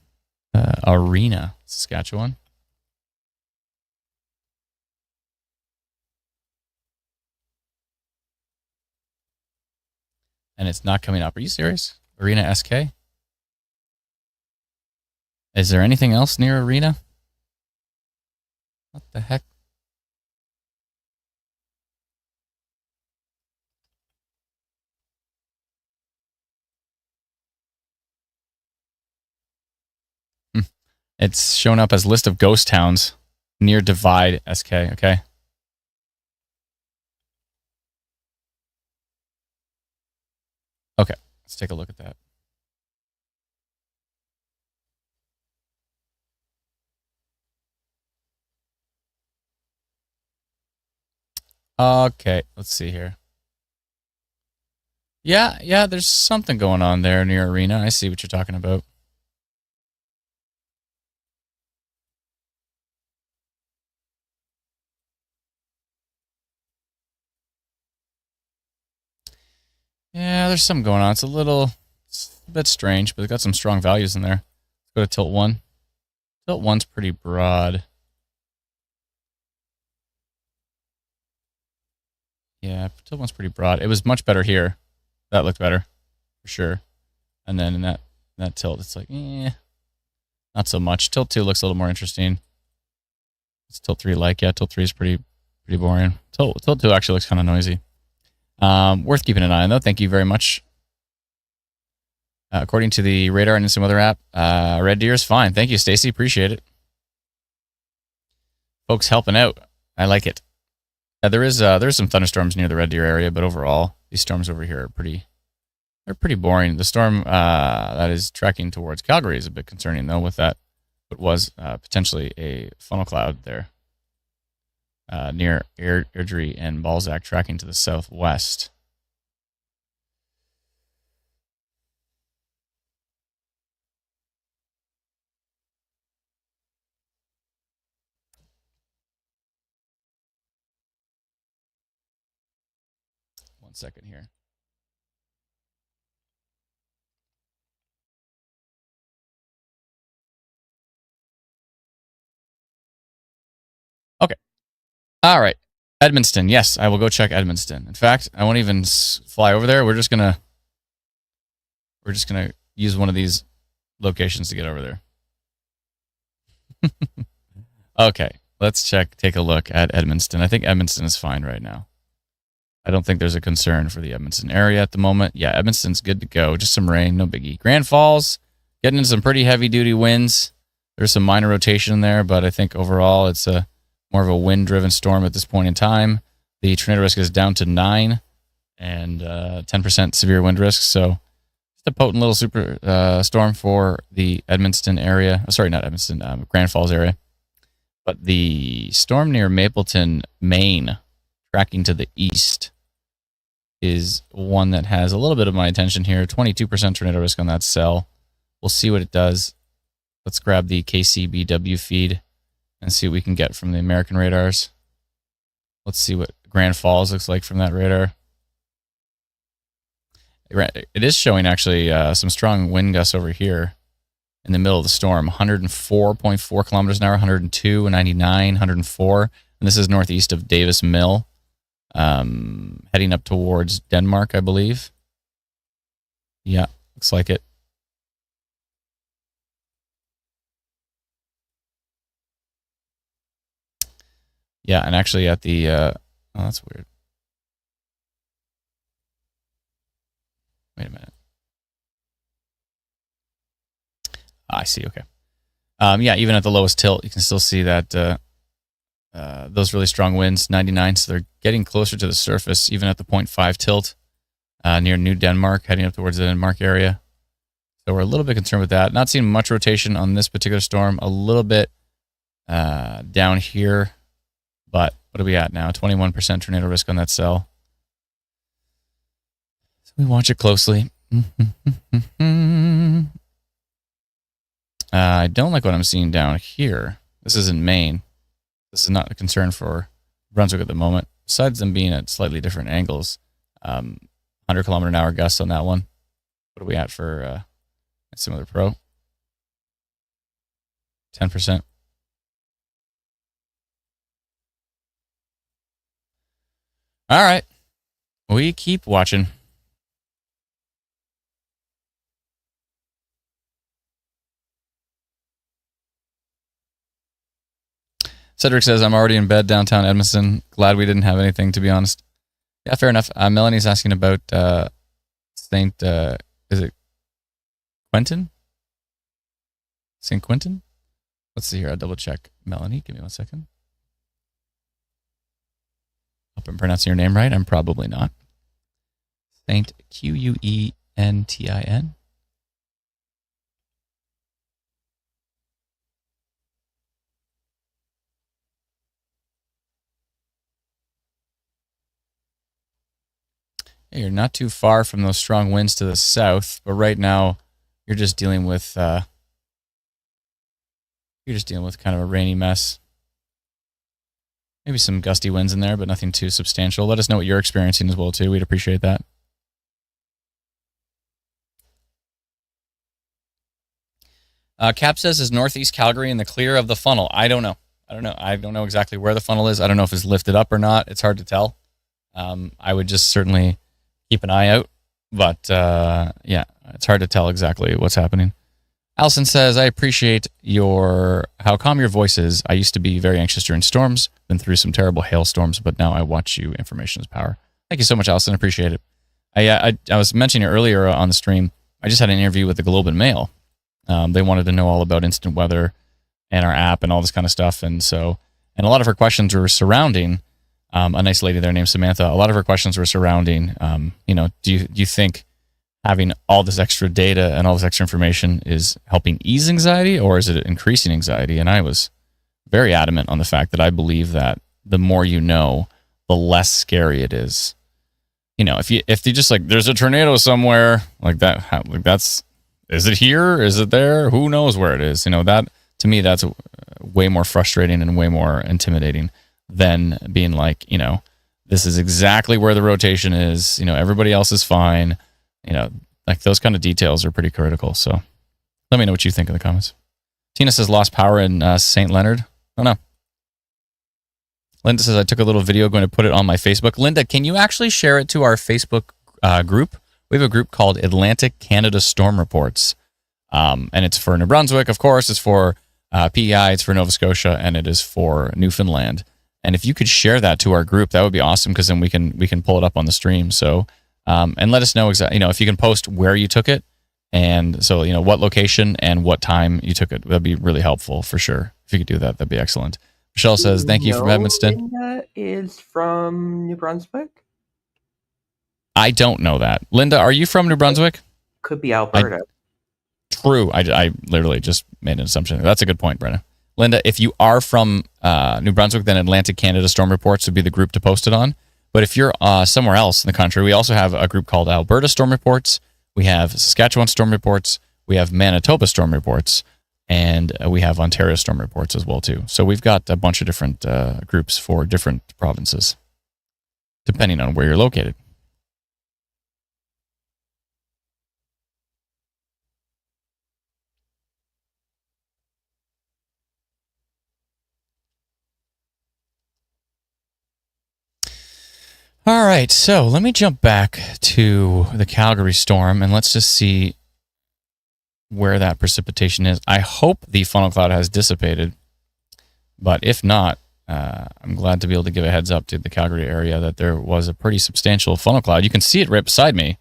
Arena, Saskatchewan. And it's not coming up. Are you serious? Arena SK? Is there anything else near Arena? What the heck? It's shown up as list of ghost towns near Divide SK. Okay. Okay. Let's take a look at that. Okay. Let's see here. Yeah, there's something going on there near Arena. I see what you're talking about. Yeah, there's something going on. It's a bit strange, but it's got some strong values in there. Let's go to Tilt 1. Tilt 1's pretty broad. Yeah, Tilt 1's pretty broad. It was much better here. That looked better, for sure. And then in that tilt, it's like, not so much. Tilt 2 looks a little more interesting. It's Tilt 3 like? Yeah, Tilt 3 is pretty boring. Tilt 2 actually looks kind of noisy. Worth keeping an eye on, though. Thank you very much. According to the radar and instant weather app, red deer is fine. Thank you, Stacy. Appreciate it. Folks helping out. I like it. There's some thunderstorms near the red deer area, but overall, these storms over here are pretty boring. The storm that is tracking towards Calgary is a bit concerning, though, with that. It was potentially a funnel cloud there near Airdrie and Balzac tracking to the southwest. 1 second here. Okay. All right. Edmundston. Yes, I will go check Edmundston. In fact, I won't even fly over there. We're just gonna use one of these locations to get over there. Okay, let's take a look at Edmundston. I think Edmundston is fine right now. I don't think there's a concern for the Edmundston area at the moment. Yeah, Edmundston's good to go. Just some rain, no biggie. Grand Falls, getting into some pretty heavy-duty winds. There's some minor rotation there, but I think overall it's more of a wind-driven storm at this point in time. The tornado risk is down to 9 and 10% severe wind risk. So just a potent little super storm for the Edmundston area. Oh, sorry, not Edmundston, Grand Falls area. But the storm near Mapleton, Maine, tracking to the east, is one that has a little bit of my attention here. 22% tornado risk on that cell. We'll see what it does. Let's grab the KCBW feed and see what we can get from the American radars. Let's see what Grand Falls looks like from that radar. It is showing actually some strong wind gusts over here in the middle of the storm. 104.4 kilometers an hour, 102, 99, 104. And this is northeast of Davis Mill, heading up towards Denmark, I believe. Yeah, looks like it. Yeah, and actually at the... oh, that's weird. Wait a minute. I see, okay. Yeah, even at the lowest tilt, you can still see that those really strong winds, 99, so they're getting closer to the surface, even at the 0.5 tilt near New Denmark, heading up towards the Denmark area. So we're a little bit concerned with that. Not seeing much rotation on this particular storm, a little bit down here. But what are we at now? 21% tornado risk on that cell. So we watch it closely. I don't like what I'm seeing down here. This is in Maine. This is not a concern for Brunswick at the moment. Besides them being at slightly different angles. 100 kilometer an hour gusts on that one. What are we at for Similar Pro? 10%. All right. We keep watching. Cedric says, I'm already in bed downtown Edmundston. Glad we didn't have anything, to be honest. Yeah, fair enough. Melanie's asking about St. Is it Quentin? St. Quentin? Let's see here. I'll double check. Melanie, give me 1 second. Hope I'm pronouncing your name right. I'm probably not. Saint Quentin. Yeah, you're not too far from those strong winds to the south, but right now you're just dealing with kind of a rainy mess. Maybe some gusty winds in there, but nothing too substantial. Let us know what you're experiencing as well, too. We'd appreciate that. Cap says, is northeast Calgary in the clear of the funnel? I don't know. I don't know exactly where the funnel is. I don't know if it's lifted up or not. It's hard to tell. I would just certainly keep an eye out. But, yeah, it's hard to tell exactly what's happening. Allison says, I appreciate how calm your voice is. I used to be very anxious during storms, been through some terrible hailstorms, but now I watch you. Information is power. Thank you so much, Allison. I appreciate it. I was mentioning earlier on the stream, I just had an interview with the Globe and Mail. They wanted to know all about instant weather and our app and all this kind of stuff. And a lot of her questions were surrounding a nice lady there named Samantha. A lot of her questions were surrounding, do you think having all this extra data and all this extra information is helping ease anxiety, or is it increasing anxiety? And I was very adamant on the fact that I believe that the more you know, the less scary it is. If you just like, there's a tornado somewhere like that, is it here? Is it there? Who knows where it is? That, to me, that's way more frustrating and way more intimidating than being like, This is exactly where the rotation is. Everybody else is fine. Like those kind of details are pretty critical. So let me know what you think in the comments. Tina says lost power in St. Leonard. Oh no. Linda says I took a little video, going to put it on my Facebook. Linda, can you actually share it to our Facebook group? We have a group called Atlantic Canada Storm Reports. And it's for New Brunswick, of course. It's for PEI, it's for Nova Scotia, and it is for Newfoundland. And if you could share that to our group, that would be awesome, because then we can pull it up on the stream. So, and let us know exactly, if you can post where you took it, and so what location and what time you took it. That'd be really helpful for sure. If you could do that, that'd be excellent. Michelle says, "Thank you from Edmundston." Linda is from New Brunswick. I don't know that. Linda, are you from New Brunswick? Could be Alberta. True. I literally just made an assumption. That's a good point, Brenna. Linda, if you are from New Brunswick, then Atlantic Canada Storm Reports would be the group to post it on. But if you're somewhere else in the country, we also have a group called Alberta Storm Reports. We have Saskatchewan Storm Reports. We have Manitoba Storm Reports. And we have Ontario Storm Reports as well, too. So we've got a bunch of different groups for different provinces, depending on where you're located. All right, so let me jump back to the Calgary storm, and let's just see where that precipitation is. I hope the funnel cloud has dissipated, but if not, I'm glad to be able to give a heads up to the Calgary area that there was a pretty substantial funnel cloud. You can see it right beside me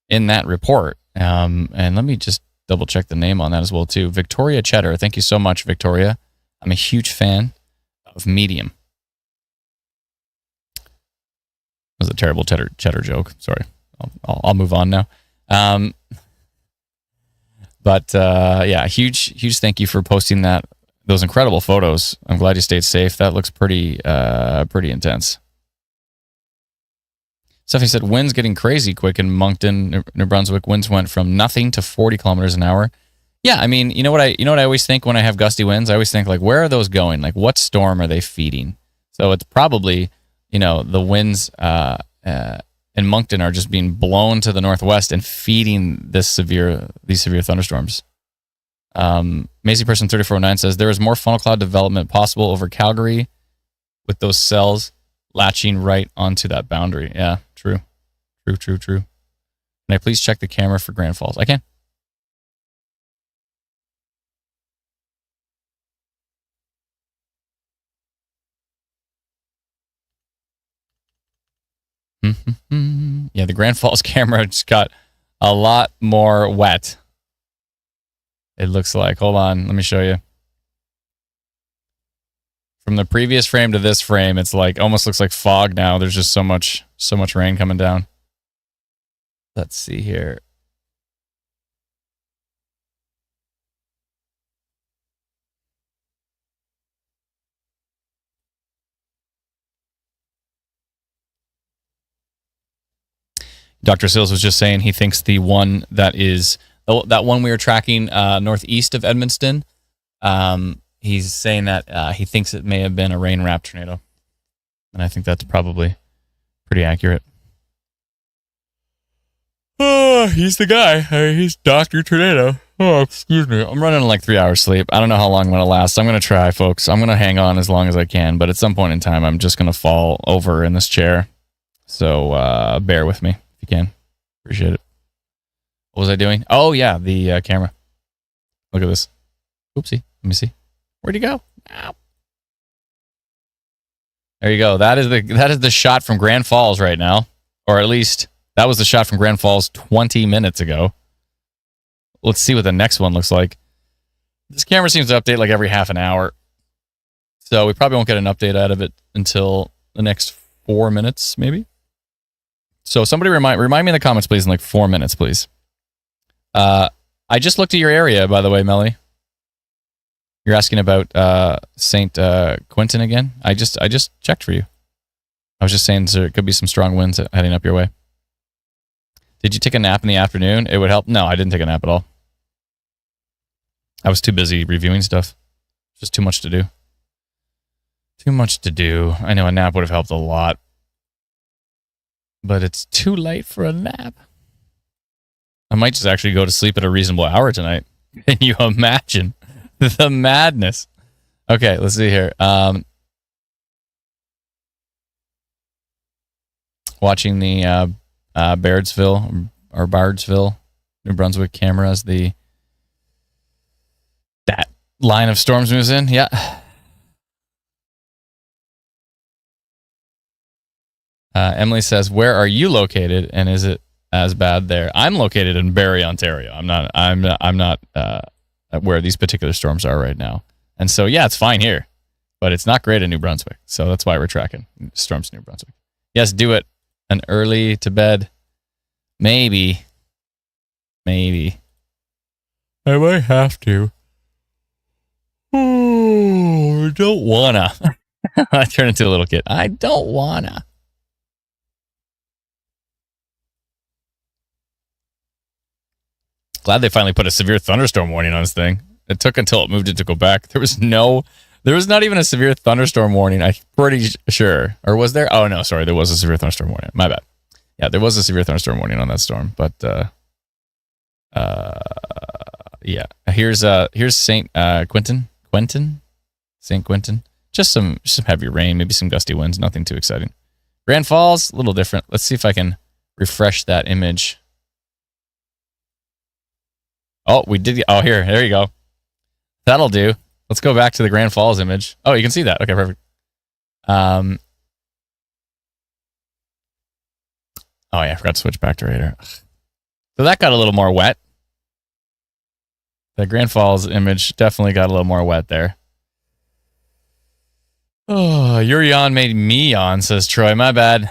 in that report, and let me just double check the name on that as well too. Victoria Cheddar, thank you so much, Victoria. I'm a huge fan of Medium. That was a terrible cheddar joke. Sorry, I'll move on now. But yeah, huge thank you for posting those incredible photos. I'm glad you stayed safe. That looks pretty intense. Stephanie said winds getting crazy quick in Moncton, New Brunswick. Winds went from nothing to 40 kilometers an hour. Yeah, I mean, you know what I always think when I have gusty winds? I always think, like, where are those going? Like, what storm are they feeding? So it's probably, the winds in Moncton are just being blown to the northwest and feeding these severe thunderstorms. Macy Person 3409 says there is more funnel cloud development possible over Calgary with those cells latching right onto that boundary. Yeah, true. Can I please check the camera for Grand Falls? I can. Yeah, the Grand Falls camera just got a lot more wet. It looks like. Hold on, let me show you. From the previous frame to this frame, it's like almost looks like fog now. There's just so much rain coming down. Let's see here. Dr. Sills was just saying he thinks the one that one we were tracking northeast of Edmundston, he's saying that he thinks it may have been a rain-wrapped tornado. And I think that's probably pretty accurate. Oh, he's the guy. He's Dr. Tornado. Oh, excuse me. I'm running like 3 hours sleep. I don't know how long I'm going to last. I'm going to try, folks. I'm going to hang on as long as I can. But at some point in time, I'm just going to fall over in this chair. So bear with me if you can. Appreciate it. What was I doing? Oh, yeah, the camera. Look at this. Oopsie. Let me see. Where'd he go? Ow. There you go. That is the shot from Grand Falls right now. Or at least that was the shot from Grand Falls 20 minutes ago. Let's see what the next one looks like. This camera seems to update like every half an hour. So we probably won't get an update out of it until the next 4 minutes, maybe. So somebody remind me in the comments, please, in like 4 minutes, please. I just looked at your area, by the way, Melly. You're asking about St. Quentin again? I just checked for you. I was just saying there could be some strong winds heading up your way. Did you take a nap in the afternoon? It would help. No, I didn't take a nap at all. I was too busy reviewing stuff. Just too much to do. I know a nap would have helped a lot. but it's too late for a nap. I might just actually go to sleep at a reasonable hour tonight. Can you imagine the madness? Okay, let's see here. Watching the Bairdsville or Bardsville, New Brunswick cameras. That line of storms moves in. Yeah. Emily says, "Where are you located, and is it as bad there?" I'm located in Barrie, Ontario. I'm not where these particular storms are right now, and so yeah, it's fine here, but it's not great in New Brunswick. So that's why we're tracking storms in New Brunswick. Yes, do it an early to bed. Maybe I might have to. Oh, I don't wanna. I turn into a little kid. I don't wanna. Glad they finally put a severe thunderstorm warning on this thing. It took until it moved into Quebec. There was not even a severe thunderstorm warning, I'm pretty sure. Or was there? Oh, no, sorry. There was a severe thunderstorm warning. My bad. Yeah, there was a severe thunderstorm warning on that storm. But, yeah. Here's St. Quentin. St. Quentin. Just some heavy rain, maybe some gusty winds. Nothing too exciting. Grand Falls, a little different. Let's see if I can refresh that image. Oh, we did. Oh, there you go. That'll do. Let's go back to the Grand Falls image. Oh, you can see that. Okay, perfect. Oh yeah, I forgot to switch back to radar. So that got a little more wet. The Grand Falls image definitely got a little more wet there. Oh, your yawn made me yawn, says Troy. My bad.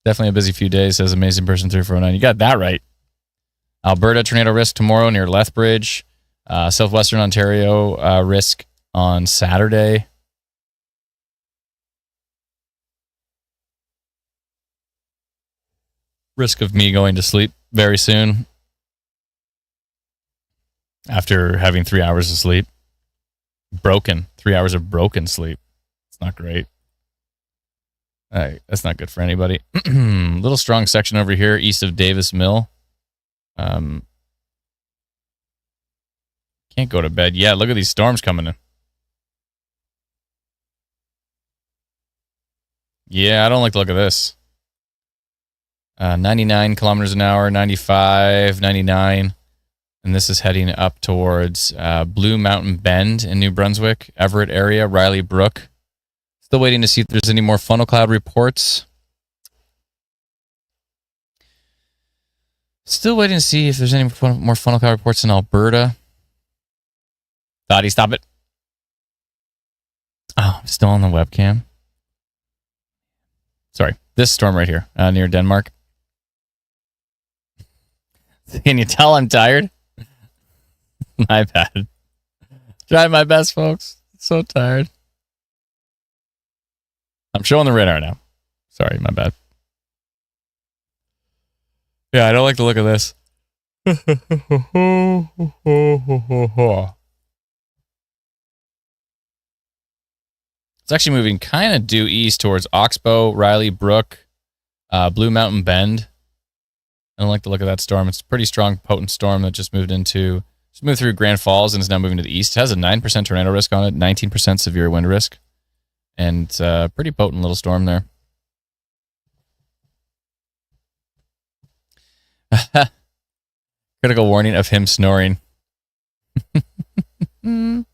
Definitely a busy few days, says Amazing Person 3409. You got that right. Alberta tornado risk tomorrow near Lethbridge. Southwestern Ontario risk on Saturday. Risk of me going to sleep very soon after having 3 hours of sleep. 3 hours of broken sleep. It's not great. That's not good for anybody. Little strong section over here east of Davis Mill. Can't go to bed yet. Look at these storms coming in. Yeah, I don't like the look of this. 99 kilometers an hour, 95, 99. And this is heading up towards Blue Mountain Bend in New Brunswick, Everett area, Riley Brook. Still waiting to see if there's any more funnel cloud reports. Still waiting to see if there's any more funnel cloud reports in Alberta. Thoughty, stop it. Oh, I'm still on the webcam. Sorry. This storm right here near Denmark. Can you tell I'm tired? My bad. Trying my best, folks. So tired. I'm showing the radar now. Sorry, my bad. Yeah, I don't like the look of this. It's actually moving kind of due east towards Oxbow, Riley Brook, Blue Mountain Bend. I don't like the look of that storm. It's a pretty strong, potent storm that just moved through Grand Falls and is now moving to the east. It has a 9% tornado risk on it, 19% severe wind risk. And pretty potent little storm there. Critical warning of him snoring. That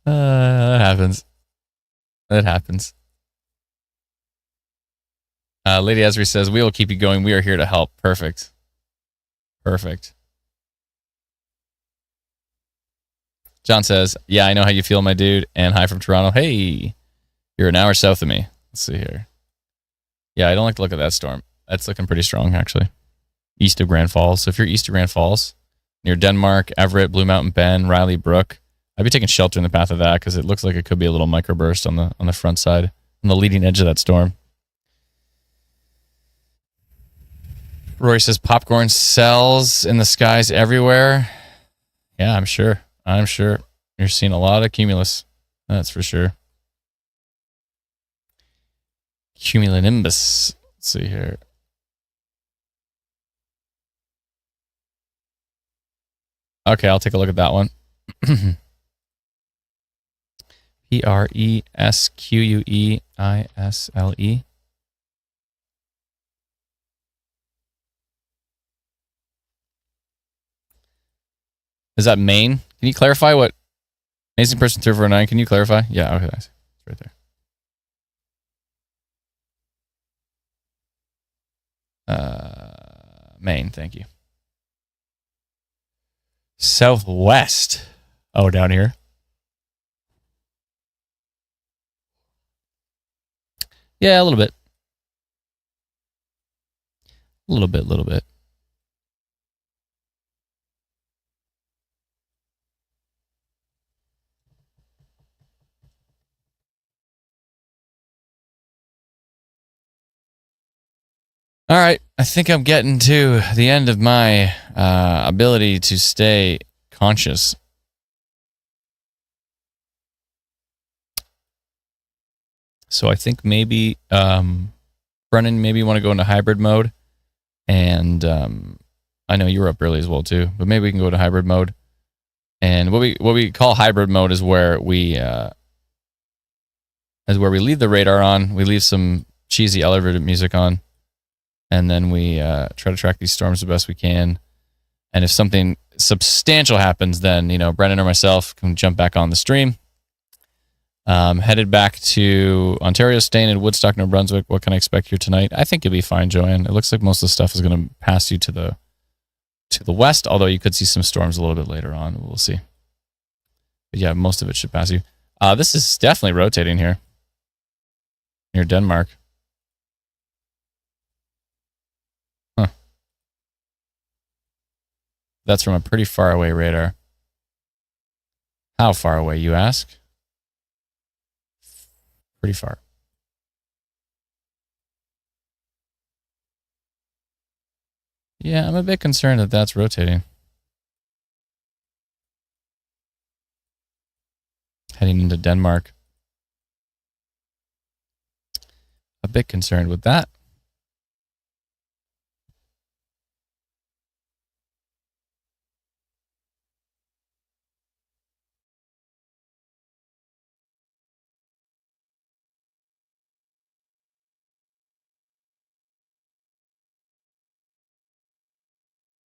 happens. Lady Esri says, "We will keep you going. We are here to help." Perfect. John says, "Yeah, I know how you feel, my dude." And hi from Toronto. Hey, you're an hour south of me. Let's see here. Yeah, I don't like the look of that storm. That's looking pretty strong, actually. East of Grand Falls. So if you're east of Grand Falls, near Denmark, Everett, Blue Mountain Bend, Riley Brook, I'd be taking shelter in the path of that because it looks like it could be a little microburst on the front side, on the leading edge of that storm. Rory says, popcorn sells in the skies everywhere. Yeah, I'm sure. You're seeing a lot of cumulus. That's for sure. Cumulonimbus. Let's see here. Okay, I'll take a look at that one. Presquueisle. Is that Maine? Can you clarify what Amazing Person 349? Can you clarify? Yeah, okay, nice. It's right there. Maine, thank you. Southwest. Oh, down here. Yeah, a little bit. A little bit. All right, I think I'm getting to the end of my ability to stay conscious. So I think maybe, Brennan, maybe you want to go into hybrid mode. And I know you were up early as well too, but maybe we can go to hybrid mode. And what we call hybrid mode is where we leave the radar on, we leave some cheesy elevator music on, and then we try to track these storms the best we can. And if something substantial happens, then Brennan or myself can jump back on the stream. Headed back to Ontario, staying in Woodstock, New Brunswick. What can I expect here tonight? I think you'll be fine, Joanne. It looks like most of the stuff is going to pass you to the west, although you could see some storms a little bit later on. We'll see. But yeah, most of it should pass you. This is definitely rotating here near Denmark. Huh. That's from a pretty far away radar. How far away, you ask? Pretty far. Yeah, I'm a bit concerned that that's rotating. Heading into Denmark. A bit concerned with that.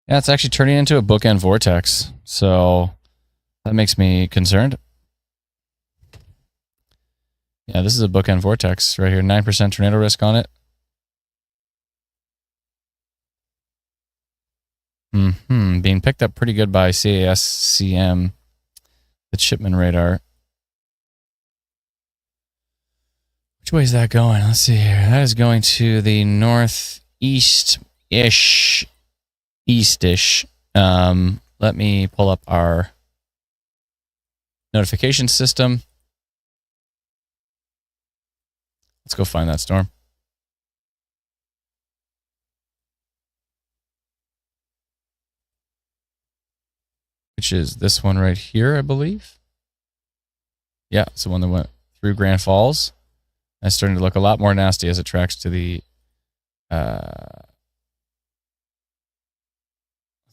Yeah, it's actually turning into a bookend vortex. So that makes me concerned. Yeah, this is a bookend vortex right here. 9% tornado risk on it. Being picked up pretty good by CASCM, the Chipman radar. Which way is that going? Let's see here. That is going to the northeast-ish. East-ish. Let me pull up our notification system. Let's go find that storm. Which is this one right here, I believe. Yeah, it's the one that went through Grand Falls. It's starting to look a lot more nasty as it tracks to the... let's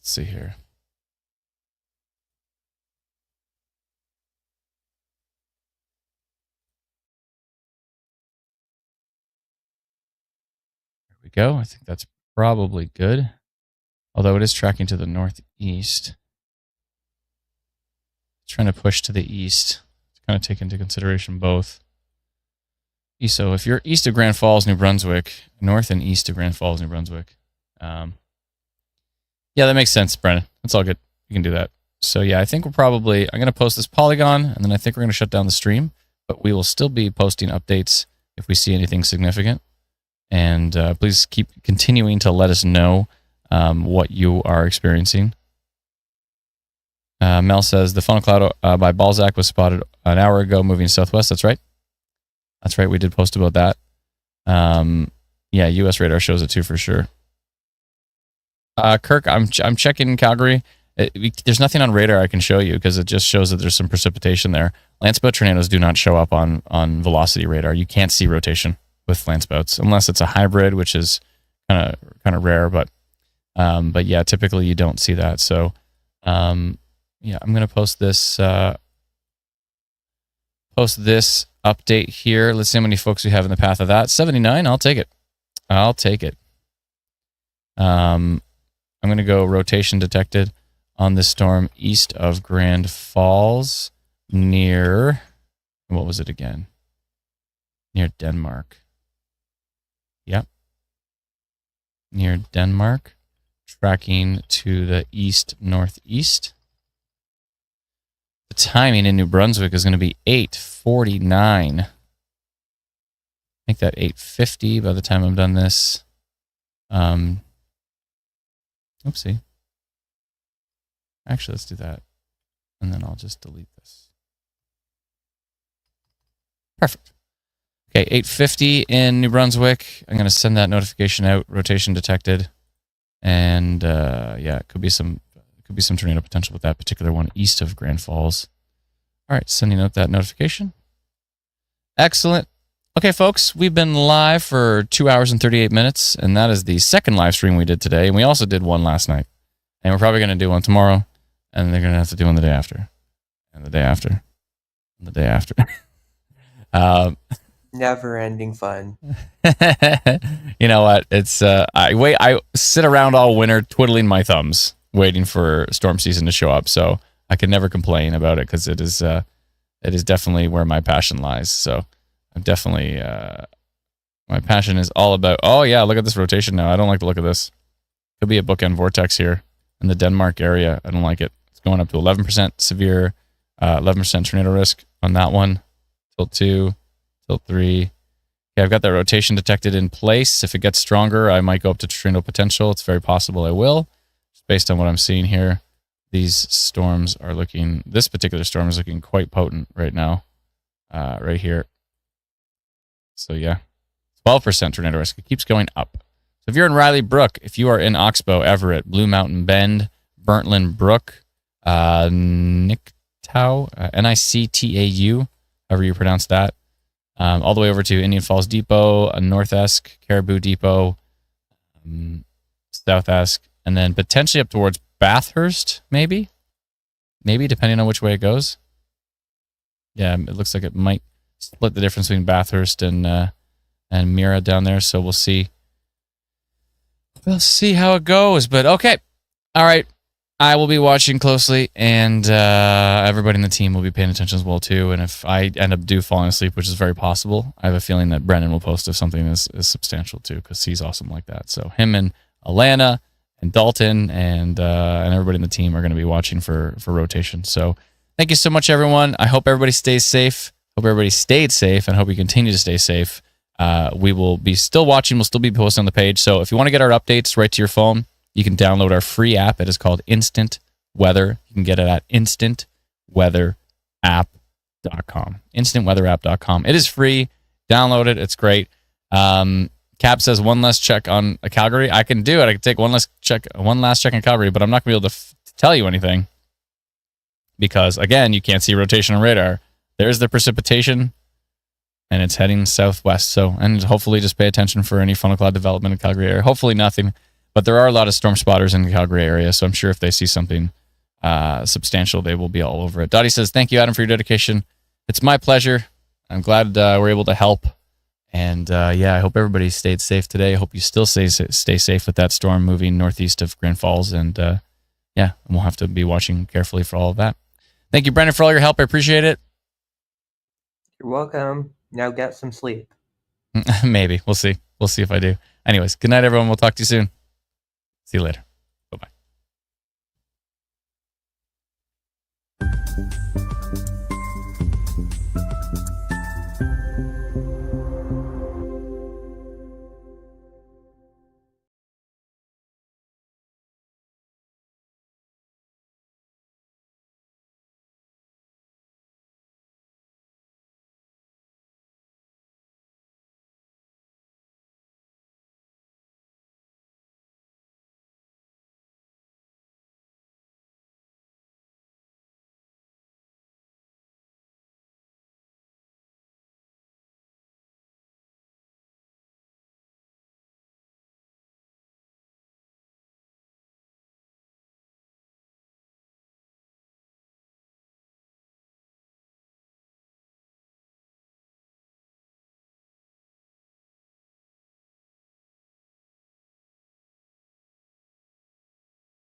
see here. There we go. I think that's probably good. Although it is tracking to the northeast. It's trying to push to the east. To kind of take into consideration both. So if you're east of Grand Falls, New Brunswick, north and east of Grand Falls, New Brunswick. Yeah, that makes sense, Brennan. That's all good. You can do that. So yeah, I think I'm going to post this polygon, and then I think we're going to shut down the stream, but we will still be posting updates if we see anything significant. And please keep continuing to let us know what you are experiencing. Mel says the funnel cloud by Balzac was spotted an hour ago moving southwest. That's right. That's right. We did post about that. Yeah, U.S. radar shows it too for sure. Kirk, I'm checking Calgary. There's nothing on radar I can show you because it just shows that there's some precipitation there. Landspout tornadoes do not show up on velocity radar. You can't see rotation with landspouts unless it's a hybrid, which is kind of rare. But yeah, typically you don't see that. So yeah, I'm gonna post this update here. Let's see how many folks we have in the path of that. 79. I'll take it. I'll take it. I'm gonna go rotation detected on this storm east of Grand Falls, near, what was it again? Near Denmark. Yep. Near Denmark, tracking to the east-northeast. The timing in New Brunswick is going to be 8:49. Make that 8:50 by the time I'm done this. Oopsie. Actually, let's do that. And then I'll just delete this. Perfect. Okay, 8:50 in New Brunswick. I'm going to send that notification out, rotation detected. And yeah, it could be some tornado potential with that particular one east of Grand Falls. All right, sending out that notification. Excellent. Okay, folks, we've been live for 2 hours and 38 minutes, and that is the second live stream we did today. And we also did one last night. And we're probably going to do one tomorrow, and they're going to have to do one the day after, and the day after, and the day after. Never-ending fun. You know what? It's I sit around all winter twiddling my thumbs, waiting for storm season to show up. So I can never complain about it because it is definitely where my passion lies. So I'm definitely my passion is all about. Oh yeah, look at this rotation now. I don't like the look of this. Could be a bookend vortex here in the Denmark area. I don't like it. It's going up to 11% severe, 11% tornado risk on that one. Tilt 2, tilt 3. Okay, I've got that rotation detected in place. If it gets stronger, I might go up to tornado potential. It's very possible I will. Just based on what I'm seeing here, these storms are looking, this particular storm is looking quite potent right now, right here. So yeah, 12% tornado risk. It keeps going up. So if you're in Riley Brook, if you are in Oxbow, Everett, Blue Mountain Bend, Burntland Brook, Nictau, Nictau, however you pronounce that, all the way over to Indian Falls Depot, North Esk, Caribou Depot, South Esk, and then potentially up towards Bathurst, maybe, depending on which way it goes. Yeah, it looks like it might split the difference between Bathurst and Mira down there. So we'll see. We'll see how it goes. But okay, all right. I will be watching closely, and everybody in the team will be paying attention as well too. And if I end up falling asleep, which is very possible, I have a feeling that Brennan will post if something is substantial too, because he's awesome like that. So him and Alana and Dalton and everybody in the team are going to be watching for rotation. So thank you so much, everyone. I hope everybody stays safe. Hope everybody stayed safe, and hope you continue to stay safe. We will be still watching. We'll still be posting on the page. So if you want to get our updates right to your phone, you can download our free app. It is called Instant Weather. You can get it at instantweatherapp.com. Instantweatherapp.com. It is free. Download it. It's great. Cap says one less check on Calgary. I can do it. I can take one last check on Calgary, but I'm not going to be able to tell you anything because, again, you can't see rotation on radar. There's the precipitation, and it's heading southwest. So, and hopefully just pay attention for any funnel cloud development in Calgary area. Hopefully nothing. But there are a lot of storm spotters in the Calgary area, so I'm sure if they see something substantial, they will be all over it. Dottie says, thank you, Adam, for your dedication. It's my pleasure. I'm glad we're able to help. And yeah, I hope everybody stayed safe today. I hope you still stay safe with that storm moving northeast of Grand Falls. And yeah, we'll have to be watching carefully for all of that. Thank you, Brendan, for all your help. I appreciate it. You're welcome. Now get some sleep. Maybe. We'll see. We'll see if I do. Anyways, good night, everyone. We'll talk to you soon. See you later. Bye-bye.